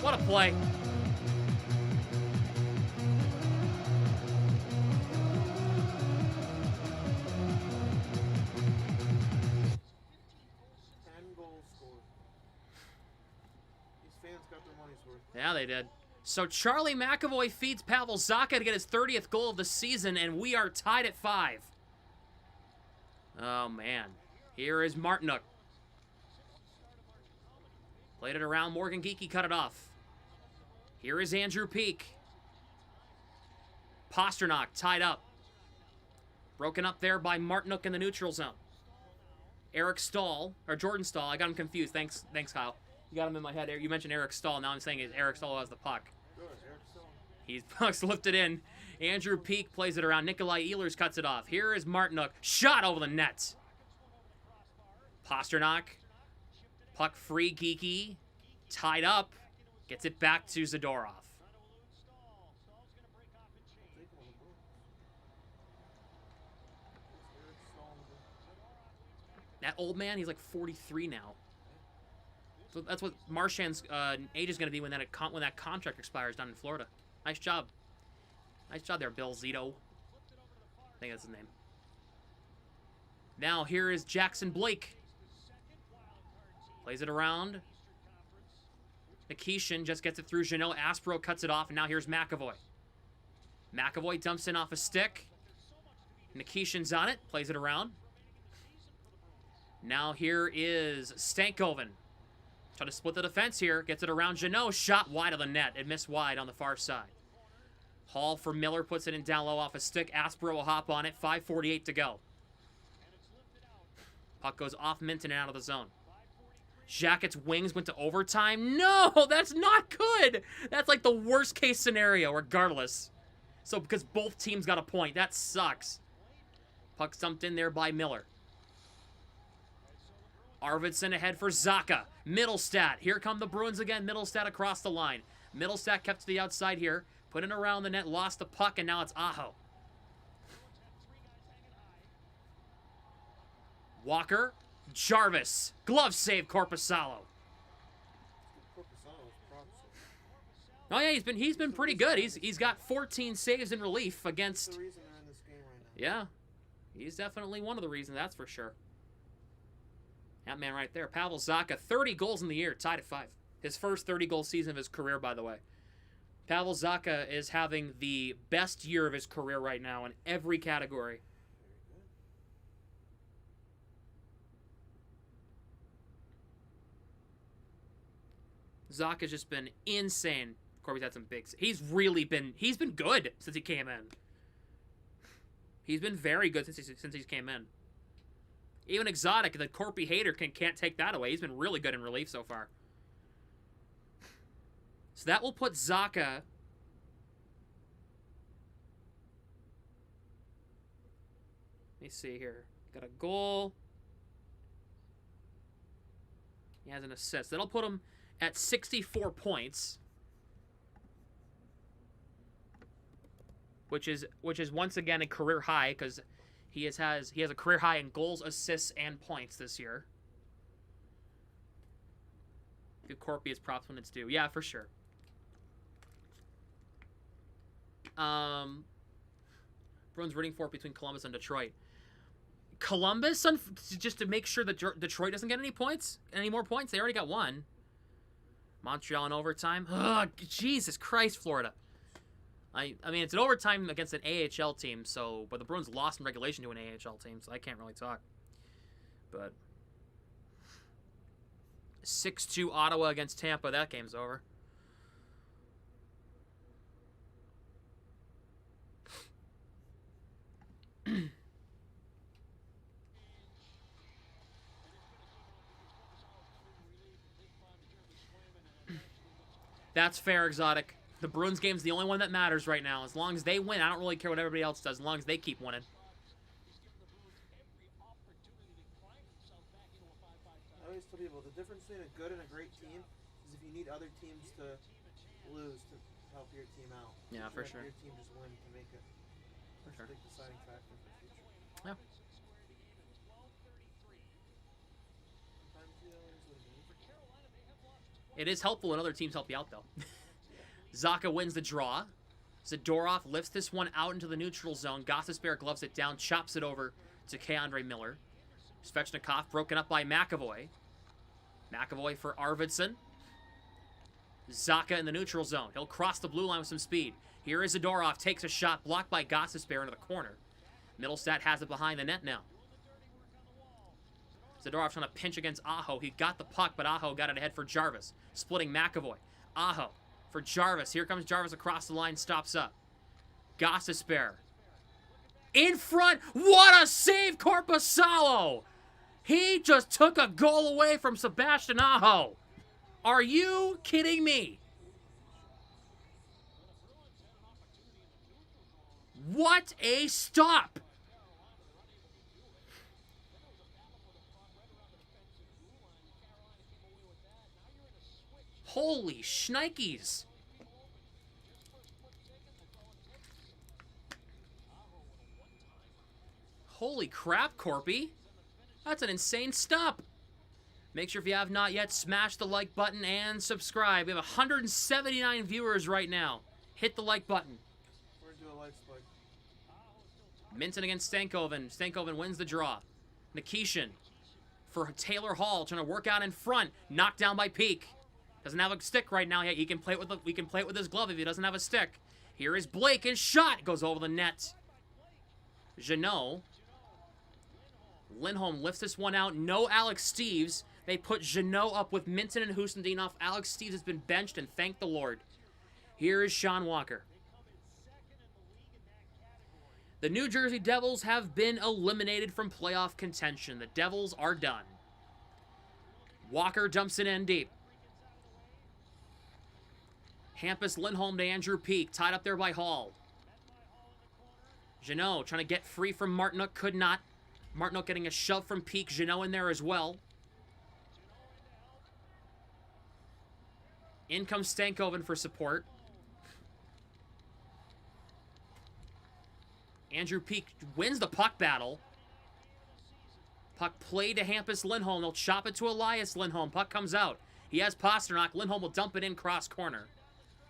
What a play. Yeah, they did. So Charlie McAvoy feeds Pavel Zacha to get his 30th goal of the season, and we are tied at 5. Oh, man. Here is Martinook. Played it around. Morgan Geekie cut it off. Here is Andrew Peak. Pasternak tied up. Broken up there by Martinook in the neutral zone. Eric Stahl, or Jordan Stahl. I got him confused. Thanks, Kyle. You got him in my head. You mentioned Eric Stahl. Now I'm saying it's Eric Stahl who has the puck. He's puck's lifted in. Andrew Peak plays it around. Nikolai Ehlers cuts it off. Here is Martinook. Shot over the net. Pasternak. Puck free. Geekie. Tied up. Gets it back to Zadorov. That old man, he's like 43 now. So that's what Marchand's age is going to be when that contract expires down in Florida. Nice job. Nice job there, Bill Zito. I think that's his name. Now here is Jackson Blake. Plays it around. Nikishin just gets it through Jeannot. Aspro cuts it off, and now here's McAvoy. McAvoy dumps in off a stick. Nikishin's on it. Plays it around. Now here is Stankoven. Trying to split the defense here. Gets it around Jeannot. Shot wide of the net. It missed wide on the far side. Hall for Miller. Puts it in down low off a stick. Aspro will hop on it. 5:48 to go. Puck goes off Minton and out of the zone. Jacket's wings went to overtime. No, that's not good. That's like the worst case scenario regardless. So because both teams got a point. That sucks. Puck dumped in there by Miller. Arvidsson ahead for Zacha. Middlestat. Here come the Bruins again. Middlestat across the line. Middlestat kept to the outside here. Put it around the net. Lost the puck, and now it's Aho. Walker. Jarvis. Glove save, Korpisalo. Oh yeah, he's been pretty good. He's got 14 saves in relief against. That's the reason they're in this game right now. Yeah, he's definitely one of the reasons. That's for sure. That man right there, Pavel Zacha, 30 goals in the year, tied at 5. His first 30-goal season of his career, by the way. Pavel Zacha is having the best year of his career right now in every category. Zacha's just been insane. Corby's had some big. He's been good since he came in. He's been very good since he came in. Even Exotic, the Corpy hater, can't take that away. He's been really good in relief so far. So that will put Zacha. Let me see here. Got a goal. He has an assist. That'll put him at 64 points. Which is once again a career high because he has a career high in goals, assists, and points this year. Give Corpy his props when it's due. Yeah, for sure. Bruins rooting for it between Columbus and Detroit. Columbus, just to make sure that Detroit doesn't get any more points. They already got one. Montreal in overtime. Ugh, Jesus Christ, Florida. I mean, it's an overtime against an AHL team, but the Bruins lost in regulation to an AHL team, so I can't really talk. But 6-2 Ottawa against Tampa, that game's over. That's fair, Exotic. The Bruins game's the only one that matters right now. As long as they win, I don't really care what everybody else does, as long as they keep winning. I always tell people the difference between a good and a great team is if you need other teams to lose to help your team out. Yeah, for sure. Your team just win to make it. For sure. Big deciding factor for the future. Yeah. Sometimes you know, what it is. It is helpful when other teams help you out, though. Zacha wins the draw. Zadorov lifts this one out into the neutral zone. Gostisbehere gloves it down, chops it over to K'Andre Miller. Svechnikov broken up by McAvoy. McAvoy for Arvidsson. Zacha in the neutral zone. He'll cross the blue line with some speed. Here is Zadorov, takes a shot, blocked by Gostisbehere into the corner. Middlestat has it behind the net now. Zadorov trying to pinch against Aho. He got the puck, but Aho got it ahead for Jarvis. Splitting McAvoy. Aho for Jarvis. Here comes Jarvis across the line, stops up. Gostisbehere. In front. What a save, Korpisalo! He just took a goal away from Sebastian Aho. Are you kidding me? What a stop! Holy shnikes. Holy crap, Corpy. That's an insane stop. Make sure if you have not yet, smash the like button and subscribe. We have 179 viewers right now. Hit the like button. We're going to do a light spike. Minton against Stankoven. Stankoven wins the draw. Nikishin for Taylor Hall, trying to work out in front. Knocked down by Peak. Doesn't have a stick right now. He can play it with we can play it with his glove if he doesn't have a stick. Here is Blake, and shot goes over the net. Jeannot. Lindholm lifts this one out. No Alex Steeves. They put Jeannot up with Minton and Husendinov. Alex Steeves has been benched, and thank the Lord. Here is Sean Walker. The New Jersey Devils have been eliminated from playoff contention. The Devils are done. Walker dumps it in deep. Hampus Lindholm to Andrew Peak, tied up there by Hall. Jeannot trying to get free from Martinook, could not. Martinook getting a shove from Peak, Jeannot in there as well. In comes Stankoven for support. Andrew Peak wins the puck battle. Puck played to Hampus Lindholm. They'll chop it to Elias Lindholm. Puck comes out. He has Pasternak. Lindholm will dump it in cross corner.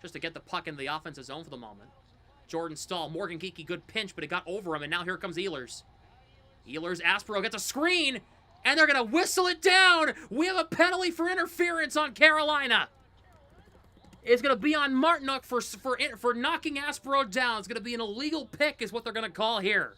Just to get the puck into the offensive zone for the moment. Jordan Stahl. Morgan Geekie, good pinch, but it got over him, and now here comes Ehlers. Ehlers, Aspero gets a screen, and they're going to whistle it down. We have a penalty for interference on Carolina. It's going to be on Martinook for knocking Aspero down. It's going to be an illegal pick is what they're going to call here.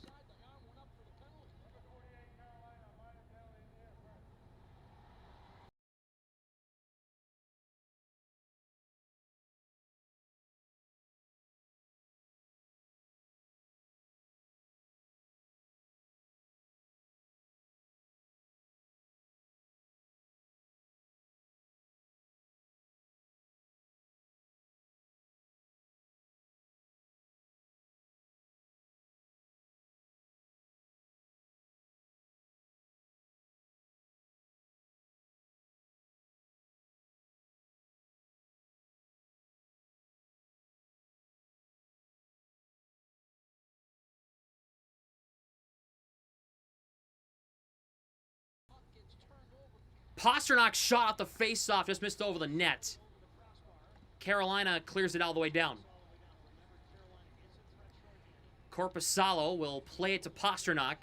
Pasternak shot off the face-off, just missed over the net. Carolina clears it all the way down. Korpisalo will play it to Pasternak.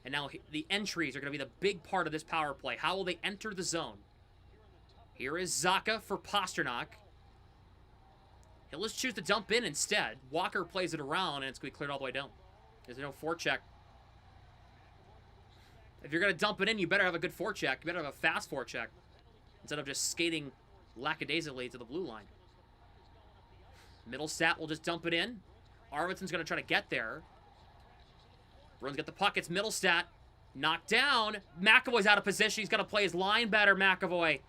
And now the entries are going to be the big part of this power play. How will they enter the zone? Here is Zacha for Pasternak. He'll just choose to dump in instead. Walker plays it around, and it's going to be cleared all the way down. There's no forecheck. If you're going to dump it in, you better have a good forecheck. You better have a fast forecheck instead of just skating lackadaisically to the blue line. Middlestat will just dump it in. Arvidsson's going to try to get there. Bruins get the puck. It's Middlestat. Knocked down. McAvoy's out of position. He's got to play his line better, McAvoy.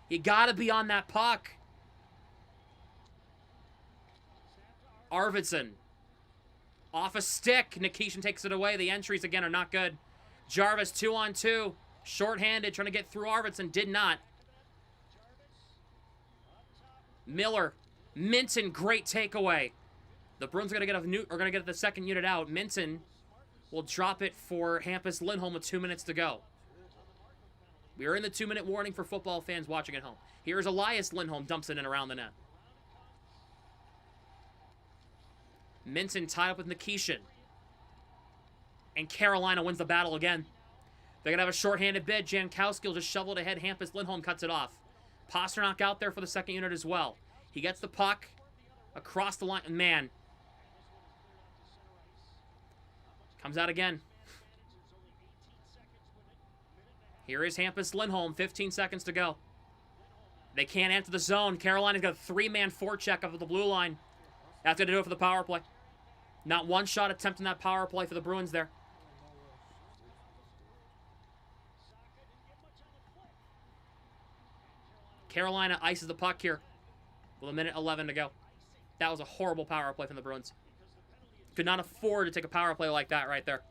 You got to be on that puck. Arvidsson. Off a stick. Nikishin takes it away. The entries, again, are not good. Jarvis, 2-on-2. Short-handed, trying to get through Arvidsson. Did not. Miller. Minton, great takeaway. The Bruins are going to get the second unit out. Minton will drop it for Hampus Lindholm with 2 minutes to go. We are in the 2-minute warning for football fans watching at home. Here's Elias Lindholm, dumps it in around the net. Minton tied up with Nikishin. And Carolina wins the battle again. They're going to have a shorthanded bid. Jankowski will just shovel it ahead. Hampus Lindholm cuts it off. Pasternak out there for the second unit as well. He gets the puck across the line. Man. Comes out again. Here is Hampus Lindholm. 15 seconds to go. They can't enter the zone. Carolina's got a 3-man forecheck up at the blue line. That's going to do it for the power play. Not one shot attempt in that power play for the Bruins there. Carolina ices the puck here with 1:11 to go. That was a horrible power play from the Bruins. Could not afford to take a power play like that right there.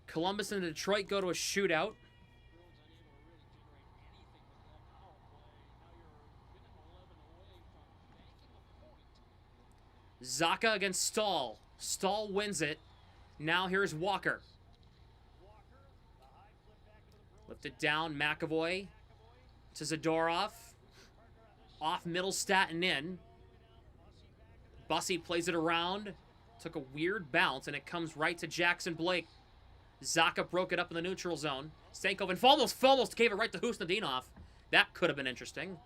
Columbus and Detroit go to a shootout. Zacha against Stahl. Stahl wins it. Now here's Walker. Lifted down, McAvoy to Zadorov. Off Middlestat and in. Bussy plays it around. Took a weird bounce, and it comes right to Jackson Blake. Zacha broke it up in the neutral zone. Stankoven almost gave it right to Husnadinov. That could have been interesting.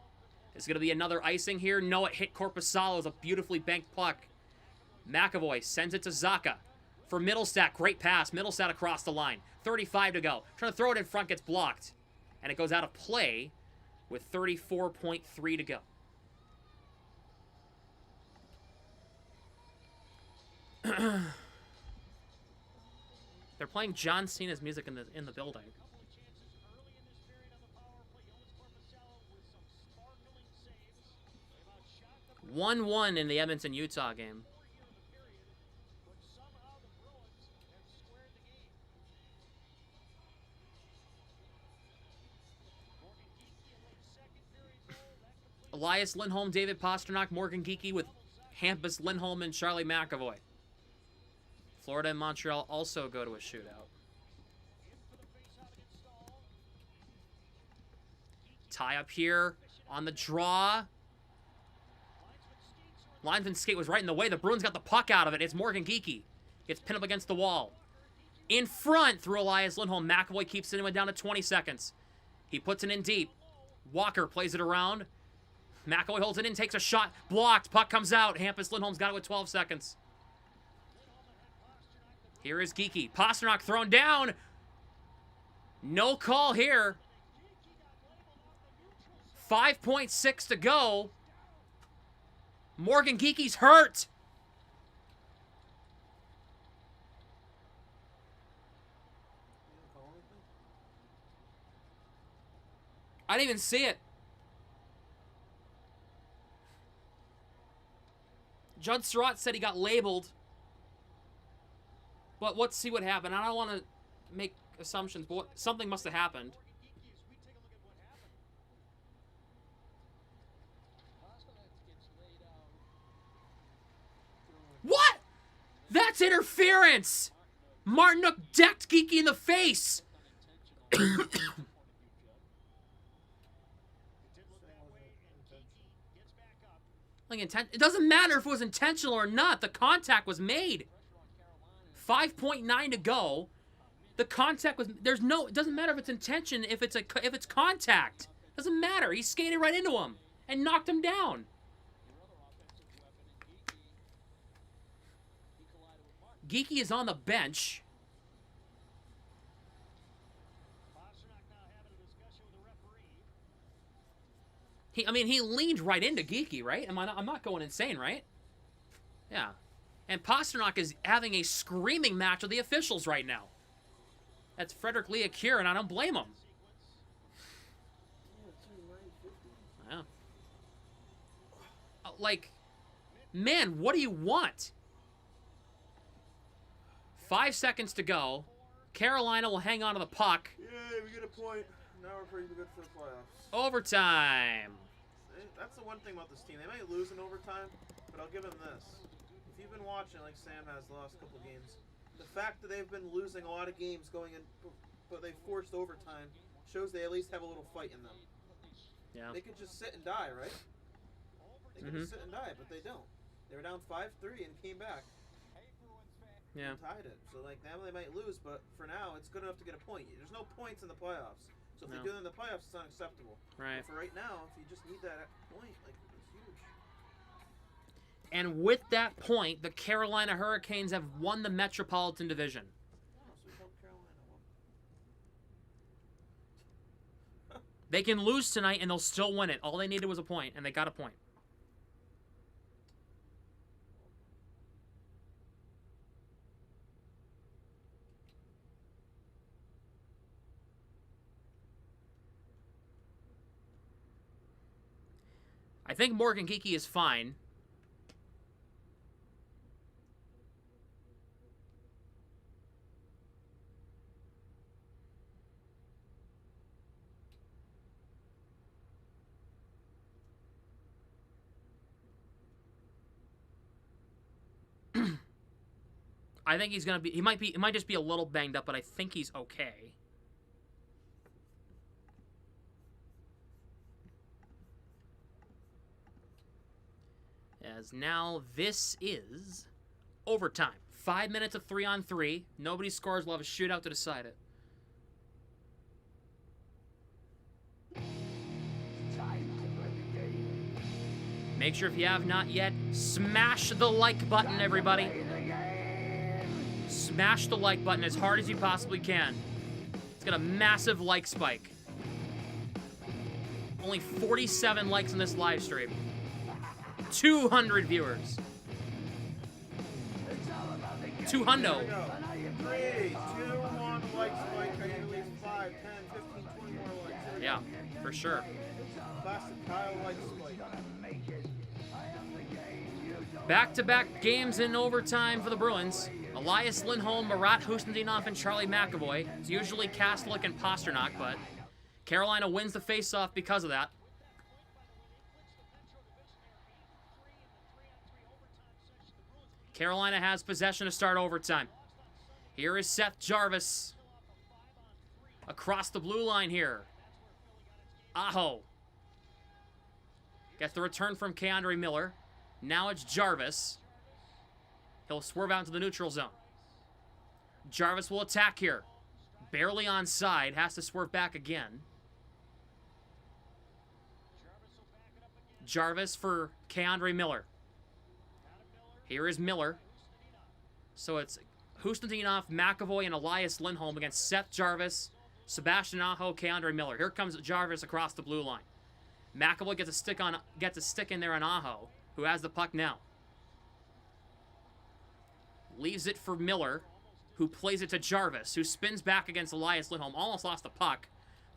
Is going to be another icing here? No, it hit Korpisalo. It was a beautifully banked puck. McAvoy sends it to Zacha. For Middlestat, great pass. Middlestat across the line. 35 to go. Trying to throw it in front, gets blocked. And it goes out of play with 34.3 to go. They're playing John Cena's music in the building. 1-1 in the Edmonton-Utah game. Elias Lindholm, David Pasternak, Morgan Geekie with Hampus Lindholm and Charlie McAvoy. Florida and Montreal also go to a shootout. Tie up here on the draw. Linesman skate was right in the way. The Bruins got the puck out of it. It's Morgan Geekie. Gets pinned up against the wall. In front through Elias Lindholm. McAvoy keeps it and went down to 20 seconds. He puts it in deep. Walker plays it around. McAvoy holds it in, takes a shot. Blocked. Puck comes out. Hampus Lindholm's got it with 12 seconds. Here is Geekie. Pasternak thrown down. No call here. 5.6 to go. Morgan Geekie's hurt. I didn't even see it. Judd Surratt said he got labeled. But let's see what happened. I don't want to make assumptions, but something must have happened. What? That That's interference! Martinook decked Geeky in the face! Like it doesn't matter if it was intentional or not. The contact was made. 5.9 to go. The contact was. There's no. It doesn't matter if it's intention. If it's contact, doesn't matter. He skated right into him and knocked him down. Geeky is on the bench. He leaned right into Geeky, right? I'm not going insane, right? Yeah. And Pasternak is having a screaming match with the officials right now. That's Frederick Leacure, and I don't blame him. Yeah. Like, man, what do you want? 5 seconds to go. Carolina will hang on to the puck. Yay, we get a point. Now we're pretty good for the playoffs. Overtime. That's the one thing about this team. They might lose in overtime, but I'll give them this. If you've been watching, like Sam has the last couple games, the fact that they've been losing a lot of games going in, but they forced overtime, shows they at least have a little fight in them. Yeah. They could just sit and die, right? They could just sit and die, but they don't. They were down 5-3 and came back. Yeah. And tied it. So like now they might lose, but for now it's good enough to get a point. There's no points in the playoffs. So if they do it in the playoffs, it's unacceptable. Right. But for right now, if you just need that point, like it's huge. And with that point, the Carolina Hurricanes have won the Metropolitan Division. Oh, so we hope Carolina won. They can lose tonight and they'll still win it. All they needed was a point, and they got a point. I think Morgan Geeky is fine. I think he's gonna be. He might just be a little banged up, but I think he's okay. As now this is overtime. 5 minutes of 3-on-3. Nobody scores. We'll have a shootout to decide it. Make sure if you have not yet, smash the like button, everybody. Smash the like button as hard as you possibly can. It's got a massive like spike. Only 47 likes on this live stream. 200 viewers. 200. There we go. 3, 2, 1, like spike. I need at least 5, 10, 15, 20 more likes. There we Yeah, go. for sure. Classic Kyle like spike. Back-to-back games in overtime for the Bruins. Elias Lindholm, Marat Hustendinov, and Charlie McAvoy. It's usually Kastelik and Pasternak, but Carolina wins the faceoff because of that. Carolina has possession to start overtime. Here is Seth Jarvis. Across the blue line here. Aho. Gets the return from Keandre Miller. Now it's Jarvis. He'll swerve out into the neutral zone. Jarvis will attack here. Barely onside. Has to swerve back again. Jarvis for Keandre Miller. Here is Miller. So it's Hustendinov, McAvoy, and Elias Lindholm against Seth Jarvis, Sebastian Aho, Keandre Miller. Here comes Jarvis across the blue line. McAvoy gets a stick in there on Aho, who has the puck now. Leaves it for Miller, who plays it to Jarvis, who spins back against Elias Lindholm. Almost lost the puck.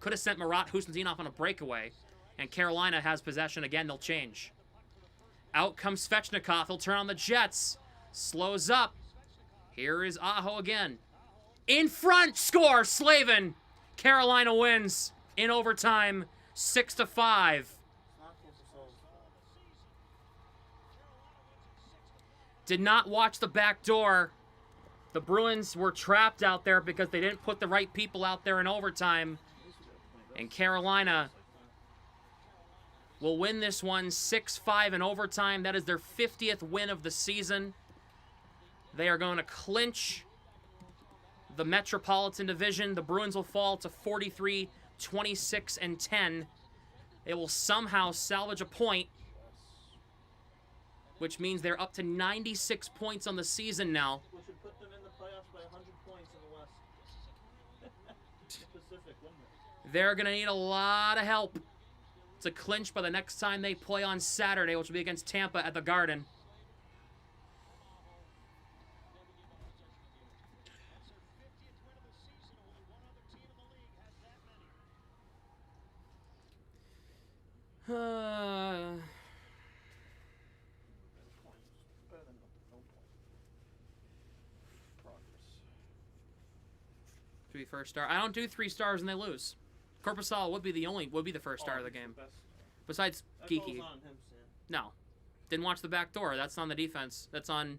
Could have sent Marat Hustendinov on a breakaway. And Carolina has possession again. They'll change. Out comes Svechnikov. He'll turn on the Jets. Slows up. Here is Aho again. In front. Score. Slavin. Carolina wins in overtime. 6-5. Did not watch the back door. The Bruins were trapped out there because they didn't put the right people out there in overtime. And Carolina will win this one 6-5 in overtime. That is their 50th win of the season. They are going to clinch the Metropolitan Division. The Bruins will fall to 43, 26, and 10. They will somehow salvage a point, which means they're up to 96 points on the season now. We should put them in the playoffs by 100 points in the West. Pacific, wouldn't it? They're going to need a lot of help to clinch by the next time they play on Saturday, which will be against Tampa at the Garden. Better than no point. Progress. To be first star. I don't do 3 stars and they lose. Corpusal would be the first star of the game. Besides That Geeky. goes on him, Sam. No. Didn't watch the back door. That's on the defense. That's on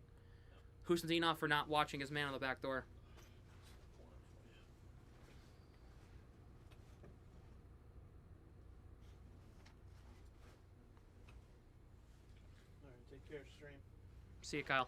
Husintinov for not watching his man on the back door. Alright, take care, stream. See you, Kyle.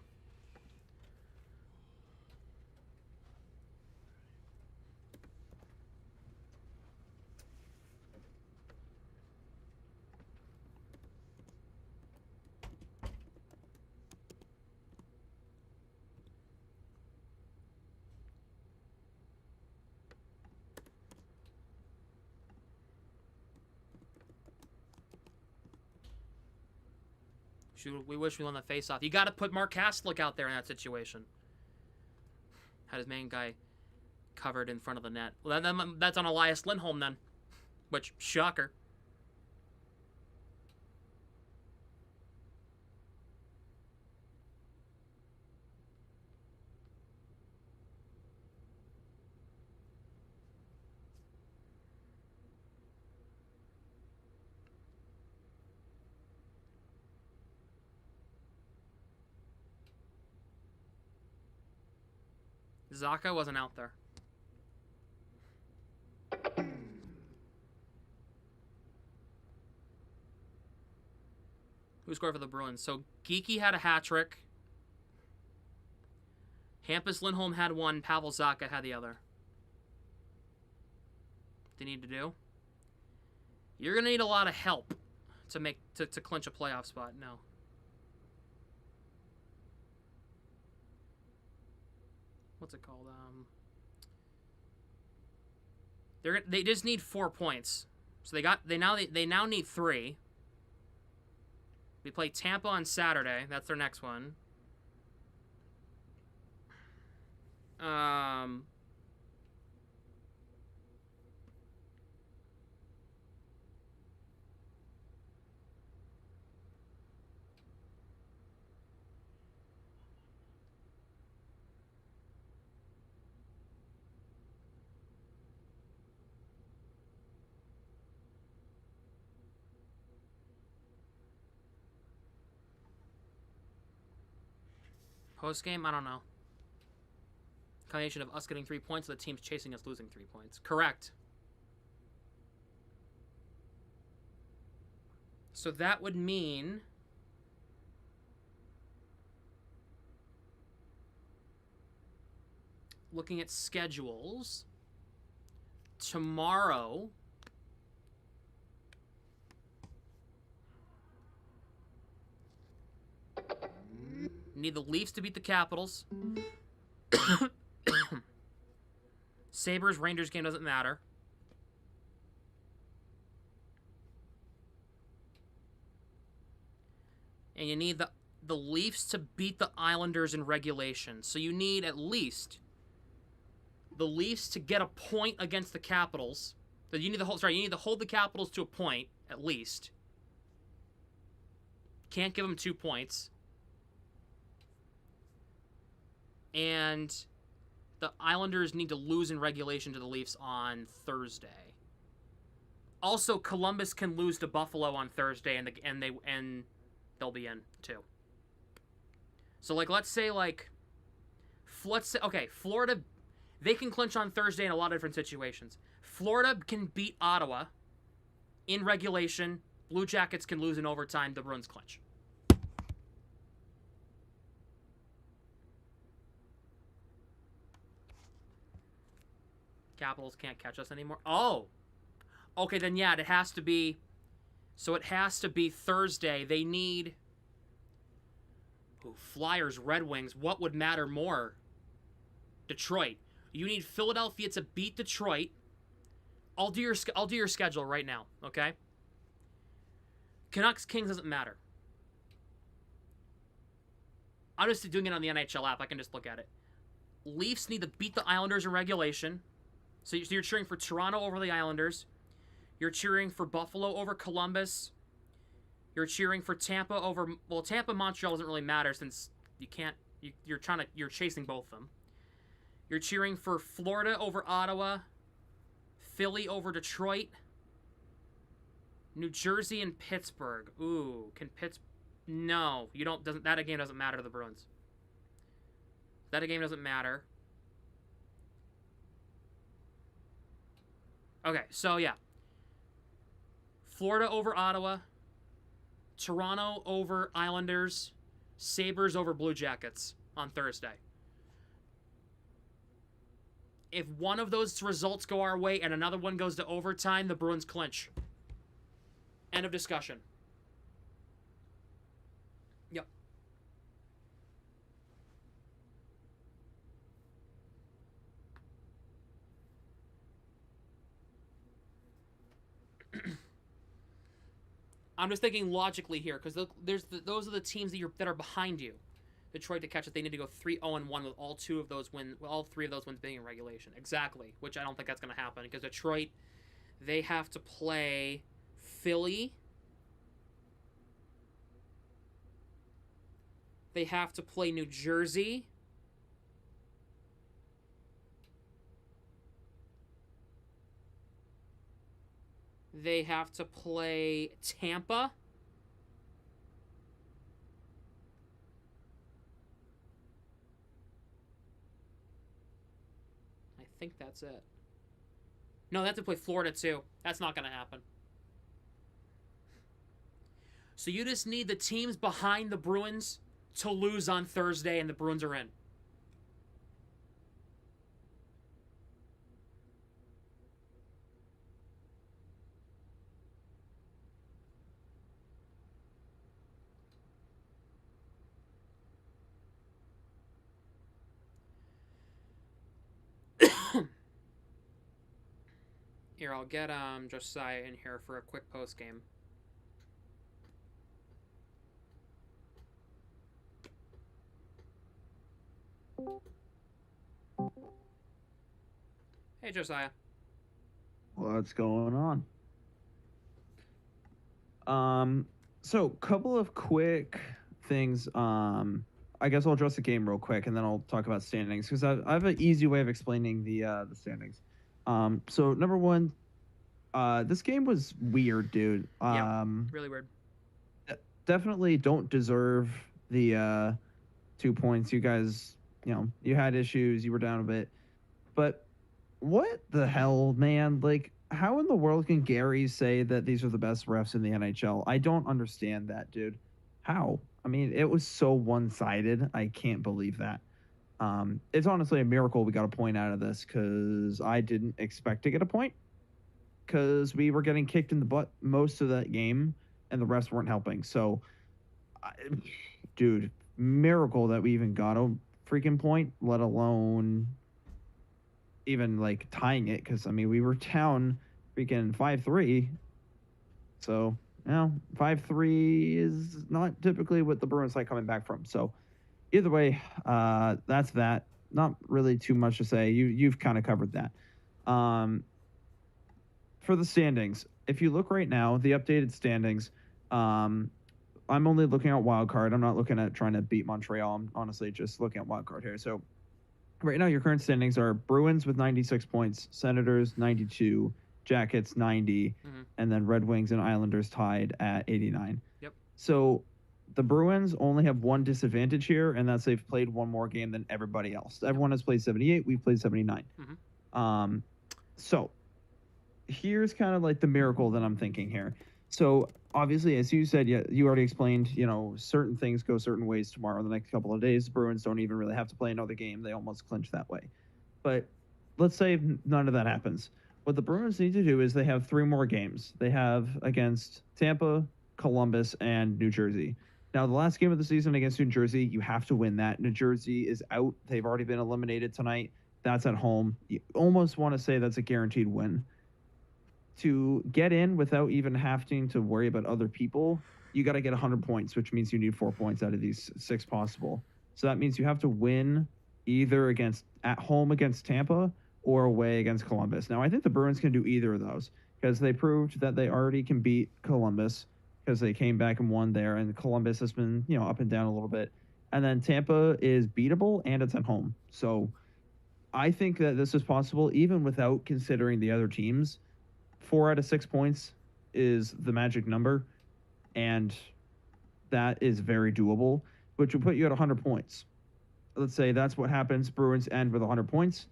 We wish we won the face-off. You got to put Mark Kastlick out there in that situation. Had his main guy covered in front of the net. Well, that's on Elias Lindholm then. Which, shocker. Zaka wasn't out there. Who scored for the Bruins? So Geeky had a hat trick. Hampus Lindholm had one. Pavel Zacha had the other. What they need to do? You're gonna need a lot of help to clinch a playoff spot. No. What's it called? They just need 4 points. So they now need 3. They play Tampa on Saturday. That's their next one. Post game, I don't know. Combination of us getting 3 points and the team's chasing us losing 3 points. Correct. So that would mean looking at schedules tomorrow. Need the Leafs to beat the Capitals. Sabres Rangers game doesn't matter. And you need the Leafs to beat the Islanders in regulation. So you need at least the Leafs to get a point against the Capitals. So you need to hold the Capitals to a point at least. Can't give them 2 points. And the Islanders need to lose in regulation to the Leafs on Thursday. Also, Columbus can lose to Buffalo on Thursday, and they'll be in too. So, like, let's say like let's say, okay, Florida, they can clinch on Thursday in a lot of different situations. Florida can beat Ottawa in regulation. Blue Jackets can lose in overtime. The Bruins clinch. Capitals can't catch us anymore. Oh. Okay, then yeah, it has to be... So it has to be Thursday. They need... Ooh, Flyers, Red Wings. What would matter more? Detroit. You need Philadelphia to beat Detroit. I'll do your schedule right now, okay? Canucks, Kings doesn't matter. I'm just doing it on the NHL app. I can just look at it. Leafs need to beat the Islanders in regulation. So you're cheering for Toronto over the Islanders. You're cheering for Buffalo over Columbus. You're cheering for Tampa over... Well, Tampa, Montreal doesn't really matter since you can't... You're chasing both of them. You're cheering for Florida over Ottawa. Philly over Detroit. New Jersey and Pittsburgh. Ooh, can Pittsburgh... No, you don't... That game doesn't matter to the Bruins. That game doesn't matter. Okay, so yeah. Florida over Ottawa. Toronto over Islanders. Sabres over Blue Jackets on Thursday. If one of those results go our way and another one goes to overtime, the Bruins clinch. End of discussion. Yep. I'm just thinking logically here, because those are the teams that are behind you. Detroit to catch it, they need to go 3-0-1 with all three of those wins being in regulation. Exactly, which I don't think that's going to happen, because Detroit, they have to play Philly. They have to play New Jersey. They have to play Tampa. I think that's it. No, they have to play Florida too. That's not going to happen. So you just need the teams behind the Bruins to lose on Thursday, and the Bruins are in. Here, I'll get Josiah in here for a quick post game. Hey, Josiah. What's going on? So couple of quick things. I guess I'll address the game real quick, and then I'll talk about standings, because I have an easy way of explaining the standings. So number one, this game was weird, dude. Yeah, really weird. Definitely don't deserve the 2 points. You guys, you had issues. You were down a bit, but what the hell, man? Like, how in the world can Gary say that these are the best refs in the NHL? I don't understand that, dude. How? I mean, it was so one-sided. I can't believe that. It's honestly a miracle we got a point out of this, because I didn't expect to get a point, because we were getting kicked in the butt most of that game, and the refs weren't helping. So, dude, miracle that we even got a freaking point, let alone even like tying it, because I mean we were down freaking 5-3. So 5-3 is not typically what the Bruins like coming back from. So either way, that's that. Not really too much to say. You've kind of covered that. For the standings, if you look right now, the updated standings, I'm only looking at wild card. I'm not looking at trying to beat Montreal. I'm honestly just looking at wild card here. So right now, your current standings are Bruins with 96 points, Senators 92, Jackets 90, and then Red Wings and Islanders tied at 89. Yep. So the Bruins only have one disadvantage here, and that's they've played one more game than everybody else. Everyone has played 78. We've played 79. So here's kind of like the miracle that I'm thinking here. So obviously, as you said, you already explained, certain things go certain ways tomorrow. The next couple of days, the Bruins don't even really have to play another game. They almost clinch that way. But let's say none of that happens. What the Bruins need to do is they have 3 more games. They have against Tampa, Columbus, and New Jersey. Now, the last game of the season against New Jersey, you have to win that. New Jersey is out. They've already been eliminated tonight. That's at home. You almost want to say that's a guaranteed win. To get in without even having to worry about other people, you got to get 100 points, which means you need 4 points out of these 6 possible. So that means you have to win either at home against Tampa or away against Columbus. Now, I think the Bruins can do either of those because they proved that they already can beat Columbus because they came back and won there, and Columbus has been, up and down a little bit. And then Tampa is beatable, and it's at home. So I think that this is possible even without considering the other teams. 4 out of 6 points is the magic number, and that is very doable, which would put you at 100 points. Let's say that's what happens. Bruins end with 100 points.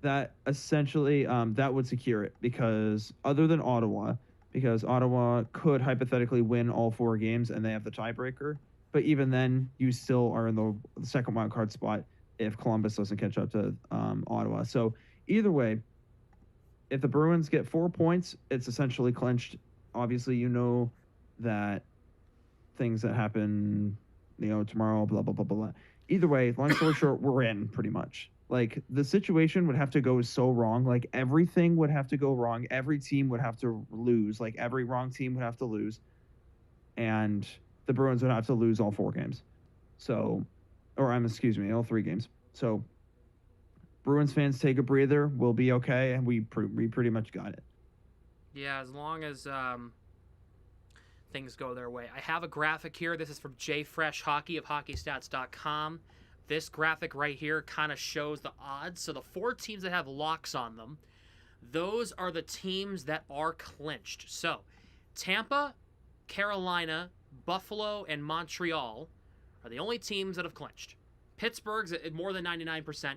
That essentially, that would secure it because other than Ottawa, because Ottawa could hypothetically win all 4 games and they have the tiebreaker. But even then, you still are in the second wild card spot if Columbus doesn't catch up to Ottawa. So either way, if the Bruins get 4 points, it's essentially clinched. Obviously, that things that happen, tomorrow, blah, blah, blah, blah. Either way, long story short, we're in pretty much. Like, the situation would have to go so wrong. Like, everything would have to go wrong. Every team would have to lose. Like, every wrong team would have to lose. And the Bruins would have to lose all 4 games. So, all 3 games. So, Bruins fans, take a breather. We'll be okay, and we pretty much got it. Yeah, as long as things go their way. I have a graphic here. This is from Jay Fresh Hockey of HockeyStats.com. This graphic right here kind of shows the odds. So the 4 teams that have locks on them, those are the teams that are clinched. So Tampa, Carolina, Buffalo, and Montreal are the only teams that have clinched. Pittsburgh's at more than 99%.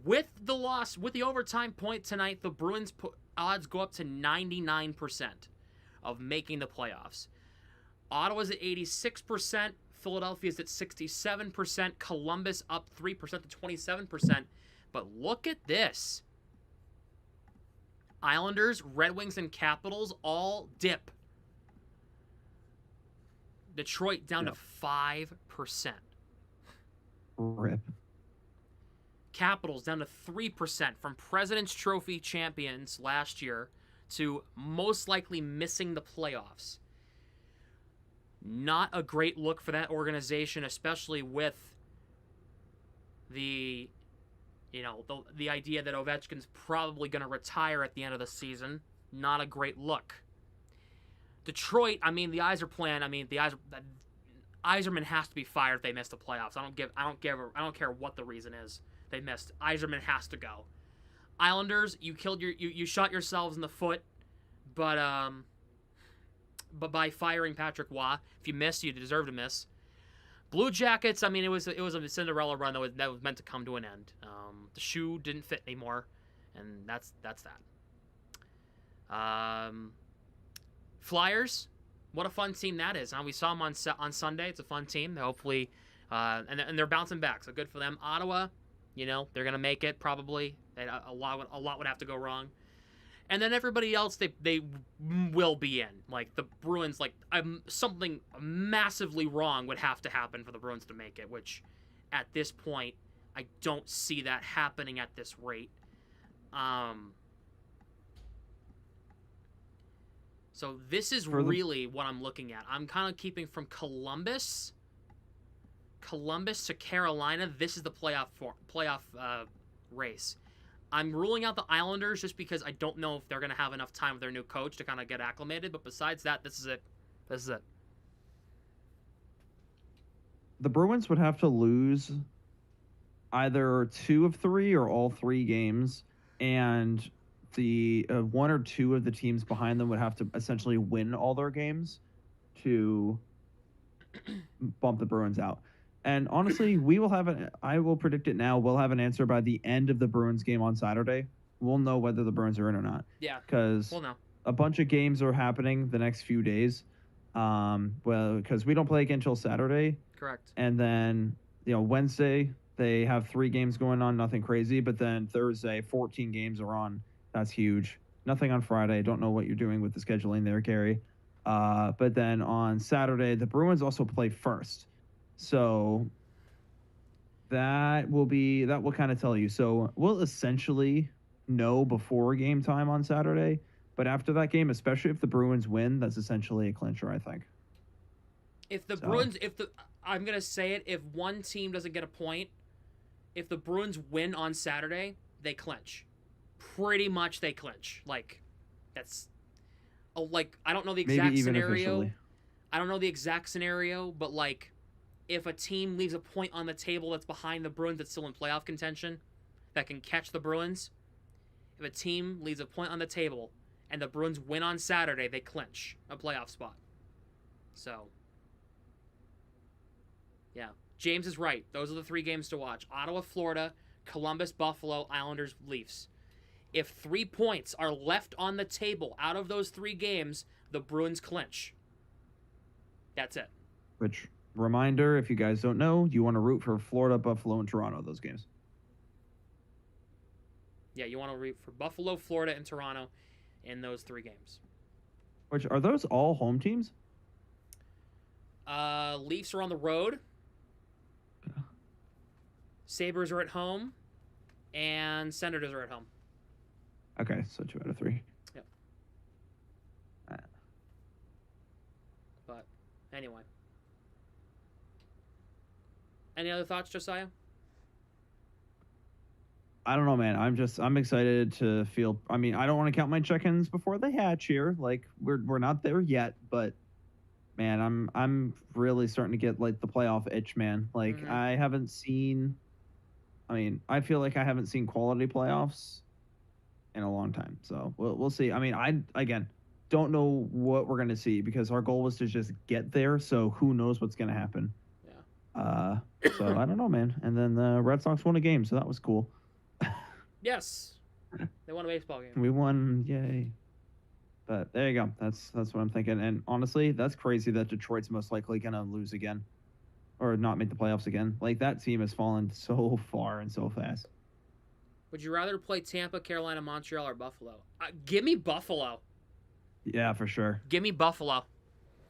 With the loss, with the overtime point tonight, the Bruins odds go up to 99% of making the playoffs. Ottawa's at 86%. Philadelphia's at 67%. Columbus up 3% to 27%. But look at this. Islanders, Red Wings, and Capitals all dip. Detroit down to 5%. Rip. Capitals down to 3% from President's Trophy champions last year to most likely missing the playoffs. Not a great look for that organization, especially with the idea that Ovechkin's probably going to retire at the end of the season. Not a great look. Detroit, the Yzer plan. Yzerman has to be fired if they miss the playoffs. I don't care what the reason is. They missed. Yzerman has to go. Islanders, you shot yourselves in the foot, but by firing Patrick Waugh, if you miss, you deserve to miss. Blue Jackets, it was a Cinderella run that was meant to come to an end. The shoe didn't fit anymore, and that's that. Flyers, what a fun team that is. We saw them on Sunday. It's a fun team. Hopefully, and they're bouncing back, so good for them. Ottawa, they're gonna make it probably. A lot would have to go wrong. And then everybody else, they will be in. Like the Bruins, something massively wrong would have to happen for the Bruins to make it, which at this point, I don't see that happening at this rate. So this is really what I'm looking at. I'm kind of keeping from Columbus to Carolina. This is the playoff race. I'm ruling out the Islanders just because I don't know if they're going to have enough time with their new coach to kind of get acclimated. But besides that, this is it. The Bruins would have to lose either 2 of 3 or all 3 games, and the 1 or 2 of the teams behind them would have to essentially win all their games to bump the Bruins out. And honestly, we will have an. I will predict it now. We'll have an answer by the end of the Bruins game on Saturday. We'll know whether the Bruins are in or not. Yeah. Because Well, no. a bunch of games are happening the next few days. Well, because we don't play again until Saturday, Correct. and then Wednesday they have 3 games going on, nothing crazy. But then Thursday, 14 games are on. That's huge. Nothing on Friday. Don't know what you're doing with the scheduling there, Gary. But then on Saturday, the Bruins also play first. So that will kind of tell you. So we'll essentially know before game time on Saturday. But after that game, especially if the Bruins win, that's essentially a clincher, I think. If the Bruins, I'm going to say it, if one team doesn't get a point, if the Bruins win on Saturday, they clinch. Pretty much they clinch. Like, that's, I don't know the exact Maybe even scenario. officially. I don't know the exact scenario, but, like, if a team leaves a point on the table that's behind the Bruins that's still in playoff contention, that can catch the Bruins, if a team leaves a point on the table and the Bruins win on Saturday, they clinch a playoff spot. So, yeah. James is right. Those are the 3 games to watch. Ottawa, Florida, Columbus, Buffalo, Islanders, Leafs. If 3 points are left on the table out of those 3 games, the Bruins clinch. That's it. Which, reminder, if you guys don't know, you want to root for Florida, Buffalo, and Toronto, those games. Yeah, you want to root for Buffalo, Florida, and Toronto in those 3 games. Which, are those all home teams? Leafs are on the road. Sabres are at home. And Senators are at home. Okay, so 2 out of 3. Yep. But, anyway. Any other thoughts, Josiah? I don't know, man. I'm excited to feel. I mean, I don't want to count my chickens before they hatch here. Like we're not there yet, but man, I'm really starting to get like the playoff itch, man. Like I haven't seen. I mean, I feel like I haven't seen quality playoffs in a long time. So we'll see. I mean, I again don't know what we're gonna see because our goal was to just get there. So who knows what's gonna happen? Yeah. So I don't know, man. And then the Red Sox won a game, so that was cool. Yes. They won a baseball game. We won, yay. But there you go. That's what I'm thinking. And honestly, that's crazy that Detroit's most likely going to lose again or not make the playoffs again. Like, that team has fallen so far and so fast. Would you rather play Tampa, Carolina, Montreal, or Buffalo? Give me Buffalo. Yeah, for sure. Give me Buffalo.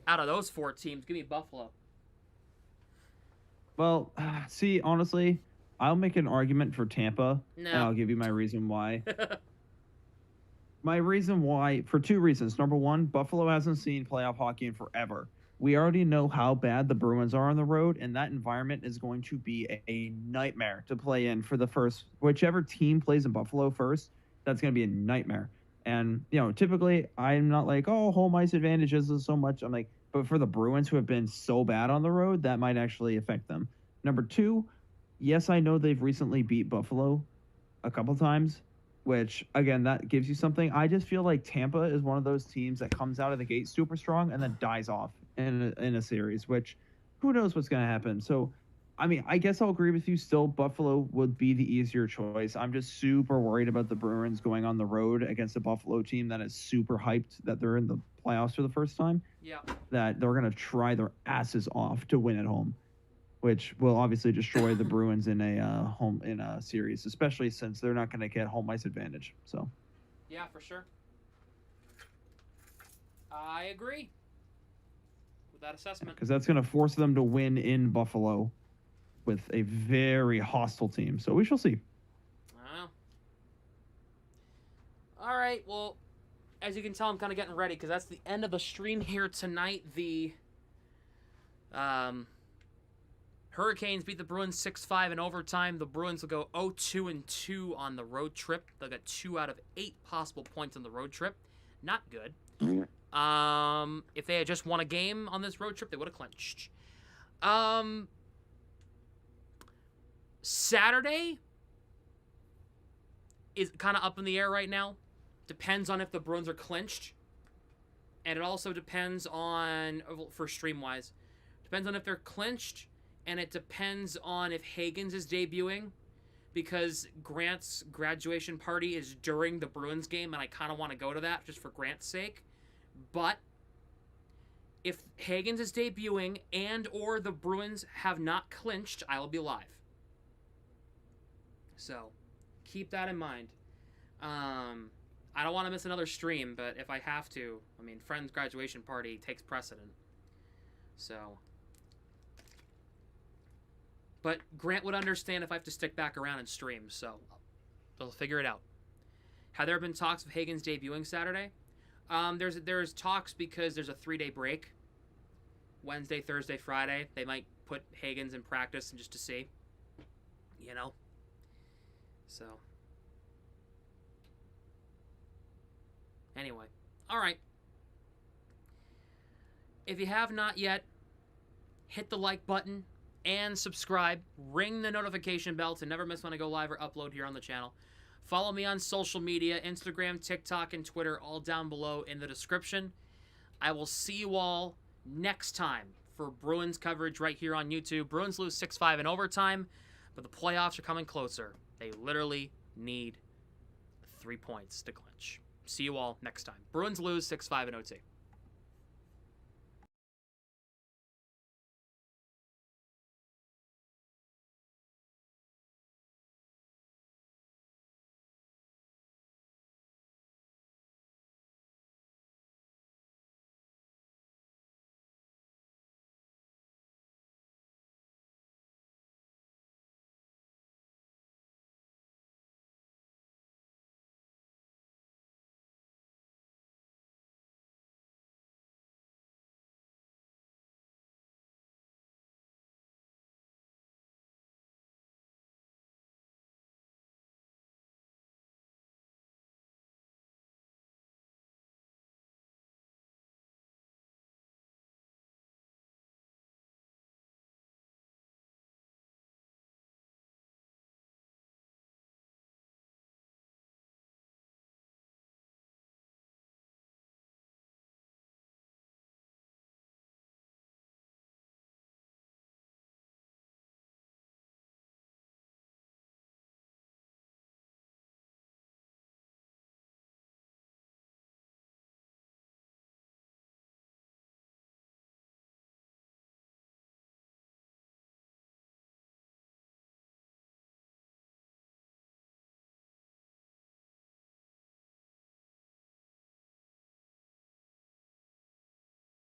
Out of those 4 teams, give me Buffalo. Well, see, honestly, I'll make an argument for Tampa, No. and I'll give you my reason why. My reason why, for 2 reasons. Number 1, Buffalo hasn't seen playoff hockey in forever. We already know how bad the Bruins are on the road, and that environment is going to be a nightmare to play in for the first. Whichever team plays in Buffalo first, that's going to be a nightmare. And, typically, I'm not like, oh, home ice advantage isn't so much. I'm like, but for the Bruins who have been so bad on the road, that might actually affect them. Number 2, yes, I know they've recently beat Buffalo a couple times, which, again, that gives you something. I just feel like Tampa is one of those teams that comes out of the gate super strong and then dies off in a series, which who knows what's going to happen. So, I mean, I guess I'll agree with you still. Buffalo would be the easier choice. I'm just super worried about the Bruins going on the road against a Buffalo team that is super hyped that they're in the playoffs for the first time. Yeah. That they're going to try their asses off to win at home, which will obviously destroy the Bruins in a series, especially since they're not going to get home ice advantage. So, Yeah, for sure. I agree with that assessment. because that's going to force them to win in Buffalo with a very hostile team. So we shall see. I don't know. All right, well, as you can tell, I'm kind of getting ready because that's the end of the stream here tonight. The Hurricanes beat the Bruins 6-5 in overtime. The Bruins will go 0-2-2 on the road trip. They'll get 2 out of 8 possible points on the road trip. Not good. If they had just won a game on this road trip, they would have clinched. Saturday is kind of up in the air right now. Depends on if the Bruins are clinched. And it also depends on, for stream-wise, Depends on if they're clinched, and it depends on if Hagens is debuting, because Grant's graduation party is during the Bruins game, and I kind of want to go to that just for Grant's sake. But if Hagens is debuting and or the Bruins have not clinched, I will be live. So keep that in mind. I don't want to miss another stream, but if I have to, I mean, friend's graduation party takes precedent. So, but Grant would understand if I have to stick back around and stream, so they'll figure it out. Have there been talks of Hagens debuting Saturday? There's talks because there's a 3-day break. Wednesday, Thursday, Friday. They might put Hagens in practice and just to see. You know? So. Anyway. Alright. If you have not yet, hit the like button and subscribe. Ring the notification bell to never miss when I go live or upload here on the channel. Follow me on social media, Instagram, TikTok, and Twitter, all down below in the description. I will see you all next time for Bruins coverage right here on YouTube. Bruins lose 6-5 in overtime, but the playoffs are coming closer. They literally need 3 points to clinch. See you all next time. Bruins lose 6-5 in OT.